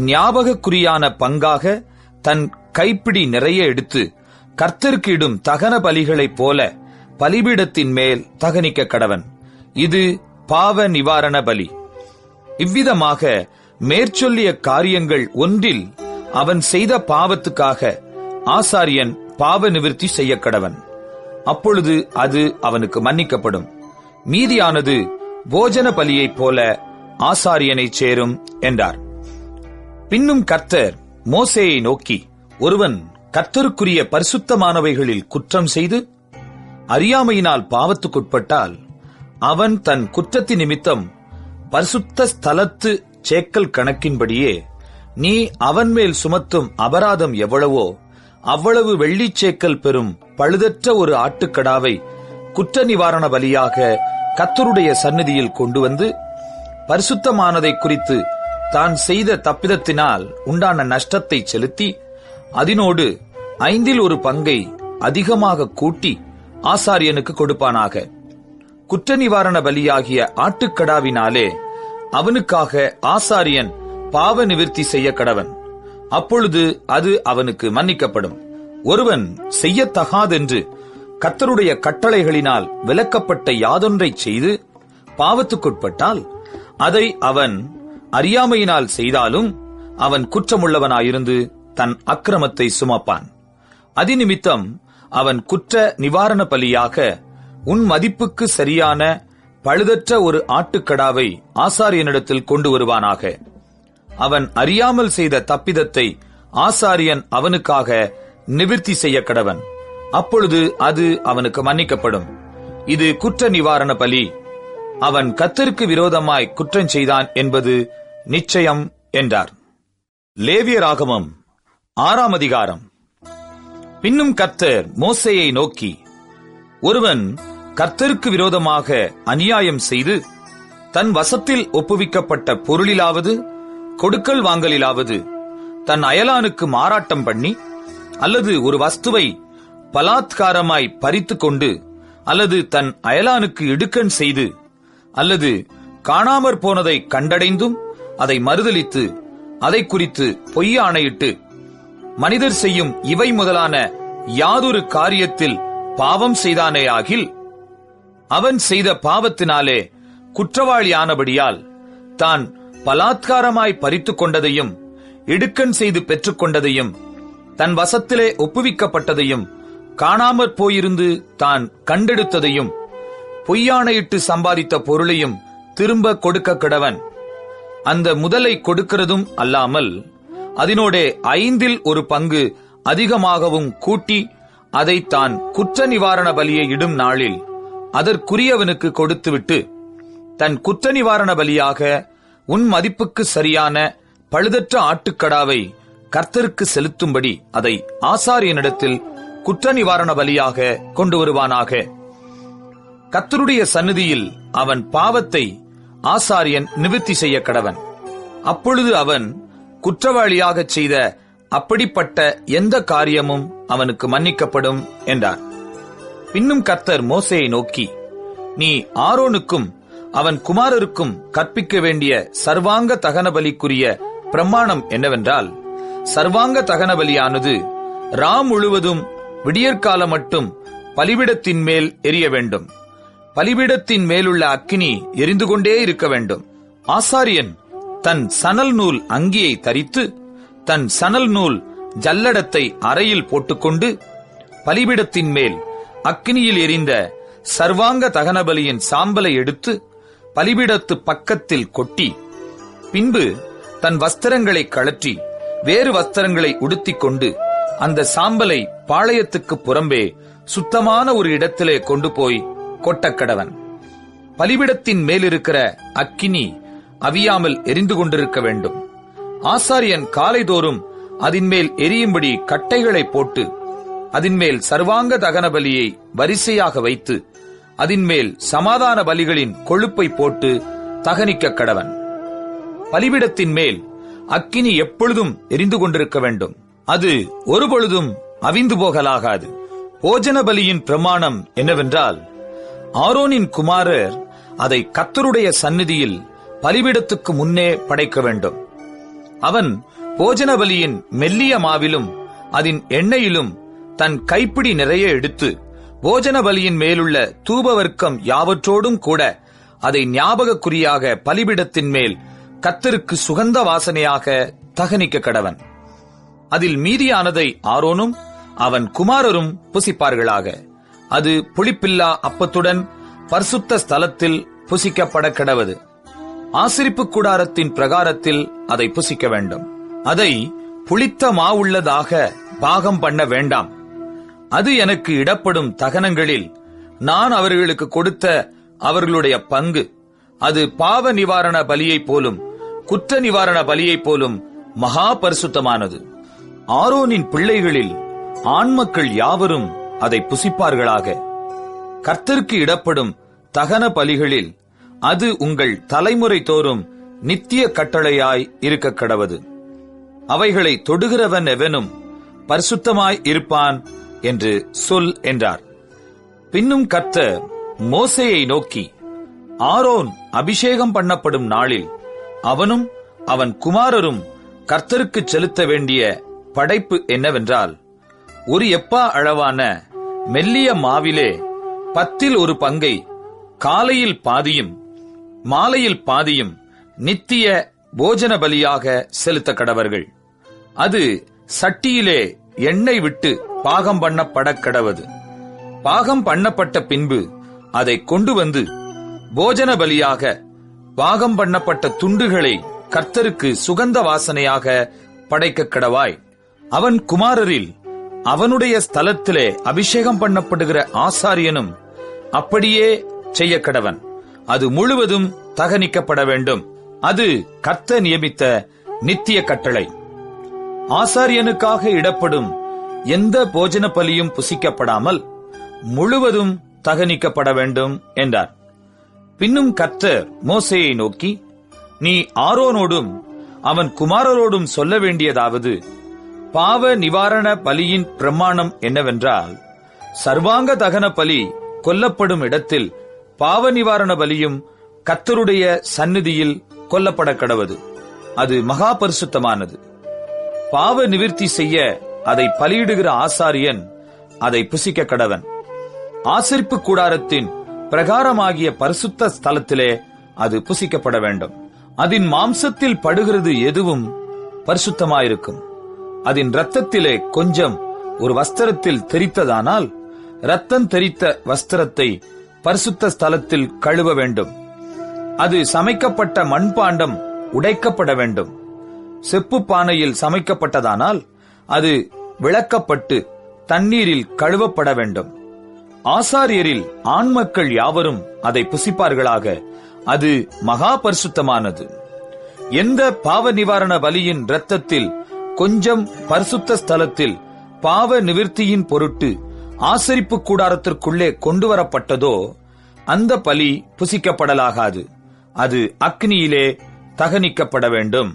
ஞாபகக்குறியான பங்காக தன் கைப்பிடி நிறைய எடுத்து கர்த்தருக்கு இடும் தகன பலிகளைப் போல பலிபீடத்தின் மேல் தகனிக்க கடவன். இது பாவ நிவாரண பலி. இவ்விதமாக மேற்சொல்லிய காரியங்கள் ஒன்றில் அவன் செய்த பாவத்துக்காக ஆசாரியன் பாவ நிவிர்த்தி செய்ய கடவன். அப்பொழுது அது அவனுக்கு மன்னிக்கப்படும். மீதியானது போஜன பலியைப் போல ஆசாரியனை சேரும் என்றார். பின்னும் கர்த்தர் மோசேயை நோக்கி, ஒருவன் கர்த்தருக்குரிய பரிசுத்தமானவைகளில் குற்றம் செய்து அறியாமையினால் பாவத்துக்குட்பட்டால் அவன் தன் குற்றத்தின் நிமித்தம் பரிசுத்த ஸ்தலத்து சேக்கல் கணக்கின்படியே நீ அவன் மேல் சுமத்தும் அபராதம் எவ்வளவோ அவ்வளவு வெள்ளிச்சேக்கல் பெறும் பழுதற்ற ஒரு ஆட்டுக்கடாவை குற்ற நிவாரண பலியாக கர்த்தருடைய சந்நிதியில் கொண்டு வந்து பரிசுத்தமானதை குறித்து தான் செய்த தப்பிதத்தினால் உண்டான நஷ்டத்தை செலுத்தி அதனோடு 5 1 பங்கை அதிகமாக கூட்டி ஆசாரியனுக்கு கொடுப்பானாக. குற்ற நிவாரண பலியாகிய ஆட்டுக்கடாவினாலே அவனுக்காக ஆசாரியன் பாவ நிவிர்த்தி செய்ய கடவன். அப்பொழுது அது அவனுக்கு மன்னிக்கப்படும். ஒருவன் செய்யத்தகாதென்று கர்த்தருடைய கட்டளைகளினால் விலக்கப்பட்ட யாதொன்றைச் செய்து பாவத்துக்குட்பட்டால் அதை அவன் அறியாமையினால் செய்தாலும் அவன் குற்றமுள்ளவனாயிருந்து தன் அக்கிரமத்தை சுமப்பான். அதிநிமித்தம் அவன் குற்ற நிவாரண பலியாக உன் மதிப்புக்கு சரியான பழுதற்ற ஒரு ஆட்டுக்கடாவை ஆசாரியனிடத்தில் கொண்டு வருவானாக. அவன் அறியாமல் செய்த தப்பிதத்தை ஆசாரியன் அவனுக்காக நிவிர்த்தி செய்ய கடவன். அப்பொழுது அது அவனுக்கு மன்னிக்கப்படும். இது குற்ற நிவாரண பலி. அவன் கர்த்தருக்கு விரோதமாய் குற்றம் செய்தான் என்பது நிச்சயம் என்றார். லேவியராகமம் 6ஆம் அதிகாரம். பின்னும் கர்த்தர் மோசேயை நோக்கி, ஒருவன் கர்த்தருக்கு விரோதமாக அநியாயம் செய்து தன் வசத்தில் ஒப்புவிக்கப்பட்ட பொருளிலாவது கொடுக்கல் வாங்கலிலாவது தன் அயலானுக்கு மாறாட்டம் பண்ணி அல்லது ஒரு வஸ்துவை பலாத்காரமாய் பறித்து கொண்டு அல்லது தன் அயலானுக்கு இடுக்கண் செய்து அல்லது காணாமற் போனதை கண்டடைந்தும் அதை மறுதலித்து அதை குறித்து பொய் ஆணையிட்டு மனிதர் செய்யும் இவை முதலான யாதொரு காரியத்தில் பாவம் செய்தானேயாகில் அவன் செய்த பாவத்தினாலே குற்றவாளியானபடியால் தான் பலாத்காரமாய் பறித்து கொண்டதையும் இடுக்கண் செய்து பெற்றுக்கொண்டதையும் தன் வசத்திலே ஒப்புவிக்கப்பட்டதையும் காணாமற் போயிருந்து தான் கண்டெடுத்ததையும் பொய்யானையிட்டு சம்பாதித்த பொருளையும் திரும்ப கொடுக்க கடவன். அந்த முதலை கொடுக்கிறதும் அல்லாமல் அதனோடே 5 1 பங்கு அதிகமாகவும் கூட்டி அதை தான் குற்ற நிவாரண பலியை இடும் நாளில் அதற்குரியவனுக்கு கொடுத்துவிட்டு தன் குற்ற நிவாரண பலியாக உன் மதிப்புக்கு சரியான பழுதற்ற ஆட்டுக்கடாவை கர்த்தருக்கு செலுத்தும்படி அதை ஆசாரியனிடத்தில் குற்ற நிவாரண பலியாக கொண்டு வருவானாக. கர்த்தருடைய சந்நிதியில் அவன் பாவத்தை ஆசாரியன் நிவிர்த்தி செய்ய கடவன். அப்பொழுது அவன் குற்றவாளியாகச் செய்த அப்படிப்பட்ட எந்த காரியமும் அவனுக்கு மன்னிக்கப்படும் என்றார். பின்னும் கர்த்தர் மோசேயை நோக்கி, நீ ஆரோனுக்கும் அவன் குமாரருக்கும் கற்பிக்க வேண்டிய சர்வாங்க தகன பலிக்குரிய பிரமாணம் என்னவென்றால், சர்வாங்க தகன பலியானது முழுவதும் விடியற்கால மட்டும் பலிபீடத்தின் மேல் எரிய வேண்டும். பலிபீடத்தின் மேலுள்ள அக்கினி எரிந்து கொண்டே இருக்க வேண்டும். ஆசாரியன் தன் சணல் நூல் அங்கியை தரித்து தன் சணல் நூல் ஜல்லடத்தை அறையில் போட்டுக்கொண்டு பலிபீடத்தின் மேல் அக்கினியில் எரிந்த சர்வாங்க தகனபலியின் சாம்பலை எடுத்து பலிபீடத்து பக்கத்தில் கொட்டி, பின்பு தன் வஸ்திரங்களை கழற்றி வேறு வஸ்திரங்களை உடுத்திக் கொண்டு அந்த சாம்பலை பாளையத்துக்கு புறம்பே சுத்தமான ஒரு இடத்திலே கொண்டு போய் கொட்டக்கடவன். பலிபீடத்தின் மேலிருக்கிற அக்கினி அவியாமல் எரிந்து கொண்டிருக்க வேண்டும். ஆசாரியன் காலைதோறும் அதின்மேல் எரியும்படி கட்டைகளை போட்டு அதின்மேல் சர்வாங்க தகன பலியை வரிசையாக வைத்து அதின்மேல் சமாதான பலிகளின் கொழுப்பை போட்டு தகனிக்க கடவன். பலிபீடத்தின் மேல் அக்கினி எப்பொழுதும் எரிந்து கொண்டிருக்க வேண்டும். அது ஒருபொழுதும் அவிந்து போகலாகாது. போஜன பலியின் பிரமாணம் என்னவென்றால், ஆரோனின் குமாரர் அதை கர்த்தருடைய சந்நிதியில் பலிபீடத்துக்கு முன்னே படைக்க வேண்டும். அவன் போஜன பலியின் மெல்லிய மாவிலும் அதன் எண்ணெயிலும் தன் கைப்பிடி நிறைய எடுத்து போஜன பலியின் மேலுள்ள தூபவர்க்கம் யாவற்றோடும் கூட அதை ஞாபக குறியாக பலிபீடத்தின் மேல் கர்த்தருக்கு சுகந்த வாசனையாக தகனிக்க கடவன். அதில் மீதியானதை ஆரோனும் அவன் குமாரரும் புசிப்பார்களாக. அது புளிப்பில்லா அப்பத்துடன் பரிசுத்த ஸ்தலத்தில் புசிக்கப்பட கடவது. ஆசரிப்பு கூடாரத்தின் பிரகாரத்தில் அதை புசிக்க வேண்டும். அதை புளித்த மாவுள்ளதாக பாகம் பண்ண வேண்டாம். அது எனக்கு இடப்படும் தகனங்களில் நான் அவர்களுக்கு கொடுத்த அவர்களுடைய பங்கு. அது பாவ நிவாரண பலியைப் போலும் குற்ற நிவாரண பலியைப் போலும் மகா பரிசுத்தமானது. ஆரோனின் பிள்ளைகளில் ஆண்மக்கள் யாவரும் அதை புசிப்பார்களாக. கர்த்தருக்கு இடப்படும் தகன பலிகளில் அது உங்கள் தலைமுறை தோறும் நித்திய கட்டளையாய் இருக்க கடவது. அவைகளை தொடுகிறவன் எவனும் பரிசுத்தமாய் இருப்பான் என்று சொல் என்றார். பின்னும் கர்த்தர் மோசேயை நோக்கி, ஆரோன் அபிஷேகம் பண்ணப்படும் நாளில் அவனும் அவன் குமாரரும் கர்த்தருக்கு செலுத்த வேண்டிய படைப்பு என்னவென்றால், ஒரு எப்பா அளவான மெல்லிய மாவிலே 10 பங்கை காலையில் பாதியும் மாலையில் பாதியும் நித்திய போஜன பலியாக செலுத்த கடவர்கள். அது சட்டியிலே எண்ணெய் விட்டு பாகம் பண்ணப்பட கடவது. பாகம் பண்ணப்பட்ட பின்பு அதை கொண்டு வந்து போஜன பலியாக பாகம் பண்ணப்பட்ட துண்டுகளை கர்த்தருக்கு சுகந்த வாசனையாக படைக்க கடவாய். அவன் குமாரரில் அவனுடைய ஸ்தலத்திலே அபிஷேகம் பண்ணப்படுகிற ஆசாரியனும் அப்படியே செய்ய கடவன். அது முழுவதும் தகனிக்கப்பட வேண்டும். அது கர்த்தர் நியமித்த நித்திய கட்டளை. ஆசாரியனுக்காக இடப்படும் எந்த போஜன பலியும் புசிக்கப்படாமல் முழுவதும் தகனிக்கப்பட வேண்டும் என்றார். பின்னும் கர்த்தர் மோசேயை நோக்கி, நீ ஆரோனோடும் அவன் குமாரரோடும் சொல்ல வேண்டியதாவது, பாவ நிவாரண பலியின் பிரமாணம் என்னவென்றால், சர்வாங்க தகன பலி கொல்லப்படும் இடத்தில் பாவ நிவாரண பலியும் கர்த்தருடைய சந்நிதியில் கொல்லப்பட கடவது. அது மகா பரிசுத்தமானது. பாவ நிவிர்த்தி செய்ய அதை பலியிடுகிற ஆசாரியன் அதை புசிக்க கடவன். ஆசரிப்பு கூடாரத்தின் பிரகாரமாகிய பரிசுத்த ஸ்தலத்திலே அது புசிக்கப்பட வேண்டும். அதன் மாம்சத்தில் படுகிறது எதுவும் பரிசுத்தமாயிருக்கும். அதன் இரத்தத்திலே கொஞ்சம் ஒரு வஸ்திரத்தில் தெரித்ததானால் இரத்தம் தெரித்த வஸ்திரத்தை பரிசுத்த ஸ்தலத்தில் கழுவ வேண்டும். அது சமைக்கப்பட்ட மண்பாண்டம் உடைக்கப்பட வேண்டும். செப்பு பானையில் சமைக்கப்பட்டதானால் அது விளக்கப்பட்டு தண்ணீரில் கழுவப்பட வேண்டும். ஆசாரியரில் ஆண்மக்கள் யாவரும் அதை புசிப்பார்களாக. அது மகா பரிசுத்தமானது. எந்த பாவ நிவாரண பலியின் இரத்தத்தில் கொஞ்சம் பரிசுத்த ஸ்தலத்தில் பாவ நிவிர்த்தியின் பொருட்டு ஆசரிப்பு கூடாரத்திற்குள்ளே கொண்டு வரப்பட்டதோ அந்த பலி புசிக்கப்படலாகாது. அது அக்னியிலே தகனிக்கப்பட வேண்டும்.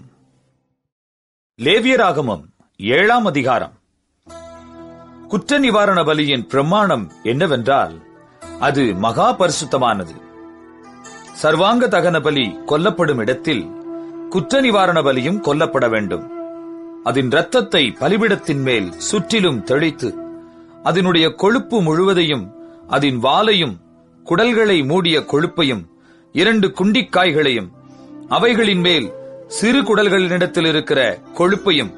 லேவியராகமம் 7ஆம் அதிகாரம். குற்ற நிவாரண பலியின் பிரமாணம் என்னவென்றால், அது மகா பரிசுத்தமானது. சர்வாங்க தகன பலி கொல்லப்படும் இடத்தில் குற்ற நிவாரண பலியும் கொல்லப்பட வேண்டும். அதன் இரத்தத்தை பலிபீடத்தின் மேல் சுற்றிலும் தெளித்து, அதனுடைய கொழுப்பு முழுவதையும், அதன் வாலையும், குடல்களை மூடிய கொழுப்பையும், 2 குண்டிக்காய்களையும், அவைகளின் மேல் சிறு குடல்களினிடத்தில் இருக்கிற கொழுப்பையும்,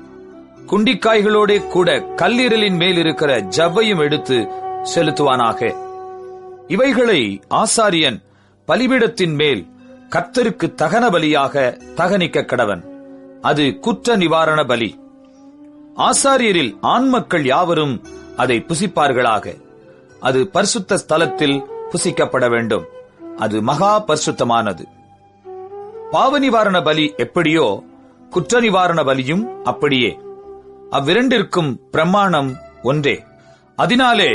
குண்டிக்காய்களோட கூட கல்லீரலின் மேல் இருக்கிற ஜவ்வையும் எடுத்து செலுத்துவானாக. இவைகளை ஆசாரியன் பலிபீடத்தின் மேல் கர்த்தருக்கு தகன பலியாக தகனிக்க கடவன். அது குற்ற நிவாரண பலி. ஆசாரியரில் ஆண் மக்கள் யாவரும் அதை புசிப்பார்களாக. அது பரிசுத்த ஸ்தலத்தில் புசிக்கப்பட வேண்டும். அது மகா பரிசுத்தமானது. பாவ நிவாரண பலி எப்படியோ குற்ற நிவாரண பலியும் அப்படியே. அவ்விரண்டிற்கும் பிரமாணம் ஒன்றே. அதனாலே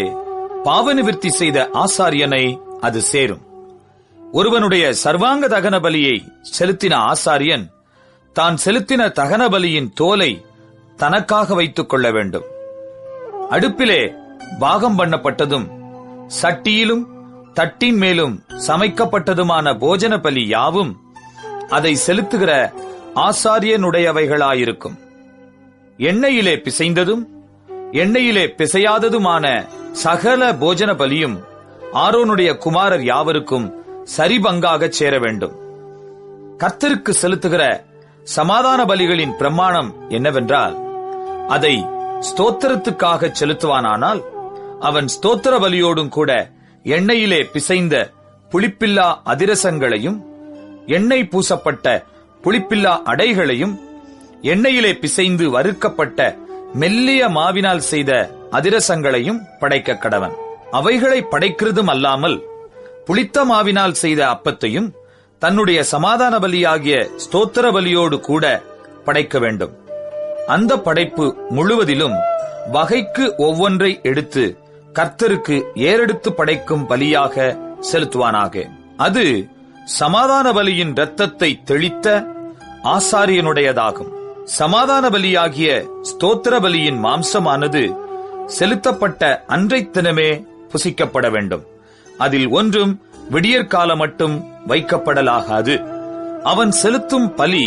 பாவ நிவிர்த்தி செய்த ஆசாரியனை அது சேரும். ஒருவனுடைய சர்வாங்க தகன பலியை செலுத்தின ஆசாரியன் தான் செலுத்தின தகன பலியின் தோலை தனக்காக வைத்துக் கொள்ள வேண்டும். அடுப்பிலே பாகம் பண்ணப்பட்டதும் சட்டியிலும் தட்டின் மேலும் சமைக்கப்பட்டதுமான போஜன பலி யாவும் அதை செலுத்துகிற ஆசாரியனுடையவைகளாயிருக்கும். எண்ணெயிலே பிசைந்ததும் எண்ணெயிலே பிசையாததுமான சகல போஜன பலியும் ஆரோனுடைய குமாரர் யாவருக்கும் சரிபங்காகச் சேர வேண்டும். கர்த்தருக்கு செலுத்துகிற சமாதான பலிகளின் பிரமாணம் என்னவென்றால், அதை ஸ்தோத்திரத்துக்காக செலுத்துவானானால் அவன் ஸ்தோத்திர பலியோடும் கூட எண்ணெயிலே பிசைந்த புளிப்பில்லா அதிரசங்களையும், எண்ணெய் பூசப்பட்ட புளிப்பில்லா அடைகளையும், எண்ணெயிலே பிசைந்து வறுக்கப்பட்ட மெல்லிய மாவினால் செய்த அதிரசங்களையும் படைக்க கடவன். அவைகளை படைக்கிறதும் அல்லாமல் புளித்த மாவினால் செய்த அப்பத்தையும் தன்னுடைய சமாதான பலியாகிய ஸ்தோத்திர பலியோடு கூட படைக்க வேண்டும். அந்த படைப்பு முழுவதிலும் வகைக்கு ஒவ்வொன்றை எடுத்து கர்த்தருக்கு ஏறெடுத்து படைக்கும் பலியாக செலுத்துவானாக. அது சமாதான பலியின் இரத்தத்தை தெளித்த ஆசாரியனுடையதாகும். சமாதான பலியாகிய ஸ்தோத்திர பலியின் மாம்சமானது செலுத்தப்பட்ட அன்றைத் தினமே புசிக்கப்பட வேண்டும். அதில் ஒன்றும் விடியற்கால மட்டும் வைக்கப்படலாகாது. அவன் செலுத்தும் பலி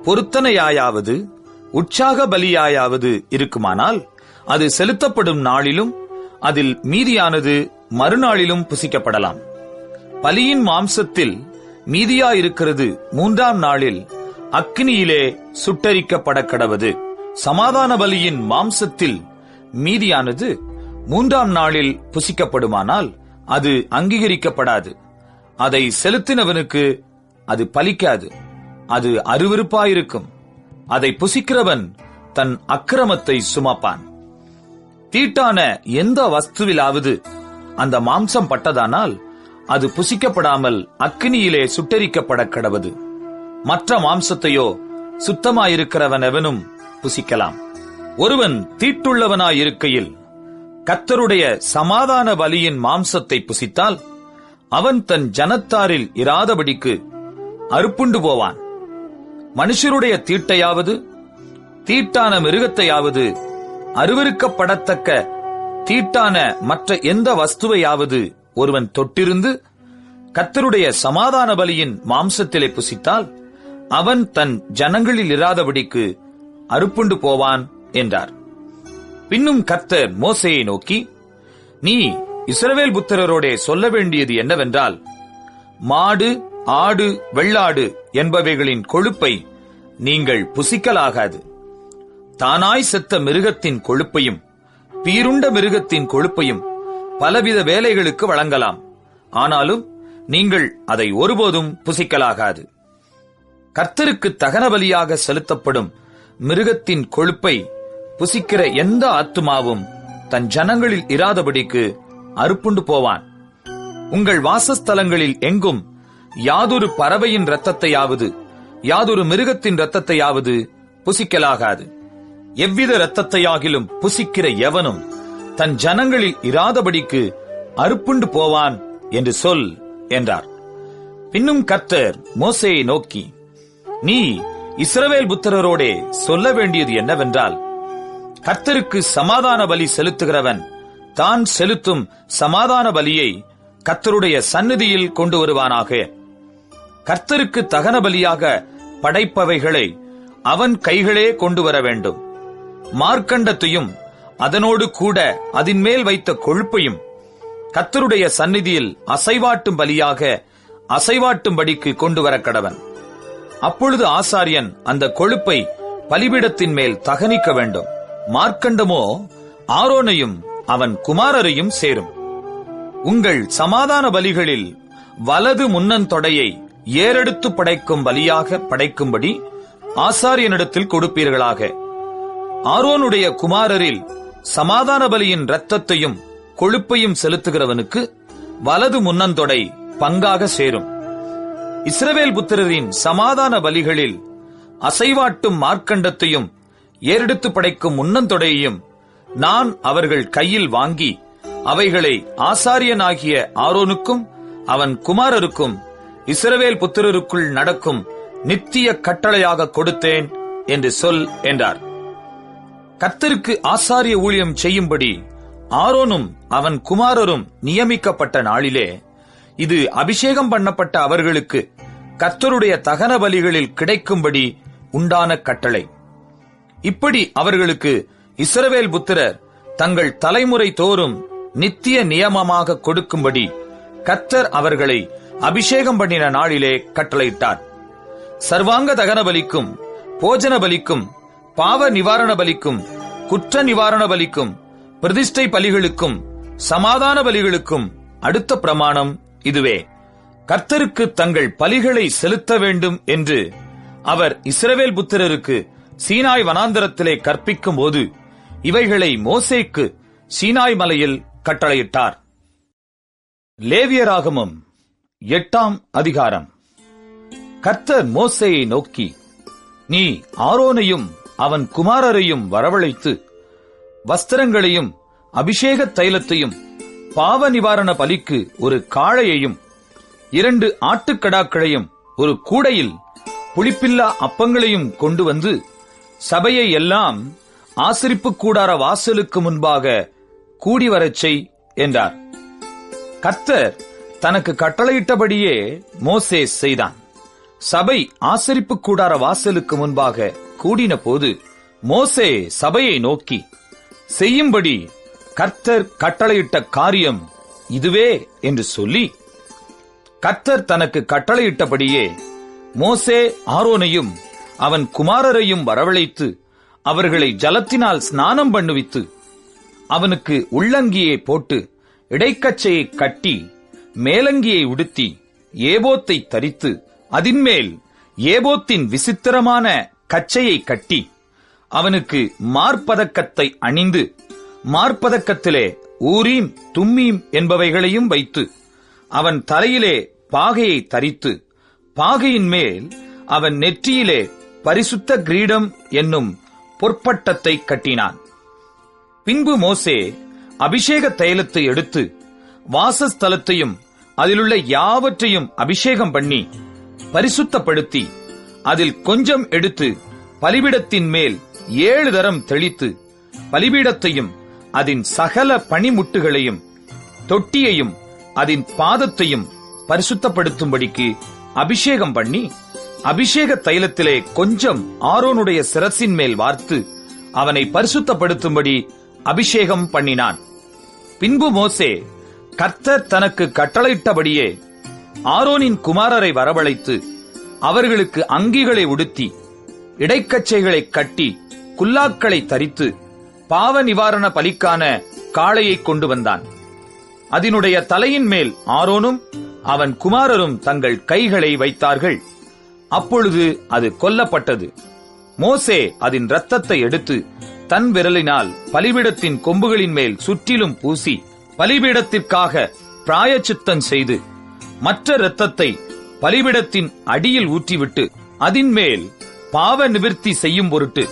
பொருத்தனையாயாவது உற்சாக பலியாயாவது இருக்குமானால் அது செலுத்தப்படும் நாளிலும் அதில் மீதியானது மறுநாளிலும் புசிக்கப்படலாம். பலியின் மாம்சத்தில் மீதியாயிருக்கிறது 3ஆம் நாளில் அக்கினியிலே சுட்டரிக்கப்பட கடவது. சமாதான பலியின் மாம்சத்தில் மீதியானது 3ஆம் நாளில் புசிக்கப்படுமானால் அது அங்கீகரிக்கப்படாது. அதை செலுத்தினவனுக்கு அது பலிக்காது. அது அருவருப்பாயிருக்கும். அதை புசிக்கிறவன் தன் அக்கிரமத்தை சுமப்பான். தீட்டான எந்த வஸ்துவிலாவது அந்த மாம்சம் பட்டதானால் அது புசிக்கப்படாமல் அக்கினியிலே சுட்டரிக்கப்பட கடவது. மற்ற மாம்சத்தையோ சுத்தமாயிருக்கிறவன் எவனும் புசிக்கலாம். ஒருவன் தீட்டுள்ளவனாயிருக்கையில் கர்த்தருடைய சமாதான பலியின் மாம்சத்தை புசித்தால் அவன் தன் ஜனத்தாரில் இராதபடிக்கு அறுப்புண்டு போவான். மனுஷருடைய தீட்டையாவது தீட்டான மிருகத்தையாவது அருவருக்கப்படத்தக்க தீட்டான மற்ற எந்த வஸ்துவையாவது ஒருவன் தொட்டிருந்து கர்த்தருடைய சமாதான பலியின் மாம்சத்திலே புசித்தால் அவன் தன் ஜனங்களில் இராதபடிக்கு அறுப்புண்டு போவான் என்றார். பின்னும் கர்த்தர் மோசேயை நோக்கி, நீ இஸ்ரவேல் புத்திரரோடே சொல்ல வேண்டியது என்னவென்றால், மாடு, ஆடு, வெள்ளாடு என்பவைகளின் கொழுப்பை நீங்கள் புசிக்கலாகாது. தானாய் செத்த மிருகத்தின் கொழுப்பையும் பீருண்ட மிருகத்தின் கொழுப்பையும் பலவித வேலைகளுக்கு வழங்கலாம். ஆனாலும் நீங்கள் அதை ஒருபோதும் புசிக்கலாகாது. கர்த்தருக்கு தகன பலியாக செலுத்தப்படும் மிருகத்தின் கொழுப்பை புசிக்கிற எந்த ஆத்துமாவும் தன் ஜனங்களில் இராதபடிக்கு அறுப்புண்டு போவான். உங்கள் வாசஸ்தலங்களில் எங்கும் யாதொரு பறவையின் இரத்தத்தையாவது யாதொரு மிருகத்தின் இரத்தத்தையாவது புசிக்கலாகாது. எவ்வித இரத்தத்தையாகிலும் புசிக்கிற எவனும் தன் ஜனங்களில் இராதபடிக்கு அறுப்புண்டு போவான் என்று சொல் என்றார். பின்னும் கர்த்தர் மோசேயை நோக்கி, நீ இஸ்ரவேல் புத்திரரோடே சொல்ல வேண்டியது என்னவென்றால், கர்த்தருக்கு சமாதான பலி செலுத்துகிறவன் தான் செலுத்தும் சமாதான பலியை கர்த்தருடைய சந்நிதியில் கொண்டு வருவானாக. கர்த்தருக்கு தகன பலியாக படைப்பவைகளை அவன் கைகளே கொண்டு வர வேண்டும். மார்க்கண்டத்தையும் அதனோடு கூட அதின் மேல் வைத்த கொழுப்பையும் கர்த்தருடைய சந்நிதியில் அசைவாட்டும் பலியாக அசைவாட்டும்படிக்கு கொண்டு வர கடவன். அப்பொழுது ஆசாரியன் அந்த கொழுப்பை பலிபீடத்தின் மேல் தகனிக்க வேண்டும். மார்க்கண்டமோ ஆரோனையும் அவன் குமாரரையும் சேரும். உங்கள் சமாதான பலிகளில் வலது முன்னந்தொடையை ஏறெடுத்து படைக்கும் பலியாக படைக்கும்படி ஆசாரியனிடத்தில் கொடுப்பீர்களாக. ஆரோனுடைய குமாரரில் சமாதான பலியின் இரத்தத்தையும் கொழுப்பையும் செலுத்துகிறவனுக்கு வலது முன்னந்தொடை பங்காக சேரும். இஸ்ரவேல் புத்திரரின் சமாதான பலிகளில் அசைவாட்டும் மார்க்கண்டத்தையும் ஏறெடுத்து படைக்கும் முன்னந்தொடையையும் நான் அவர்கள் கையில் வாங்கி அவைகளை ஆசாரியனாகிய ஆரோனுக்கும் அவன் குமாரருக்கும் இஸ்ரவேல் புத்திரருக்குள் நடக்கும் நித்திய கட்டளையாக கொடுத்தேன் என்று சொல் என்றார். கர்த்தருக்கு ஆசாரிய ஊழியம் செய்யும்படி ஆரோனும் அவன் குமாரரும் நியமிக்கப்பட்ட நாளிலே இது அபிஷேகம் பண்ணப்பட்ட அவர்களுக்கு கர்த்தருடைய தகன பலிகளில் கிடைக்கும்படி உண்டான கட்டளை. இப்படி அவர்களுக்கு இஸ்ரவேல் புத்திரர் தங்கள் தலைமுறை தோறும் நித்திய நியமமாக கொடுக்கும்படி கர்த்தர் அவர்களை அபிஷேகம் பண்ணின நாளிலே கட்டளையிட்டார். சர்வாங்க தகன பலிக்கும் போஜன பலிக்கும் பாவ நிவாரண பலிக்கும் குற்ற நிவாரண பலிக்கும் பிரதிஷ்டை பலிகளுக்கும் சமாதான பலிகளுக்கும் அடுத்த பிரமாணம் இதுவே. கர்த்தருக்கு தங்கள் பலிகளை செலுத்த வேண்டும் என்று அவர் இஸ்ரவேல் புத்திரருக்கு சீனாய் வனாந்தரத்திலே கற்பிக்கும் போது இவைகளை மோசேக்கு சீனாய் மலையில் கட்டளையிட்டார். லேவியராகமம் 8ஆம் அதிகாரம். கர்த்தர் மோசேயை நோக்கி, நீ ஆரோனையும் அவன் குமாரரையும் வரவழைத்து வஸ்திரங்களையும் அபிஷேக தைலத்தையும் பாவ நிவாரண பலிக்கு ஒரு காளையையும் 2 ஆட்டுக்கடாக்களையும் ஒரு கூடையில் புளிப்பில்லா அப்பங்களையும் கொண்டு வந்து சபையை எல்லாம் ஆசரிப்பு கூடார வாசலுக்கு முன்பாக கூடிவரச் செய் என்றார். கர்த்தர் தனக்கு கட்டளையிட்டபடியே மோசே செய்தான். சபை ஆசரிப்பு கூடார வாசலுக்கு முன்பாக கூடின போது மோசே சபையை நோக்கி, செய்யும்படி கர்த்தர் கட்டளையிட்ட காரியம் இதுவே என்று சொல்லி, கர்த்தர் தனக்கு கட்டளையிட்டபடியே மோசே ஆரோனையும் அவன் குமாரரையும் வரவழைத்து அவர்களை ஜலத்தினால் ஸ்நானம் பண்ணுவித்து அவனுக்கு உள்ளங்கியை போட்டு இடைக்கச்சையை கட்டி மேலங்கியை உடுத்தி ஏபோத்தை தரித்து அதின்மேல் ஏபோத்தின் விசித்திரமான கச்சையை கட்டி அவனுக்கு மார்பதக்கத்தை அணிந்து மார்பதக்கத்திலே ஊரீம் தும்மீம் என்பவைகளையும் வைத்து அவன் தலையிலே பாகையை தரித்து பாகையின் மேல் அவன் நெற்றியிலே பரிசுத்த கிரீடம் என்னும் பொற்பட்டத்தை கட்டினான். பின்பு மோசே அபிஷேக தைலத்தை எடுத்து வாசஸ்தலத்தையும் அதிலுள்ள யாவற்றையும் அபிஷேகம் பண்ணி பரிசுத்தப்படுத்தி அதில் கொஞ்சம் எடுத்து பலிபீடத்தின் மேல் 7 தரம் தெளித்து பலிபீடத்தையும் அதன் சகல பணிமுட்டுகளையும் தொட்டியையும் அதன் பாதத்தையும் பரிசுத்தப்படுத்தும்படிக்கு அபிஷேகம் பண்ணி அபிஷேக தைலத்திலே கொஞ்சம் ஆரோனுடைய சிரசின் மேல் வார்த்து அவனை பரிசுத்தப்படுத்தும்படி அபிஷேகம் பண்ணினான். பின்பு மோசே கர்த்தர் தனக்கு கட்டளையிட்டபடியே ஆரோனின் குமாரரை வரவழைத்து அவர்களுக்கு அங்கிகளை உடுத்தி இடைக்கச்சைகளை கட்டி குல்லாக்களை தரித்து பாவ நிவாரண பலிக்கான காளையை கொண்டு வந்தான். அதனுடைய தலையின் மேல் ஆரோனும் அவன் குமாரரும் தங்கள் கைகளை வைத்தார்கள். அப்பொழுது அது கொல்லப்பட்டது. மோசே அதன் இரத்தத்தை எடுத்து தன் விரலினால் பலிபீடத்தின் கொம்புகளின் மேல் சுற்றிலும் பூசி பலிபீடத்திற்காக பிராயச்சித்தம் செய்து மற்ற இரத்தத்தை பலிபீடத்தின் அடியில் ஊற்றிவிட்டு அதின் மேல் பாவ நிவிர்த்தி செய்யும் பொருட்டு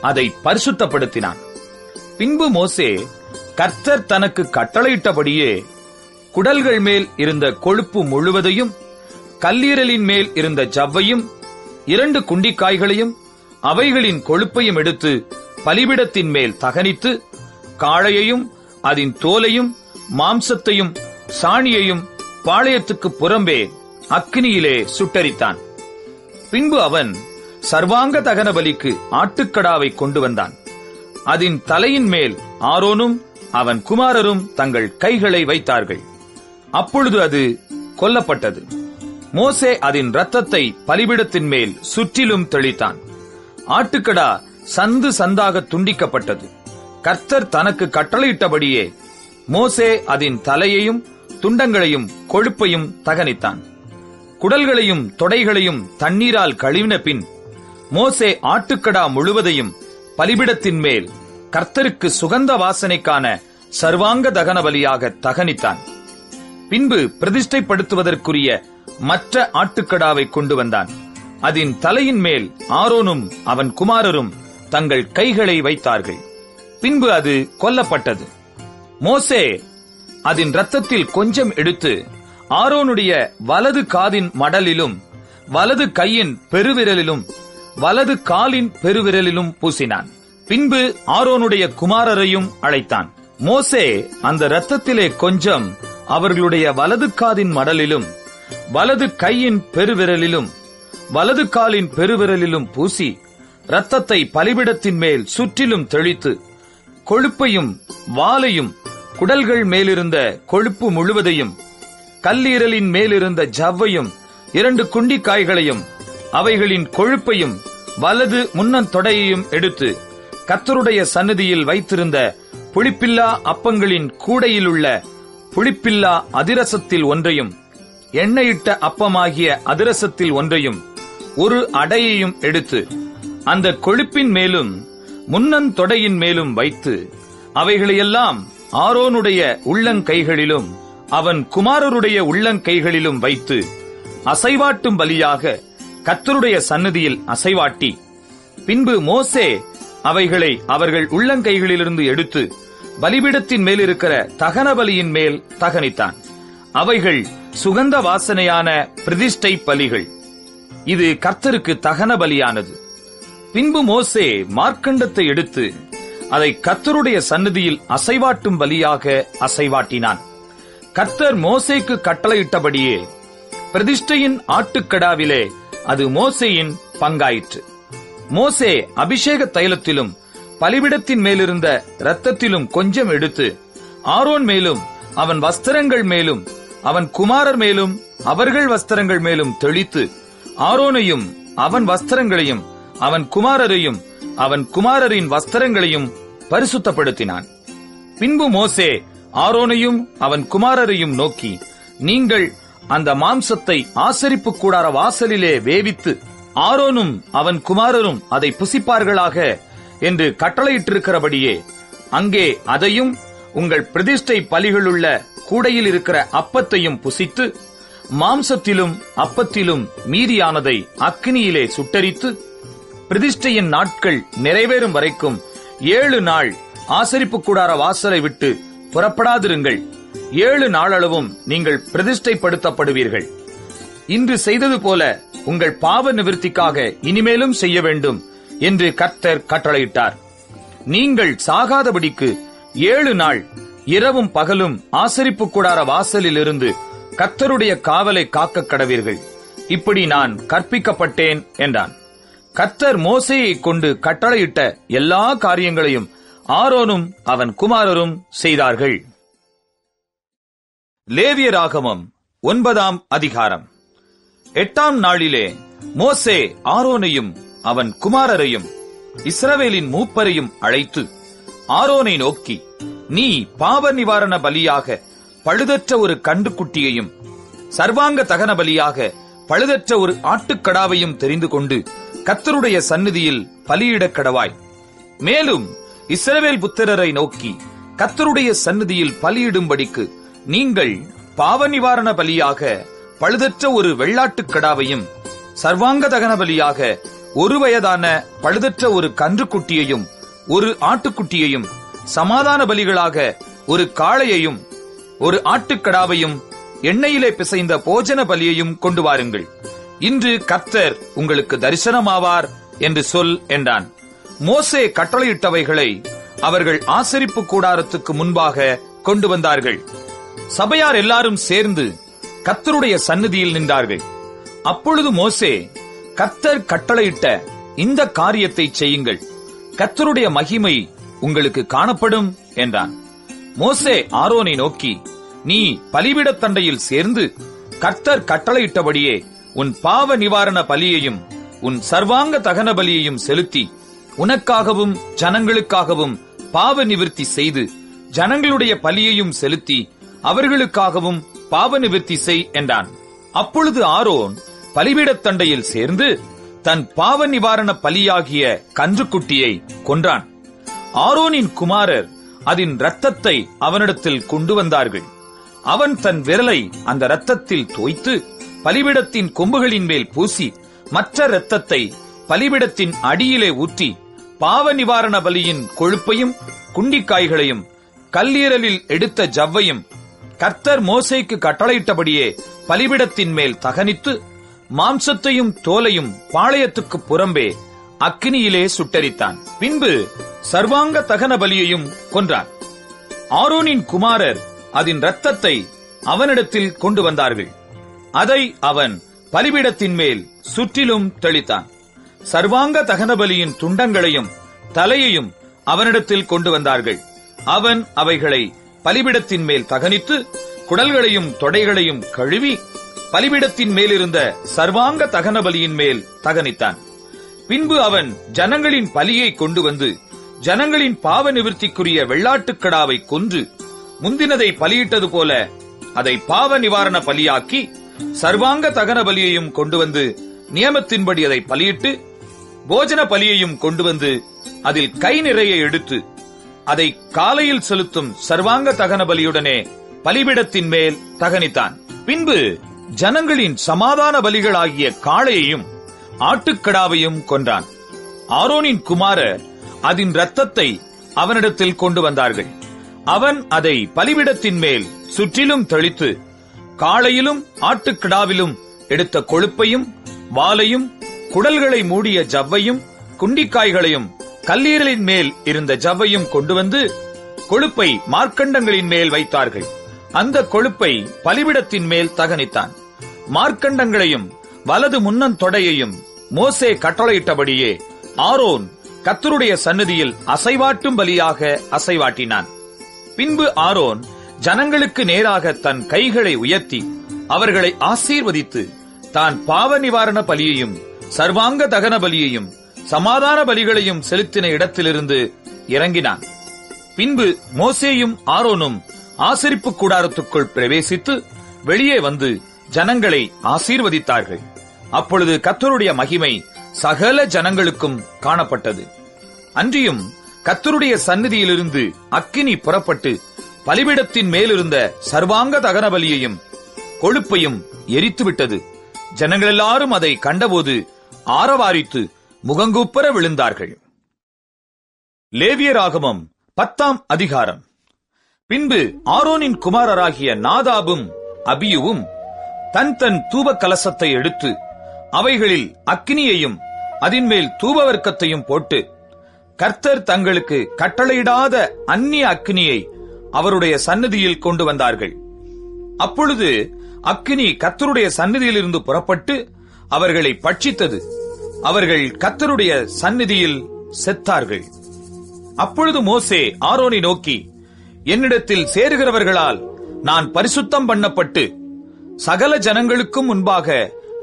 அதை பரிசுத்தப்படுத்தினான். பின்பு மோசே கர்த்தர் தனக்கு கட்டளையிட்டபடியே குடல்கள் மேல் இருந்த கொழுப்பு முழுவதையும் கல்லீரலின் மேல் இருந்த ஜவ்வையும் 2 குண்டிக்காய்களையும் அவைகளின் கொழுப்பையும் எடுத்து பலிபீடத்தின் மேல் தகனித்து காளையையும் அதன் தோலையும் மாம்சத்தையும் சாணியையும் பாளையத்துக்கு புறம்பே அக்கினியிலே சுட்டரித்தான். பின்பு அவன் சர்வாங்க தகன பலிக்கு ஆட்டுக்கடாவை கொண்டு வந்தான். அதன் தலையின் மேல் ஆரோனும் அவன் குமாரரும் தங்கள் கைகளை வைத்தார்கள். அப்பொழுது அது கொல்லப்பட்டது. மோசே அதன் இரத்தத்தை பலிபீடத்தின் மேல் சுற்றிலும் தெளித்தான். ஆட்டுக்கடா சந்து சந்தாக துண்டிக்கப்பட்டது. கர்த்தர் தனக்கு கட்டளையிட்டபடியே மோசே அதன் தலையையும் துண்டங்களையும் கொழுப்பையும் தகனித்தான். குடல்களையும் தொடைகளையும் தண்ணீரால் கழுவின பின் மோசே ஆட்டுக்கடா முழுவதையும் பலிபீடத்தின் மேல் கர்த்தருக்கு சுகந்த வாசனைக்கான சர்வாங்க தகன பலியாக தகனித்தான். பின்பு பிரதிஷ்டைப்படுத்துவதற்குரிய மற்ற ஆட்டுக்கடாவை கொண்டு வந்தான். அதன் தலையின் மேல் ஆரோனும் அவன் குமாரரும் தங்கள் கைகளை வைத்தார்கள். பின்பு அது கொல்லப்பட்டது. மோசே அதன் இரத்தத்தில் கொஞ்சம் எடுத்து ஆரோனுடைய வலது காதின் மடலிலும் வலது கையின் பெருவிரலிலும் வலது காலின் பெருவிரலிலும் பூசினான். பின்பு ஆரோனுடைய குமாரரையும் அழைத்தான். மோசே அந்த இரத்தத்திலே கொஞ்சம் அவர்களுடைய வலது காதின் மடலிலும் வலது கையின் பெருவிரலிலும் வலது காலின் பெருவிரலிலும் பூசி இரத்தத்தை பலிபீடத்தின் மேல் சுற்றிலும் தெளித்து கொழுப்பையும் வாலையும் குடல்கள் மேலிருந்த கொழுப்பு முழுவதையும் கல்லீரலின் மேலிருந்த ஜவ்வையும் 2 குண்டிக்காய்களையும் அவைகளின் கொழுப்பையும் வலது முன்னந்தொடையையும் எடுத்து கர்த்தருடைய சந்நிதியில் வைத்திருந்த புளிப்பில்லா அப்பங்களின் கூடையிலுள்ள புளிப்பில்லா அதிரசத்தில் ஒன்றையும் எண்ணெயிட்ட அப்பமாகிய அதிரசத்தில் ஒன்றையும் ஒரு அடையையும் எடுத்து அந்த கொழுப்பின் மேலும் முன்னந்தொடையின் மேலும் வைத்து அவைகளையெல்லாம் ஆரோனுடைய உள்ளங்கைகளிலும் அவன் குமாரருடைய உள்ளங்கைகளிலும் வைத்து அசைவாட்டும் பலியாக கர்த்தருடைய சந்நிதியில் அசைவாட்டி, பின்பு மோசே அவைகளை அவர்கள் உள்ளங்கைகளிலிருந்து எடுத்து பலிபீடத்தின் மேல் இருக்கிற தகன பலியின் மேல் தகனித்தான். அவைகள் சுகந்த வாசனையான பிரதிஷ்டை பலிகள். இது கர்த்தருக்கு தகன பலியானது. பின்பு மோசே மார்க்கண்டத்தை எடுத்து அதை கர்த்தருடைய சந்நிதியில் அசைவாட்டும் பலியாக அசைவாட்டினான். கர்த்தர் மோசேக்கு கட்டளையிட்டபடியே பிரதிஷ்டையின் ஆட்டுக்கடாவிலே அது மோசேயின் பங்காயிற்று. மோசே அபிஷேக தைலத்திலும் பலிபீடத்தின் மேலிருந்த இரத்தத்திலும் கொஞ்சம் எடுத்து ஆரோன் மேலும் அவன் வஸ்திரங்கள் மேலும் அவன் குமாரர் மேலும் அவர்கள் வஸ்திரங்கள் மேலும் தெளித்து ஆரோனையும் அவன் வஸ்திரங்களையும் அவன் குமாரரையும் அவன் குமாரரின் வஸ்திரங்களையும் பரிசுத்தப்படுத்தினான். பின்பு மோசே ஆரோனையும் அவன் குமாரரையும் நோக்கி, நீங்கள் அந்த மாம்சத்தை ஆசரிப்பு கூடார வாசலிலே வேவித்து ஆரோனும் அவன் குமாரரும் அதை புசிப்பார்களாக என்று கட்டளையிட்டிருக்கிறபடியே அங்கே அதையும் உங்கள் பிரதிஷ்டை பலிகளுள்ள கூடையில் இருக்கிற அப்பத்தையும் புசித்து மாம்சத்திலும் அப்பத்திலும் மீதியானதை அக்கினியிலே சுட்டரித்து பிரதிஷ்டையின் நாட்கள் நிறைவேறும் வரைக்கும் 7 நாள் ஆசரிப்பு கூடார வாசலை விட்டு புறப்படாதிருங்கள். 7 நாளளவும் நீங்கள் பிரதிஷ்டைப்படுத்தப்படுவீர்கள். இன்று செய்தது போல உங்கள் பாவ நிவிர்த்திக்காக இனிமேலும் செய்ய வேண்டும் என்று கர்த்தர் கட்டளையிட்டார். நீங்கள் சாகாதபடிக்கு 7 நாள் இரவும் பகலும் ஆசரிப்பு கூடார வாசலில் இருந்து கர்த்தருடைய காவலை காக்க கடவீர்கள். இப்படி நான் கற்பிக்கப்பட்டேன் என்றான். கர்த்தர் மோசேயை கொண்டு கட்டளையிட்ட எல்லா காரியங்களையும் ஆரோனும் அவன் குமாரரும் செய்தார்கள். லேவியராகமம் 9ஆம் அதிகாரம். 8ஆம் நாளிலே மோசே ஆரோனையும் அவன் குமாரரையும் இஸ்ரவேலின் மூப்பரையும் அழைத்து ஆரோனை நோக்கி, நீ பாவ நிவாரண பலியாக பழுதற்ற ஒரு கன்றுக்குட்டியையும் சர்வாங்க தகன பலியாக பழுதற்ற ஒரு ஆட்டுக்கடாவையும் தெரிந்து கொண்டு கர்த்தருடைய சந்நிதியில் பலியிடக் கடவாய். மேலும் இஸ்ரவேல் புத்திரரை நோக்கி, கர்த்தருடைய சந்நிதியில் பலியிடும்படிக்கு நீங்கள் பாவ நிவாரண பலியாக பழுதற்ற ஒரு வெள்ளாட்டுக்கடாவையும் சர்வாங்க தகன பலியாக 1 வயதான பழுதற்ற ஒரு கன்றுக்குட்டியையும் ஒரு ஆட்டுக்குட்டியையும் சமாதான பலிகளாக ஒரு காளையையும் ஒரு ஆட்டுக்கடாவையும் எண்ணெயிலே பிசைந்த போஜன பலியையும் கொண்டு வாருங்கள். இன்று கர்த்தர் உங்களுக்கு தரிசனமாவார் என்று சொல் என்றான். மோசே கட்டளையிட்டவைகளை அவர்கள் ஆசரிப்பு கூடாரத்துக்கு முன்பாக கொண்டு வந்தார்கள். சபையார் எல்லாரும் சேர்ந்து கர்த்தருடைய சந்நிதியில் நின்றார்கள். அப்பொழுது மோசே, கர்த்தர் கட்டளையிட்ட இந்த காரியத்தை செய்யுங்கள். கர்த்தருடைய மகிமை உங்களுக்கு காணப்படும் என்றான். மோசே ஆரோனை நோக்கி, நீ பலிபீடத் தண்டையில் சேர்ந்து கர்த்தர் கட்டளையிட்டபடியே உன் பாவ நிவாரண பலியையும் உன் சர்வாங்க தகன பலியையும் செலுத்தி உனக்காகவும் ஜனங்களுக்காகவும் பாவ நிவிர்த்தி செய்து ஜனங்களுடைய பலியையும் செலுத்தி அவர்களுக்காகவும் பாவ நிவிர்த்தி செய் என்றான். அப்பொழுது ஆரோன் பலிபீடத் தண்டையில் சேர்ந்து தன் பாவ நிவாரண பலியாகிய கன்றுக்குட்டியை கொன்றான். ஆரோனின் குமாரர் அதன் இரத்தத்தை அவனிடத்தில் கொண்டு வந்தார்கள். அவன் தன் விரலை அந்த இரத்தத்தில் தோய்த்து பலிபீடத்தின் கொம்புகளின் மேல் பூசி மற்ற இரத்தத்தை பலிபீடத்தின் அடியிலே ஊற்றி பாவ நிவாரண பலியின் கொழுப்பையும் குண்டிக்காய்களையும் கல்லீரலில் எடுத்த ஜவ்வையும் கர்த்தர் மோசேக்கு கட்டளையிட்டபடியே பலிபீடத்தின் மேல் தகனித்து மாம்சத்தையும் தோலையும் பாளையத்துக்கு புறம்பே அக்கினியிலே சுட்டரித்தான். பின்பு சர்வாங்க தகன பலியையும் கொன்றான். ஆரோனின் குமாரர் அதன் இரத்தத்தை அவனிடத்தில் கொண்டு வந்தார்கள். அதை அவன் பலிபீடத்தின் மேல் சுற்றிலும் தெளித்தான். சர்வாங்க தகன பலியின் துண்டங்களையும் தலையையும் அவனிடத்தில் கொண்டு வந்தார்கள். அவன் அவைகளை பலிபீடத்தின் மேல் தகனித்து குடல்களையும் தொடைகளையும் கழுவி பலிபீடத்தின் மேலிருந்த சர்வாங்க தகன பலியின் மேல் தகனித்தான். பின்பு அவன் ஜனங்களின் பலியை கொண்டு வந்து ஜனங்களின் பாவ நிவிர்த்திக்குரிய வெள்ளாட்டுக்கடாவை கொன்று முந்தினதை பலியிட்டது போல அதை பாவ நிவாரண பலியாக்கி சர்வாங்க தகன பலியையும் கொண்டு வந்து நியமத்தின்படி அதை பலியிட்டு போஜன பலியையும் கொண்டு வந்து அதில் கை நிறைய எடுத்து அதை காலையில் செலுத்தும் சர்வாங்க தகன பலியுடனே பலிபீடத்தின் மேல் தகனித்தான். பின்பு ஜனங்களின் சமாதான பலிகளாகிய காளையையும் ஆட்டுக்கடாவையும் கொன்றான். ஆரோனின் குமாரர் அதன் இரத்தத்தை அவனிடத்தில் கொண்டு வந்தார்கள். அவன் அதை பலிபீடத்தின் மேல் சுற்றிலும் தெளித்து காளையிலும் ஆட்டுக்கிடாவிலும் எடுத்த கொழுப்பையும் வாலையும் குடல்களை மூடிய ஜவ்வையும் குண்டிக்காய்களையும் கல்லீரலின் மேல் இருந்த ஜவ்வையும் கொண்டு வந்து கொழுப்பை மார்க்கண்டங்களின் மேல் வைத்தார்கள். அந்த கொழுப்பை பலிபீடத்தின் மேல் தகனித்தான். மார்க்கண்டங்களையும் வலது முன்னந்தொடையையும் மோசே கட்டளையிட்டபடியே ஆரோன் கர்த்தருடைய சந்நிதியில் அசைவாட்டும் பலியாக அசைவாட்டினான். பின்பு ஆரோன் ஜனங்களுக்கு நேராக தன் கைகளை உயர்த்தி அவர்களை ஆசீர்வதித்து தான் பாவ நிவாரண பலியையும் சர்வாங்க தகன பலியையும் சமாதான பலிகளையும் செலுத்தின இடத்திலிருந்து இறங்கினான். பின்பு மோசேயும் ஆரோனும் ஆசரிப்பு கூடாரத்துக்குள் பிரவேசித்து வெளியே வந்து ஜனங்களை ஆசீர்வதித்தார்கள். அப்பொழுது கர்த்தருடைய மகிமை சகல ஜனங்களுக்கும் காணப்பட்டது. அன்றியும் கர்த்தருடைய சந்நிதியிலிருந்து அக்கினி புறப்பட்டு பலிபீடத்தின் மேலிருந்த சர்வாங்க தகன பலியையும் கொழுப்பையும் எரித்துவிட்டது. ஜனங்கள் எல்லாரும் அதை கண்டபோது ஆரவாரித்து முகங்குப்புற விழுந்தார்கள். லேவியராகமம் 10ஆம் அதிகாரம். பின்பு ஆரோனின் குமாரராகிய நாதாபும் அபியுவும் தன் தன் தூப கலசத்தை எடுத்து அவைகளில் அக்கினியையும் அதின்மேல் தூபவர்க்கத்தையும் போட்டு கர்த்தர் தங்களுக்கு கட்டளையிடாத அந்நிய அக்கினியை அவருடைய சந்நிதியில் கொண்டு வந்தார்கள். அப்பொழுது அக்கினி கர்த்தருடைய சந்நிதியிலிருந்து புறப்பட்டு அவர்களை பட்சித்தது. அவர்கள் கர்த்தருடைய சந்நிதியில் செத்தார்கள். அப்பொழுது மோசே ஆரோனை நோக்கி, என்னிடத்தில் சேருகிறவர்களால் நான் பரிசுத்தம் பண்ணப்பட்டு சகல ஜனங்களுக்கும் முன்பாக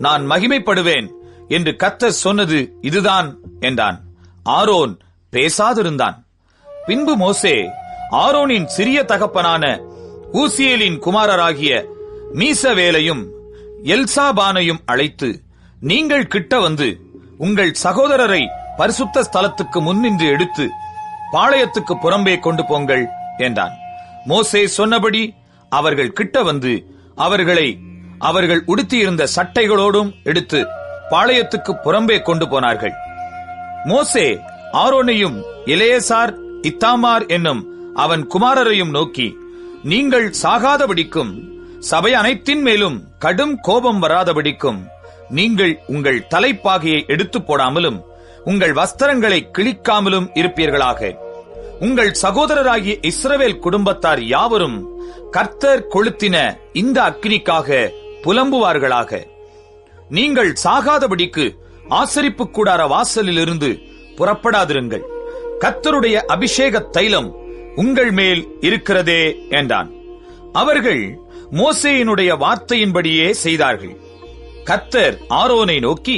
நான் மகிமைப்படுவேன் என்று கர்த்தர் சொன்னது இதுதான் என்றான். ஆரோன் பேசாதிருந்தான். பின்பு மோசே ஆரோனின் சிறிய தகப்பனான ஊசியேலின் குமாரராகிய மீசவேலையும் எல்சாபானையும் அழைத்து, நீங்கள் கிட்ட வந்து உங்கள் சகோதரரை பரிசுத்த ஸ்தலத்துக்கு முன்னின்று எடுத்து பாளையத்துக்கு புறம்பே கொண்டு போங்கள் என்றான். மோசே சொன்னபடி அவர்கள் கிட்ட வந்து அவர்களை அவர்கள் உடுத்தியிருந்த சட்டைகளோடும் எடுத்து பாளையத்துக்கு புறம்பே கொண்டு போனார்கள். மோசே ஆரோனையும் எலேசார் இத்தாமார் என்னும் அவன் குமாரரையும் நோக்கி, நீங்கள் சாகாதபடிக்கும் சபை அனைத்தின் மேலும் கடும் கோபம் வராதபடிக்கும் நீங்கள் உங்கள் தலைப்பாகையை எடுத்து போடாமலும் உங்கள் வஸ்திரங்களை கிழிக்காமலும் இருப்பீர்களாக. உங்கள் சகோதரராகிய இஸ்ரவேல் குடும்பத்தார் யாவரும் கர்த்தர் கொளுத்தின இந்த அக்கினிக்காக புலம்புவார்களாக. நீங்கள் சாகாதபடிக்கு ஆசரிப்பு கூடார வாசலில் இருந்து புறப்படாதிருங்கள். கர்த்தருடைய அபிஷேக தைலம் உங்கள் மேல் இருக்கிறதே என்றான். அவர்கள் மோசேயினுடைய வார்த்தையின்படியே செய்தார்கள். கர்த்தர் ஆரோனை நோக்கி,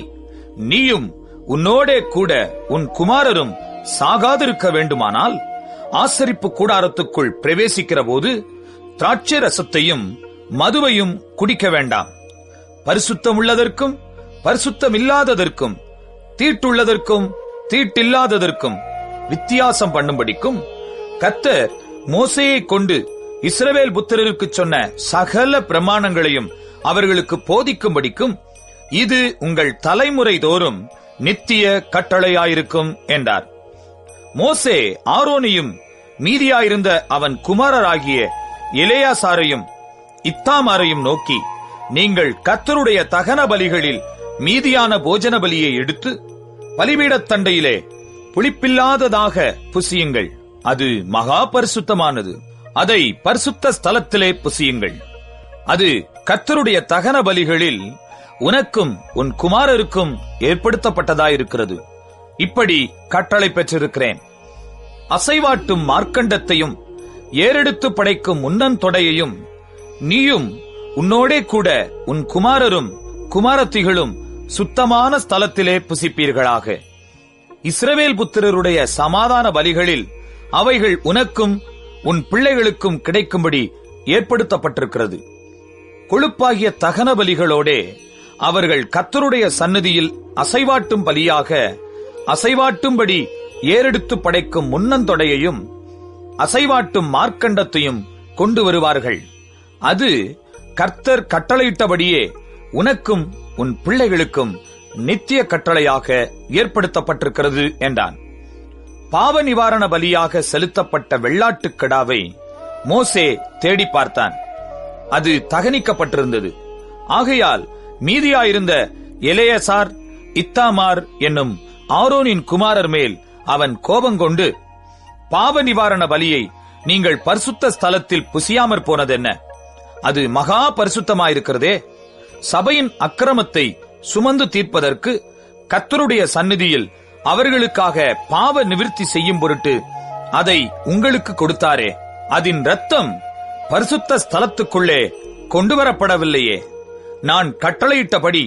நீயும் உன்னோடே கூட உன் குமாரரும் சாகாதிருக்க வேண்டுமானால் ஆசரிப்பு கூடாரத்துக்குள் பிரவேசிக்கிற போது திராட்சை ரசத்தையும் மதுவையும் குடிக்க வேண்டாம். பரிசுத்தமுள்ளதற்கும் பரிசுத்தமில்லாததற்கும் தீட்டுள்ளதற்கும் தீட்டில்லாததற்கும் வித்தியாசம் பண்ணும்படிக்கும் கர்த்தர் மோசேயை கொண்டு இஸ்ரவேல் புத்திரருக்கு சொன்ன சகல பிரமாணங்களையும் அவர்களுக்கு போதிக்கும்படிக்கும் இது உங்கள் தலைமுறை தோறும் நித்திய கட்டளையாயிருக்கும் என்றார். மோசே ஆரோனையும் மீதியாயிருந்த அவன் குமாரராகிய எலெயாசாரையும் இத்தாமாரையும் நோக்கி, நீங்கள் கர்த்தருடைய தகன பலிகளில் மீதியான போஜன பலியை எடுத்து பலிபீடத் தண்டையிலே புளிப்பில்லாததாக புசியுங்கள். அது மகா பரிசுத்தமானது. அதை பரிசுத்த ஸ்தலத்திலே புசியுங்கள். அது கர்த்தருடைய தகன பலிகளில் உனக்கும் உன் குமாரருக்கும் ஏற்படுத்தப்பட்டதாயிருக்கிறது. இப்படி கட்டளை பெற்றிருக்கிறேன். அசைவாட்டும் மார்க்கண்டத்தையும் ஏறெடுத்து படைக்கும் முன்னன் தொடையையும் நீயும் உன்னோடே கூட உன் குமாரரும் குமாரத்திகளும் சுத்தமான ஸ்தலத்திலே புசிப்பீர்களாக. இஸ்ரவேல் புத்திரருடைய சமாதான பலிகளில் அவைகள் உனக்கும் உன் பிள்ளைகளுக்கும் கிடைக்கும்படி ஏற்படுத்தப்பட்டிருக்கிறது. கொழுப்பாகிய தகன பலிகளோடே அவர்கள் கர்த்தருடைய சந்நிதியில் அசைவாட்டும் பலியாக அசைவாட்டும்படி ஏறெடுத்து படைக்கும் முன்னந்தொடையையும் அசைவாட்டும் மார்க்கண்டத்தையும் கொண்டு வருவார்கள். அது கர்த்தர் கட்டளையிட்டபடியே உனக்கும் உன் பிள்ளைகளுக்கும் நித்திய கட்டளையாக ஏற்படுத்தப்பட்டிருக்கிறது என்றான். பாவ நிவாரண பலியாக செலுத்தப்பட்ட வெள்ளாட்டுக் கிடாவை மோசே தேடி பார்த்தான். அது தகனிக்கப்பட்டிருந்தது. ஆகையால் மீதியாயிருந்த எலெயாசார் இத்தாமார் என்னும் ஆரோனின் குமாரர் மேல் அவன் கோபங்கொண்டு, பாவ நிவாரண பலியை நீங்கள் பரிசுத்த ஸ்தலத்தில் புசியாமற் போனதென்ன? அது மகா பரிசுத்தமாயிருக்கிறதே. சபையின் அக்கிரமத்தை சுமந்து தீர்ப்பதற்கு கர்த்தருடைய சந்நிதியில் அவர்களுக்காக பாவ நிவிர்த்தி செய்யும் பொருட்டு அதை உங்களுக்கு கொடுத்தாரே, அதன் இரத்தம் பரிசுத்த ஸ்தலத்துக்குள்ளே கொண்டு வரப்படவில்லையே. நான் கட்டளையிட்டபடி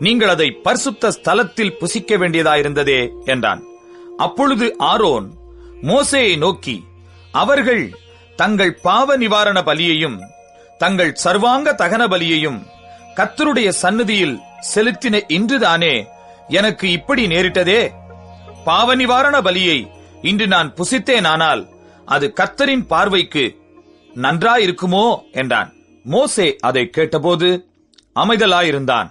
நீங்கள் அதை பரிசுத்த ஸ்தலத்தில் புசிக்க வேண்டியதாயிருந்ததே என்றான். அப்பொழுது ஆரோன் மோசேயை நோக்கி, அவர்கள் தங்கள் பாவ நிவாரண பலியையும் தங்கள் சர்வாங்க தகன பலியையும் கர்த்தருடைய சந்நிதியில் செலுத்தின இன்றுதானே எனக்கு இப்படி நேரிட்டதே. பாவ நிவாரண பலியை இன்று நான் புசித்தேனானால் அது கர்த்தரின் பார்வைக்கு நன்றாயிருக்குமோ என்றான். மோசே அதை கேட்டபோது அமைதலாயிருந்தான்.